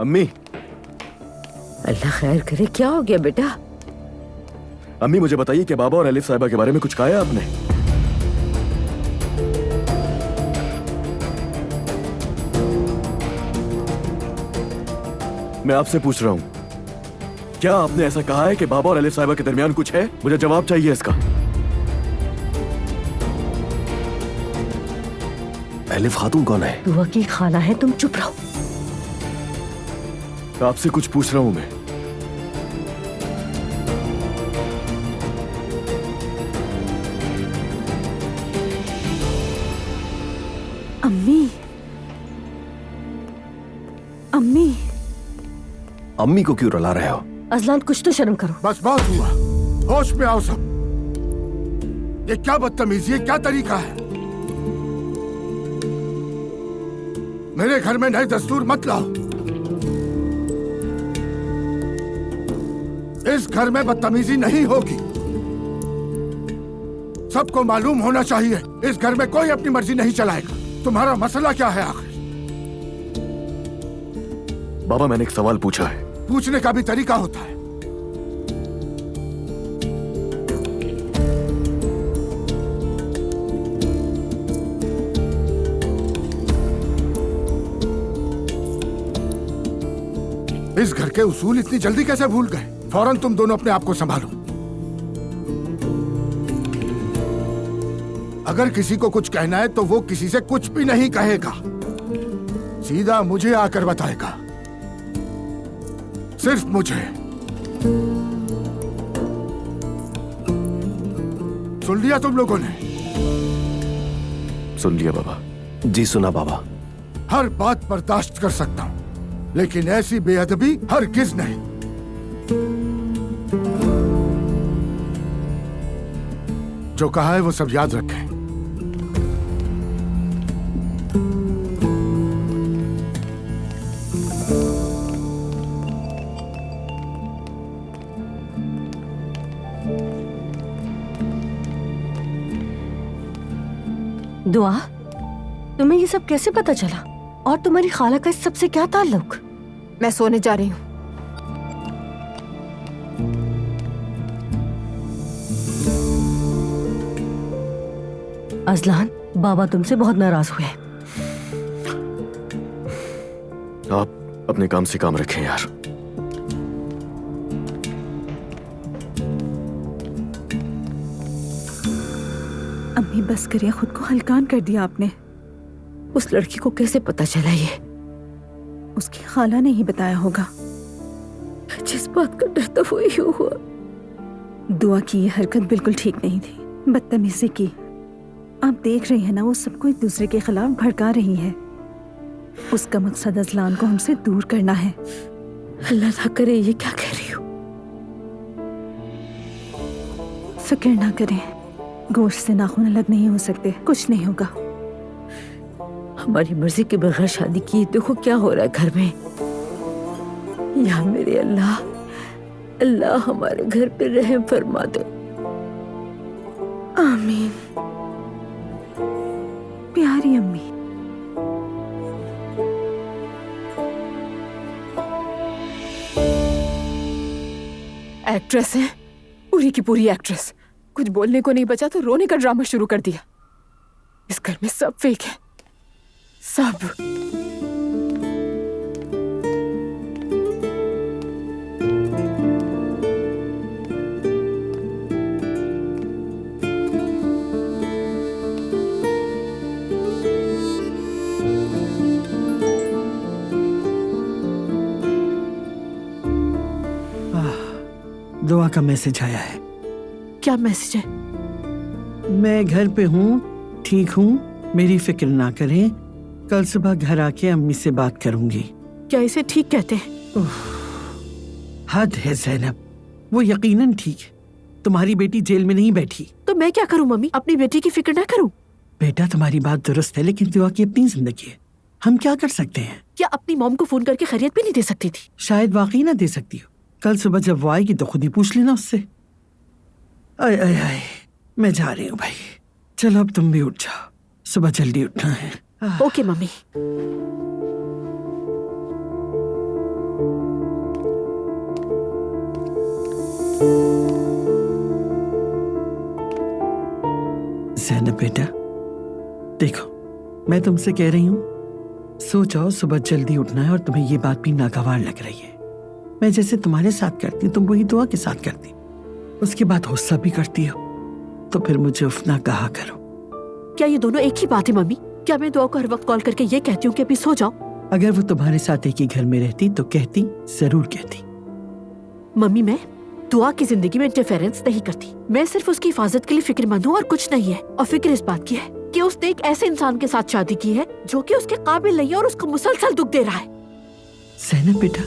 अम्मी। अल्लाह खैर करे, क्या हो गया बेटा? अम्मी मुझे बताइए कि बाबा और एलिफ साहिबा के बारे में कुछ कहा है आपने? मैं आपसे पूछ रहा हूं, क्या आपने ऐसा कहा है कि बाबा और एलिफ साहिबा के दरमियान कुछ है? मुझे जवाब चाहिए इसका। एलिफ खातून कौन है? दुआ की खाला है, तुम चुप रहो। आपसे कुछ पूछ रहा हूं मैं। अम्मी, अम्मी, अम्मी को क्यों रुला रहे हो? अजलान, कुछ तो शर्म करो। बस बहुत हुआ, होश में आओ सब। ये क्या बदतमीजी है, क्या तरीका है? मेरे घर में नए दस्तूर मत लाओ। इस घर में बदतमीजी नहीं होगी। सबको मालूम होना चाहिए, इस घर में कोई अपनी मर्जी नहीं चलाएगा। तुम्हारा मसला क्या है आखिर? बाबा, मैंने एक सवाल पूछा है। पूछने का भी तरीका होता है। इस घर के उसूल इतनी जल्दी कैसे भूल गए? फौरन तुम दोनों अपने आप को संभालो। अगर किसी को कुछ कहना है तो वो किसी से कुछ भी नहीं कहेगा, सीधा मुझे आकर बताएगा, सिर्फ मुझे। सुन लिया तुम लोगों ने? सुन लिया बाबा। जी सुना बाबा। हर बात बर्दाश्त कर सकता हूं, लेकिन ऐसी बेअदबी हरगिज नहीं। जो कहा है वो सब याद रखें। दुआ, तुम्हें ये सब कैसे पता चला? और तुम्हारी खाला का इस सब से क्या ताल्लुक? मैं सोने जा रही हूँ। अजलान, बाबा तुमसे बहुत नाराज हुए। आप अपने काम से काम रखें यार। अम्मी बस करिए, खुद को हल्कान कर दिया आपने। उस लड़की को कैसे पता चला ये? उसकी खाला ने ही बताया होगा। जिस बात का डर था वही हुआ। दुआ की ये हरकत बिल्कुल ठीक नहीं थी, बदतमीजी की। आप देख रहे हैं ना, वो सबको एक दूसरे के खिलाफ भड़का रही है। उसका मकसद अजलान को हमसे दूर करना है। अल्लाह ना करे ये क्या कह रही हो। फिक्र ना करें, गोश्त से नाखून अलग नहीं हो सकते, कुछ नहीं होगा। हमारी मर्जी के बगैर शादी की, देखो क्या हो रहा है घर में। या मेरे अल्लाह, अल्लाह हमारे घर पे रहम फरमा दे। आमीन। प्यारी अम्मी, एक्ट्रेस है, पूरी की पूरी एक्ट्रेस। कुछ बोलने को नहीं बचा तो रोने का ड्रामा शुरू कर दिया। इस घर में सब फेक है, सब। दुआ का मैसेज आया है। क्या मैसेज है? मैं घर पे हूँ, ठीक हूँ, मेरी फिक्र ना करें। कल सुबह घर आके अम्मी से बात करूंगी। क्या इसे ठीक कहते हैं? हद है ज़ैनब, वो यकीनन ठीक है। तुम्हारी बेटी जेल में नहीं बैठी। तो मैं क्या करूं मम्मी, अपनी बेटी की फिक्र ना करूं? बेटा तुम्हारी बात दुरुस्त है, लेकिन दुआ की अपनी जिंदगी है, हम क्या कर सकते हैं? क्या अपनी मॉम को फोन करके खैरियत भी नहीं दे सकती थी? शायद वाकई ना दे सकती हो। कल सुबह जब वो आएगी तो खुद ही पूछ लेना उससे। आय आय आय, मैं जा रही हूँ भाई। चलो अब तुम भी उठ जाओ, सुबह जल्दी उठना है। Okay mummy. ज़ैनब बेटा, देखो मैं तुमसे कह रही हूँ, सो जाओ, सुबह जल्दी उठना है। और तुम्हें ये बात भी नागवार लग रही है। मैं जैसे तुम्हारे साथ करती तुम वही दुआ के साथ करती, उसके बाद गुस्सा भी करती हो, तो फिर मुझे उफ ना कहा करो। क्या ये दोनों एक ही बात है मम्मी? क्या मैं दुआ को हर वक्त कॉल करके ये कहती हूँ कि अभी सो जाओ? अगर वो तुम्हारे साथ एक ही घर में रहती तो कहती, जरूर कहती। मम्मी मैं दुआ की जिंदगी में इंटरफेरेंस नहीं करती। मैं सिर्फ उसकी हिफाजत के लिए फिक्रमंद हूँ और कुछ नहीं है। और फिक्र इस बात की है कि उसने एक ऐसे इंसान के साथ शादी की है जो कि उसके काबिल नहीं है और उसको मुसलसल दुख दे रहा है। ज़ैनब बेटा,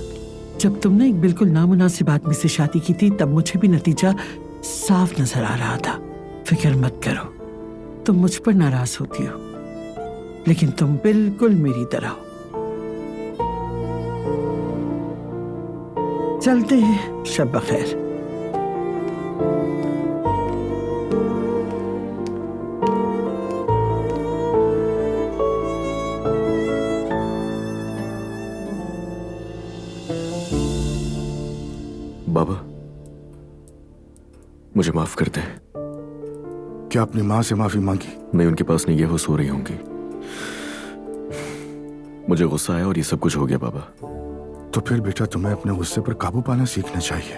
जब तुमने एक बिल्कुल नामुनासिब आदमी से शादी की थी तब मुझे भी नतीजा साफ नजर आ रहा था। फिक्र मत करो, तुम मुझ पर नाराज होती हो, लेकिन तुम बिल्कुल मेरी तरह हो। चलते हैं, शब बखैर। बाबा, मुझे माफ कर दे। क्या अपनी माँ से माफी मांगी? नहीं, उनके पास नहीं है, वो सो रही होंगी। मुझे गुस्सा आया और ये सब कुछ हो गया बाबा। तो फिर बेटा तुम्हें अपने गुस्से पर काबू पाना सीखना चाहिए।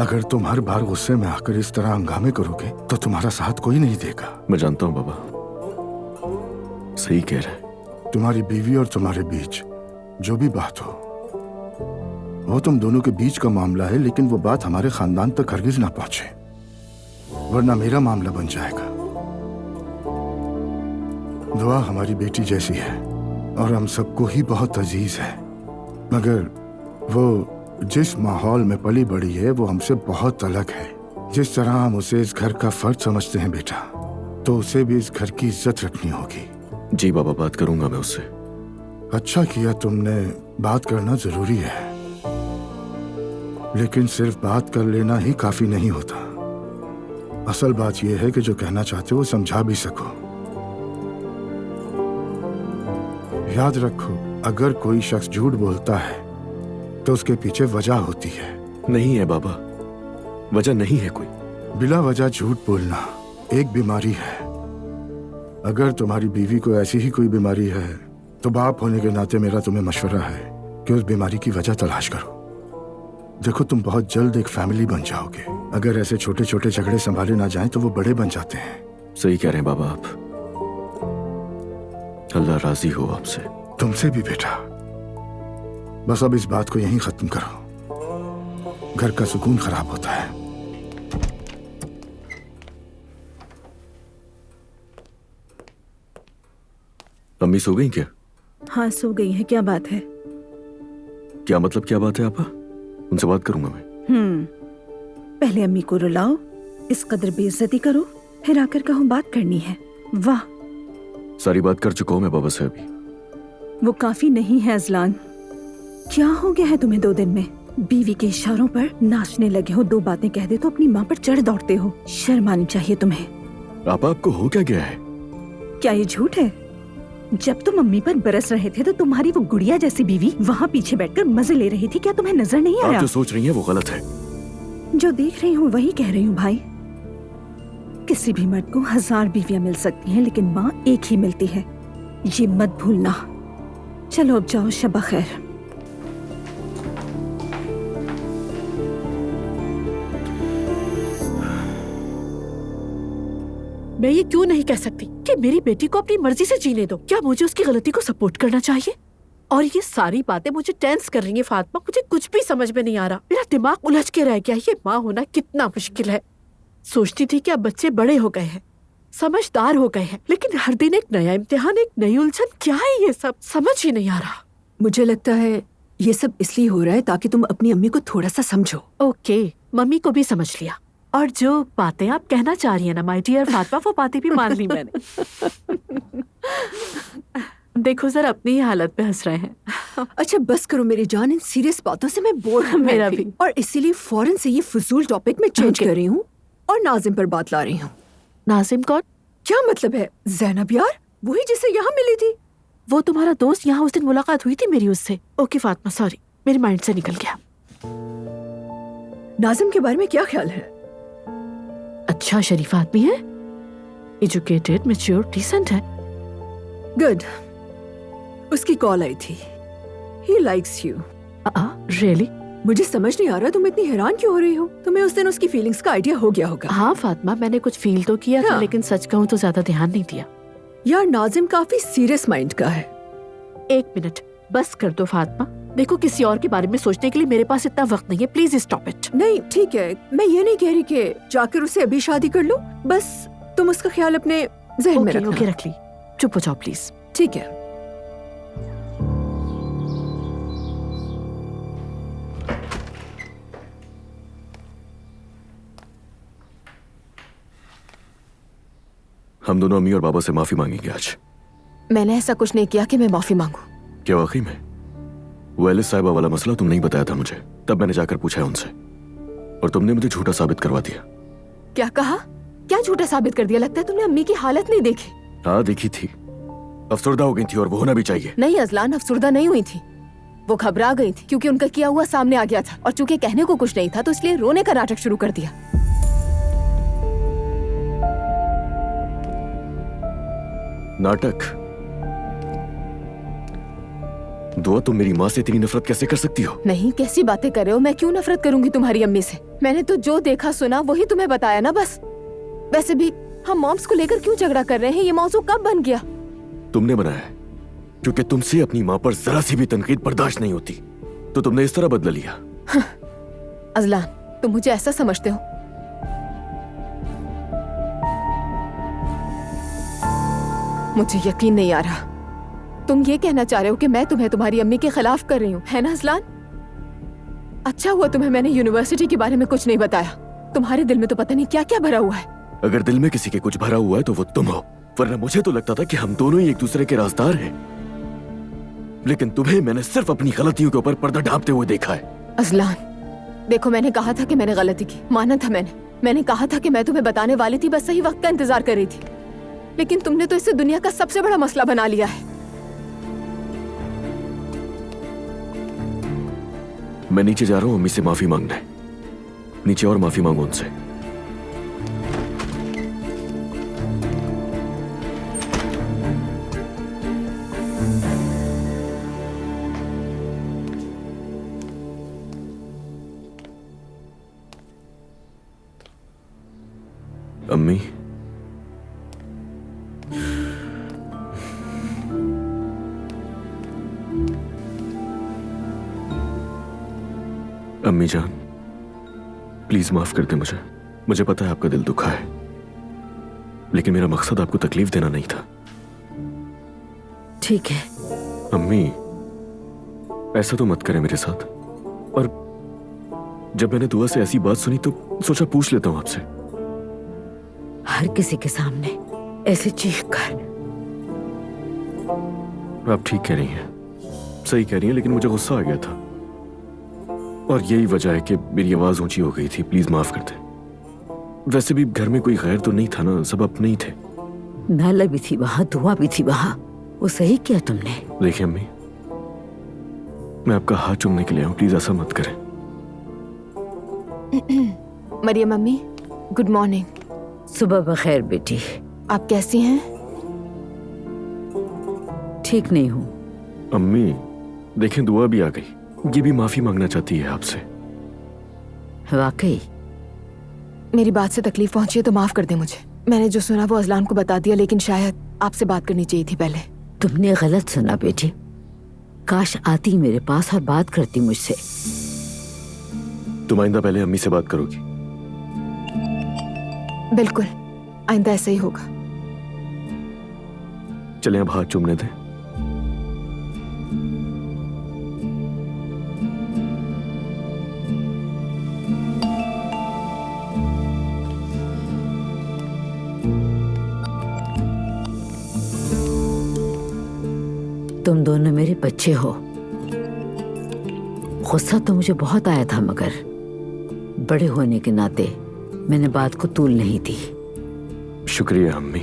अगर तुम हर बार गुस्से में आकर इस तरह हंगामे करोगे तो तुम्हारा साथ कोई नहीं देगा। मैं जानता हूँ बाबा, सही कह रहे हैं। तुम्हारी बीवी और तुम्हारे बीच जो भी बात हो वो तुम दोनों के बीच का मामला है, लेकिन वो बात हमारे खानदान तक हरगिज ना पहुंचे, वरना मेरा मामला बन जाएगा। दुआ हमारी बेटी जैसी है और हम सबको ही बहुत अजीज है, मगर वो जिस माहौल में पली बड़ी है वो हमसे बहुत अलग है। जिस तरह हम उसे इस घर का फर्द समझते हैं बेटा, तो उसे भी इस घर की इज्जत रखनी होगी। जी बाबा, बात करूंगा मैं उससे। अच्छा किया तुमने, बात करना जरूरी है, लेकिन सिर्फ बात कर लेना ही काफी नहीं होता। असल बात यह है कि जो कहना चाहते हो समझा भी सको। याद रखो, अगर कोई शख्स झूठ बोलता है तो उसके पीछे वजह होती है। नहीं है बाबा, वजह नहीं है कोई। बिला वजह झूठ बोलना एक बीमारी है। अगर तुम्हारी बीवी को ऐसी ही कोई बीमारी है तो बाप होने के नाते मेरा तुम्हें मशवरा है कि उस बीमारी की वजह तलाश करो। देखो, तुम बहुत जल्द एक फैमिली बन जाओगे। अगर ऐसे छोटे छोटे झगड़े संभाले ना जाएं तो वो बड़े बन जाते हैं। सही कह रहे हैं बाबा आप। अल्लाह राजी हो आपसे। तुमसे भी बेटा। बस अब इस बात को यहीं खत्म करो, घर का सुकून खराब होता है। अम्मी सो गई क्या? हाँ सो गई है। क्या बात है? क्या मतलब क्या बात है आपा? उनसे बात करूंगा मैं। पहले अम्मी को रुलाओ, इस कदर बेइज्जती करो, फिर आकर कहो बात करनी है। वाह, सारी बात कर चुका हूं मैं बाबा से अभी। वो काफी नहीं है अजलान। क्या हो गया है तुम्हें 2 दिन में? बीवी के इशारों पर नाचने लगे हो, 2 बातें कह दे तो अपनी माँ पर चढ़ दौड़ते हो। शर्म आनी चाहिए तुम्हें। आपा आपको हो क्या गया है? क्या ये झूठ है? जब तुम मम्मी पर बरस रहे थे तो तुम्हारी वो गुड़िया जैसी बीवी वहाँ पीछे बैठकर मजे ले रही थी। क्या तुम्हें नजर नहीं आया? आप जो सोच रही हैं वो गलत है। जो देख रही हूँ वही कह रही हूँ भाई। किसी भी मर्द को 1000 बीवियां मिल सकती हैं, लेकिन माँ एक ही मिलती है, ये मत भूलना। चलो अब जाओ, शबा खैर। मैं ये क्यों नहीं कह सकती कि मेरी बेटी को अपनी मर्जी से जीने दो? क्या मुझे उसकी गलती को सपोर्ट करना चाहिए? और ये सारी बातें मुझे टेंस कर रही हैं फातिमा। मुझे कुछ भी समझ में नहीं आ रहा, मेरा दिमाग उलझ के रह गया। ये माँ होना कितना मुश्किल है। सोचती थी कि अब बच्चे बड़े हो गए हैं, समझदार हो गए हैं, लेकिन हर दिन एक नया इम्तिहान, एक नई उलझन। क्या है ये सब? समझ ही नहीं आ रहा। मुझे लगता है ये सब इसलिए हो रहा है ताकि तुम अपनी अम्मी को थोड़ा सा समझो। ओके, मम्मी को भी समझ लिया, और जो बातें आप कहना चाह रही है ना माय डियर फातिमा, वो बातें भी मान ली मैंने। देखो जरा अपनी ही हालत पे हंस रहे हैं। अच्छा बस करो मेरी जान, इन सीरियस बातों से मैं बोर हूँ। मेरा भी। और इसीलिए फौरन से ये फजूल टॉपिक में चेंज कर रही हूँ और नाजिम पर बात ला रही हूँ। नाजिम कौन? क्या मतलब है? ज़ैनब यार, वही जिससे यहाँ मिली थी। वो तुम्हारा दोस्त, यहाँ उस दिन मुलाकात हुई थी मेरी उससे। ओके फातिमा, सॉरी, मेरे माइंड से निकल गया। नाजिम के बारे में क्या ख्याल है? अच्छा शरीफ आदमी है, एजुकेटेड, मैच्योर, डिसेंट है। गुड। उसकी कॉल आई थी। He likes you. Really? मुझे समझ नहीं आ रहा तुम इतनी हैरान क्यों हो रही हो? तुम्हें उस दिन उसकी फीलिंग्स का आइडिया हो गया होगा। हाँ फातिमा, मैंने कुछ फील तो किया था, लेकिन सच कहूँ तो ज्यादा ध्यान नहीं दिया। यार नाजिम काफी सीरियस माइंड का है। 1 मिनट बस कर दो फातिमा। देखो किसी और के बारे में सोचने के लिए मेरे पास इतना वक्त नहीं है, प्लीज स्टॉप इट। नहीं ठीक है, मैं ये नहीं कह रही कि जाकर उसे अभी शादी कर लो, बस तुम उसका ख्याल अपने जहन में रखना। ओके रख ली। चुप हो जाओ प्लीज। ठीक है। हम दोनों अम्मी और बाबा से माफी मांगेंगे आज। मैंने ऐसा कुछ नहीं किया कि मैं माफी मांगू। क्या वाकई में? वो एलिस साहिबा वाला मसला तुम नहीं बताया था मुझे, तब मैंने जाकर पूछा है उनसे, और तुमने मुझे झूठा साबित करवा दिया। क्या कहा? क्या झूठा साबित कर दिया? लगता है तुमने अम्मी की हालत नहीं देखी। हाँ देखी थी, अफसरदा हो गई थी, और वो होना भी चाहिए। नहीं अजलान, अफसरदा नहीं हुई थी, वो घबरा गई थी क्योंकि उनका किया हुआ सामने आ गया था, और चूंकि कहने को कुछ नहीं था तो इसलिए रोने का नाटक शुरू कर दिया। नाटक? दुआ, तुम मेरी माँ से इतनी नफरत कैसे कर सकती हो? नहीं, कैसी बातें कर रहे हो? मैं क्यों नफरत करूंगी तुम्हारी अम्मी से? मैंने तो जो देखा सुना वही तुम्हें बताया ना बस। वैसे भी हम मॉम्स को लेकर क्यों झगड़ा कर रहे हैं? ये मौजू कब बन गया? तुमने बनाया है, क्योंकि तुमसे अपनी माँ पर जरा सी भी तनकीद बर्दाश्त नहीं होती, तो तुमने इस तरह बदला लिया। अजलान, तुम मुझे ऐसा समझते हो? मुझे यकीन नहीं आ रहा। तुम ये कहना चाह रहे हो कि मैं तुम्हें तुम्हारी अम्मी के खिलाफ कर रही हूँ, है ना अजलान? अच्छा हुआ तुम्हें मैंने यूनिवर्सिटी के बारे में कुछ नहीं बताया। तुम्हारे दिल में तो पता नहीं क्या क्या भरा हुआ है। अगर दिल में किसी के कुछ भरा हुआ है तो वो तुम हो, वरना मुझे तो लगता था कि हम दोनों ही एक दूसरे के राजदार हैं। लेकिन तुम्हें मैंने सिर्फ अपनी गलतियों के ऊपर पर्दा ढांपते हुए देखा है। अजलान, देखो मैंने कहा था कि मैंने गलती की, माना था मैंने कहा था कि मैं तुम्हें बताने वाली थी, बस सही वक्त का इंतजार कर रही थी। लेकिन तुमने तो इसे दुनिया का सबसे बड़ा मसला बना लिया है। मैं नीचे जा रहा हूँ अम्मी से माफी मांगने। नीचे और माफी मांगो उनसे। अम्मी, अम्मी जान, प्लीज माफ कर दे मुझे। मुझे पता है आपका दिल दुखा है, लेकिन मेरा मकसद आपको तकलीफ देना नहीं था। ठीक है। अम्मी, ऐसा तो मत करें मेरे साथ। और जब मैंने दुआ से ऐसी बात सुनी तो सोचा पूछ लेता हूं आपसे। हर किसी के सामने ऐसे चीख कर। आप ठीक कह रही हैं, सही कह रही हैं, लेकिन मुझे गुस्सा आ गया था और यही वजह है कि मेरी आवाज ऊंची हो गई थी। प्लीज माफ कर दे। वैसे भी घर में कोई गैर तो नहीं था ना, सब अपने ही थे। नाला भी थी वहां, दुआ भी थी वहां। वो सही किया तुमने। देखिए अम्मी, मैं आपका हाथ चूमने के लिए आऊं, प्लीज ऐसा मत करें। मरियम अम्मी, गुड मॉर्निंग। सुबह बखैर बेटी। आप कैसी हैं? ठीक नहीं हूँ। अम्मी देखें, दुआ भी आ गई, ये भी माफी मांगना चाहती है आपसे। वाकई मेरी बात से तकलीफ पहुंची है तो माफ कर दे मुझे। मैंने जो सुना वो अजलान को बता दिया, लेकिन शायद आपसे बात करनी चाहिए थी पहले। तुमने गलत सुना बेटी। काश आती मेरे पास और बात करती मुझसे। तुम आइंदा पहले अम्मी से बात करोगी? बिल्कुल, आइंदा ऐसा ही होगा। चलें अब हाथ चूमने दें। तुम दोनों मेरे बच्चे हो। गुस्सा तो मुझे बहुत आया था, मगर बड़े होने के नाते मैंने बात को तूल नहीं दी। शुक्रिया अम्मी,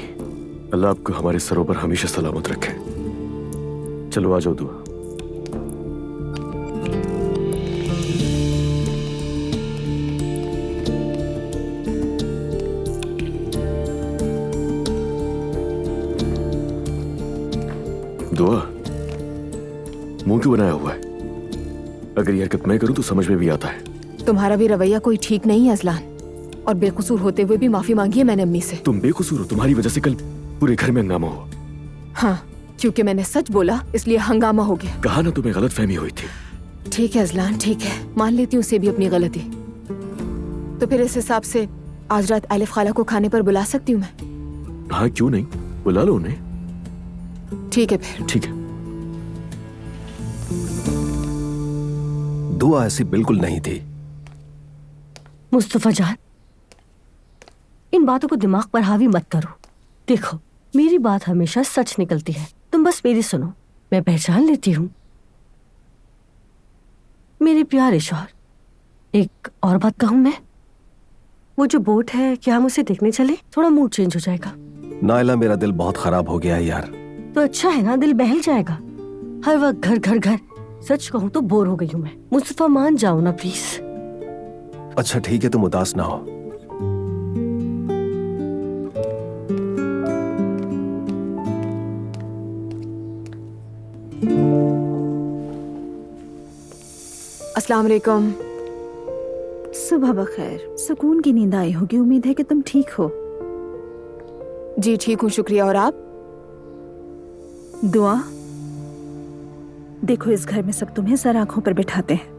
अल्लाह आपको हमारे सरों पर हमेशा सलामत रखे। चलो आ जाओ दुआ। दुआ, मुंह क्यों बनाया हुआ है? अगर ये हरकत मैं करूं तो समझ में भी आता है। तुम्हारा भी रवैया कोई ठीक नहीं है अजलान, और बेकसूर होते हुए भी माफी मांगी है मैंने अम्मी से। तुम बेकसूर हो, तुम्हारी वजह से कल पूरे घर में हंगामा हुआ। हाँ, क्योंकि मैंने सच बोला इसलिए हंगामा हो गया। कहा ना तुम्हें गलत फहमी हुई थी। ठीक है अजलान, ठीक है, मान लेती हूँ उसे भी अपनी गलती। तो फिर इस हिसाब से आज रात आलिफ खाला को खाने पर बुला सकती हूँ मैं? हाँ क्यों नहीं, बुला लो उन्हें। ठीक है फिर। ठीक है। दुआ ऐसी बिल्कुल नहीं थी। मुस्तफा जान, इन बातों को दिमाग पर हावी मत करो। देखो, मेरी बात हमेशा सच निकलती है, तुम बस मेरी सुनो, मैं पहचान लेती हूँ। मेरे प्यारे शौहर, एक और बात कहूँ मैं? वो जो बोट है, क्या हम उसे देखने चले? थोड़ा मूड चेंज हो जाएगा। नायला, मेरा दिल बहुत खराब हो गया है यार। तो अच्छा है ना, दिल बहल जाएगा। हर वक्त घर घर घर। सच कहूँ तो बोर हो गई हूँ मैं। मुस्तफा मान जाओ ना प्लीज। अच्छा ठीक है, तुम उदास ना हो। अस्सलाम वालेकुम। सुबह बखैर। सुकून की नींद आई होगी, उम्मीद है कि तुम ठीक हो। जी ठीक हूँ, शुक्रिया। और आप? दुआ, देखो इस घर में सब तुम्हें सर आंखों पर बिठाते हैं।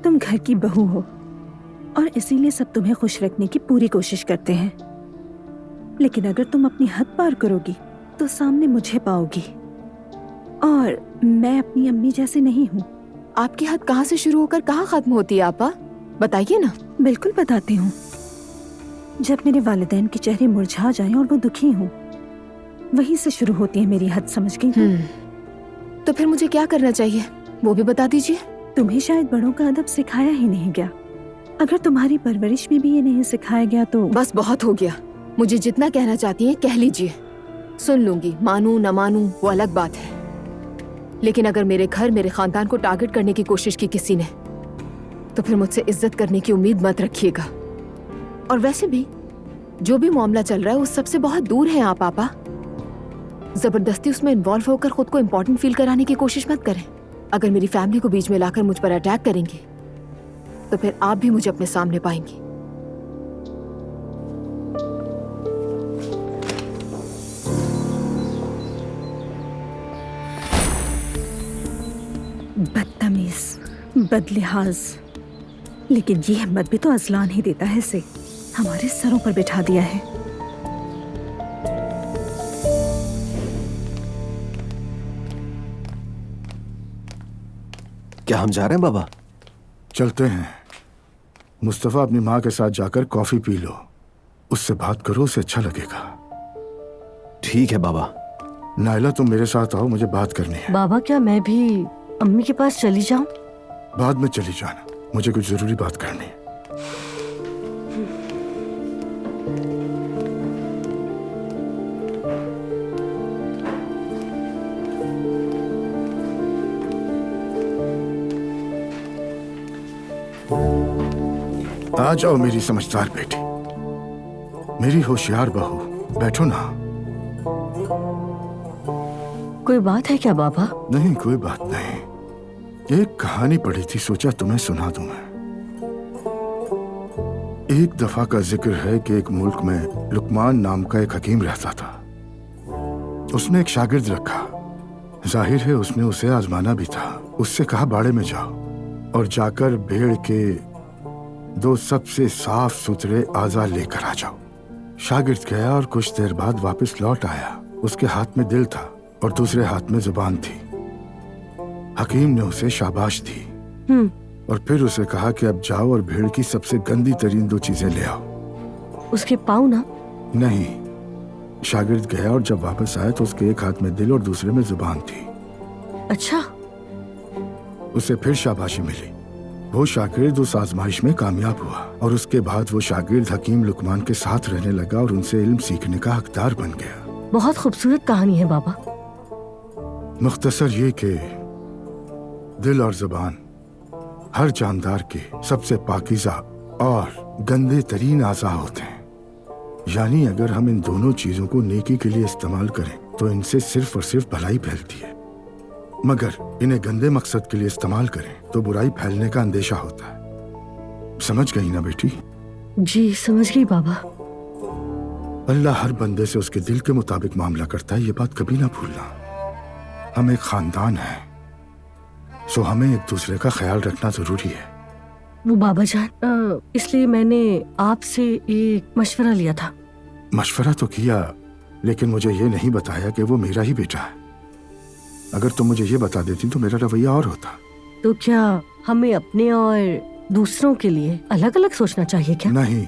तुम घर की बहू हो और इसीलिए सब तुम्हें खुश रखने की पूरी कोशिश करते हैं, लेकिन अगर तुम अपनी हद पार करोगी तो सामने मुझे पाओगी, और मैं अपनी अम्मी जैसे नहीं हूँ। आपकी हद कहाँ से शुरू होकर कहाँ खत्म होती है आपा? बताइए ना। बिल्कुल बताती हूँ। जब मेरे वालिदैन के चेहरे मुरझा जाएं और वो दुखी हों, वहीं से शुरू होती है मेरी हद, समझ गई? तो फिर मुझे क्या करना चाहिए वो भी बता दीजिए। तुम्हें शायद बड़ों का अदब सिखाया ही नहीं गया। अगर तुम्हारी परवरिश में भी ये नहीं सिखाया गया तो बस बहुत हो गया। मुझे जितना कहना चाहती हैं कह लीजिए, सुन लूंगी। मानू न मानू वो अलग बात है, लेकिन अगर मेरे घर मेरे खानदान को टारगेट करने की कोशिश की किसी ने, तो फिर मुझसे इज्जत करने की उम्मीद मत रखिएगा। और वैसे भी जो भी मामला चल रहा है उस सबसे बहुत दूर है आप पापा। जबरदस्ती उसमें इन्वॉल्व होकर खुद को इम्पोर्टेंट फील कराने की कोशिश मत करें। अगर मेरी फैमिली को बीच में लाकर मुझ पर अटैक करेंगे तो फिर आप भी मुझे अपने सामने पाएंगी। बदतमीज, बदलिहाज, लेकिन ये हिम्मत भी तो अजलान ही देता है इसे। हमारे सरों पर बिठा दिया है। क्या हम जा रहे हैं बाबा? चलते हैं। मुस्तफा अपनी माँ के साथ जाकर कॉफी पी लो, उससे बात करो, उसे अच्छा लगेगा। ठीक है बाबा। नायला तुम मेरे साथ आओ, मुझे बात करनी है। बाबा क्या मैं भी अम्मी के पास चली जाऊं? बाद में चली जाना, मुझे कुछ जरूरी बात करनी है। आ जाओ मेरी समझदार बेटी, मेरी होशियार बहू, बैठो ना। कोई बात है क्या बाबा? नहीं कोई बात नहीं। एक कहानी पढ़ी थी, सोचा तुम्हें सुना दूं मैं। एक दफा का जिक्र है कि एक मुल्क में लुकमान नाम का एक हकीम रहता था। उसने एक शागिर्द रखा। जाहिर है उसने उसे आजमाना भी था। उससे कहा बाड़े में जाओ और जाकर भेड़ के 2 सबसे साफ सुथरे आज़ा लेकर आ जाओ। शागिर्द गया और कुछ देर बाद वापस लौट आया। उसके हाथ में दिल था और दूसरे हाथ में जुबान थी। हकीम ने उसे शाबाश दी और फिर उसे कहा कि अब जाओ और भेड़ की सबसे गंदी तरीन 2 चीजें ले आओ। उसके पाँव ना? नहीं। शागिर्द गया और जब वापस आया तो उसके एक हाथ में दिल और दूसरे में जुबान थी। अच्छा। उसे फिर शाबाशी मिली। वो शागिर्द उस आजमाइश में कामयाब हुआ और उसके बाद वो शागिर्द हकीम लुकमान के साथ रहने लगा और उनसे इल्म सीखने का हकदार बन गया। बहुत खूबसूरत कहानी है बाबा। मुख्तसर ये कि दिल और जुबान हर जानदार के सबसे पाकीज़ा और गंदे तरीन आज़ा होते हैं। यानी अगर हम इन दोनों चीजों को नेकी के लिए इस्तेमाल करें तो इनसे सिर्फ और सिर्फ भलाई फैलती है, मगर इन्हें गंदे मकसद के लिए इस्तेमाल करें तो बुराई फैलने का अंदेशा होता है। समझ गई ना बेटी? जी समझ गई बाबा। अल्लाह हर बंदे से उसके दिल के मुताबिक मामला करता है, ये बात कभी ना भूलना। हम एक खानदान है, सो हमें एक दूसरे का ख्याल रखना जरूरी है। वो बाबा जान, इसलिए मैंने आपसे एक मशवरा लिया था। मशवरा तो किया, लेकिन मुझे ये नहीं बताया कि वो मेरा ही बेटा है। अगर तुम मुझे ये बता देती तो मेरा रवैया और होता। तो क्या हमें अपने और दूसरों के लिए अलग अलग सोचना चाहिए क्या? नहीं,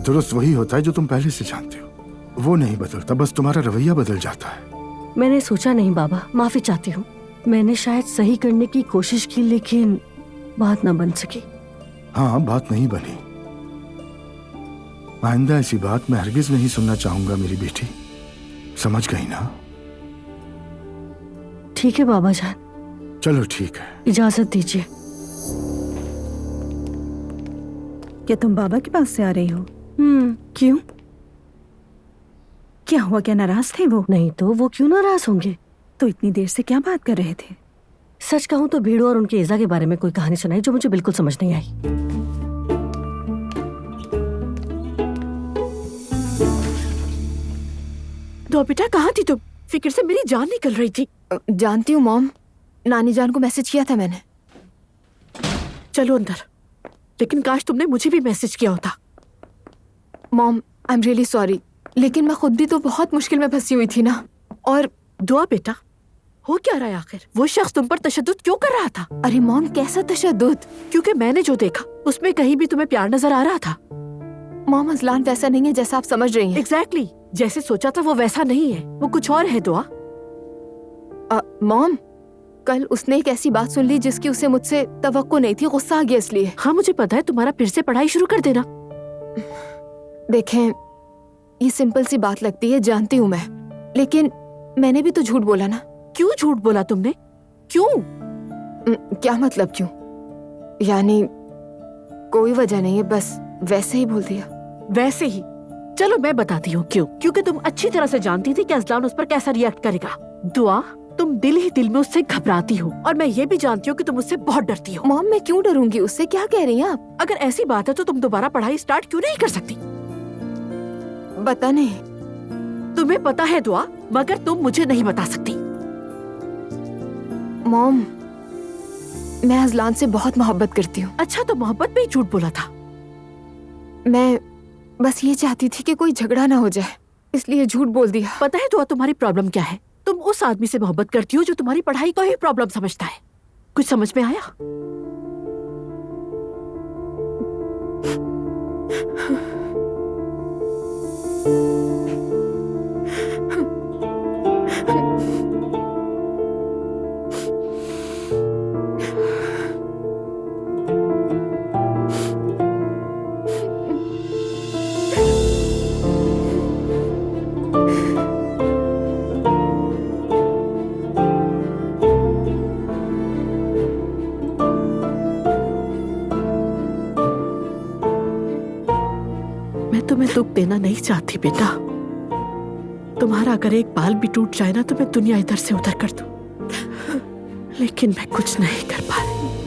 दुरुस्त वही होता है जो तुम पहले से जानते हो। वो नहीं बदलता, बस तुम्हारा रवैया बदल जाता है। मैंने सोचा नहीं बाबा, माफी चाहती हूँ। मैंने शायद सही करने की कोशिश की लेकिन बात ना बन सकी। हाँ, बात नहीं बनी। आइंदा ऐसी बात मैं हरगिज नहीं सुनना चाहूंगा मेरी बेटी। समझ गई ना? ठीक है बाबा जान। चलो ठीक है, इजाजत दीजिए। क्या तुम बाबा के पास से आ रही हो? क्यों? क्या हुआ, क्या नाराज थे वो? नहीं तो वो क्यों नाराज होंगे? तो इतनी देर से क्या बात कर रहे थे? सच कहूँ तो भीड़ों और उनके इज़ा के बारे में कोई कहानी सुनाई जो मुझे बिल्कुल समझ नहीं आई। तो बेटा कहाँ थी तुम? फिक्र से मेरी जान निकल रही थी। जानती हूँ मॉम, नानी जान को मैसेज किया था मैंने। चलो अंदर। लेकिन काश तुमने मुझे भी मैसेज किया होता। Mom I am really sorry, लेकिन मैं खुद भी तो बहुत मुश्किल में फंसी हुई थी ना। और दुआ बेटा, हो क्या रहा है आखिर? वो शख्स तुम पर तशद्दुद क्यों कर रहा था? अरे मॉम कैसा तशद्दुद? क्योंकि मैंने जो देखा उसमें कहीं भी तुम्हें प्यार नजर आ रहा था। मॉम अजलान वैसा नहीं है जैसा आप समझ रही हैं। एग्जैक्टली, जैसे सोचा था वो वैसा नहीं है, वो कुछ और है दुआ। मॉम कल उसने एक ऐसी बात सुन ली जिसकी उसे मुझसे तवक्को नहीं थी, गुस्सा आ गया इसलिए। हाँ मुझे पता है, तुम्हारा फिर से पढ़ाई शुरू कर देना। देखें ये सिंपल सी बात लगती है, जानती हूँ मैं, लेकिन मैंने भी तो झूठ बोला ना। क्यों झूठ बोला तुमने? क्यों? क्या मतलब क्यों? यानी कोई वजह नहीं है, बस वैसे ही बोल दिया। वैसे ही? चलो मैं बताती हूँ क्यों। क्योंकि तुम अच्छी तरह से जानती थी कि अजलान उस पर कैसा रिएक्ट करेगा। दुआ, तुम दिल ही दिल में उससे घबराती हो और मैं ये भी जानती हूँ कि तुम उससे बहुत डरती हो। मॉम मैं क्यों डरूंगी उससे? क्या कह रही हैं आप? अगर ऐसी बात है तो तुम दोबारा पढ़ाई स्टार्ट क्यों नहीं कर सकती? बता नहीं। तुम्हें पता है दुआ, मगर तुम मुझे नहीं बता सकती। मॉम मैं अजलान से बहुत मोहब्बत करती हूँ। अच्छा, तो मोहब्बत में ही झूठ बोला था? मैं बस ये चाहती थी कि कोई झगड़ा ना हो जाए, इसलिए झूठ बोल दिया। पता है दुआ, तुम्हारी प्रॉब्लम क्या है? तुम उस आदमी से मोहब्बत करती हो जो तुम्हारी पढ़ाई को ही प्रॉब्लम समझता है। कुछ समझ में आया? तुम्हें दुख देना नहीं चाहती बेटा। तुम्हारा अगर एक बाल भी टूट जाए ना तो मैं दुनिया इधर से उधर कर दूं, लेकिन मैं कुछ नहीं कर पा रही।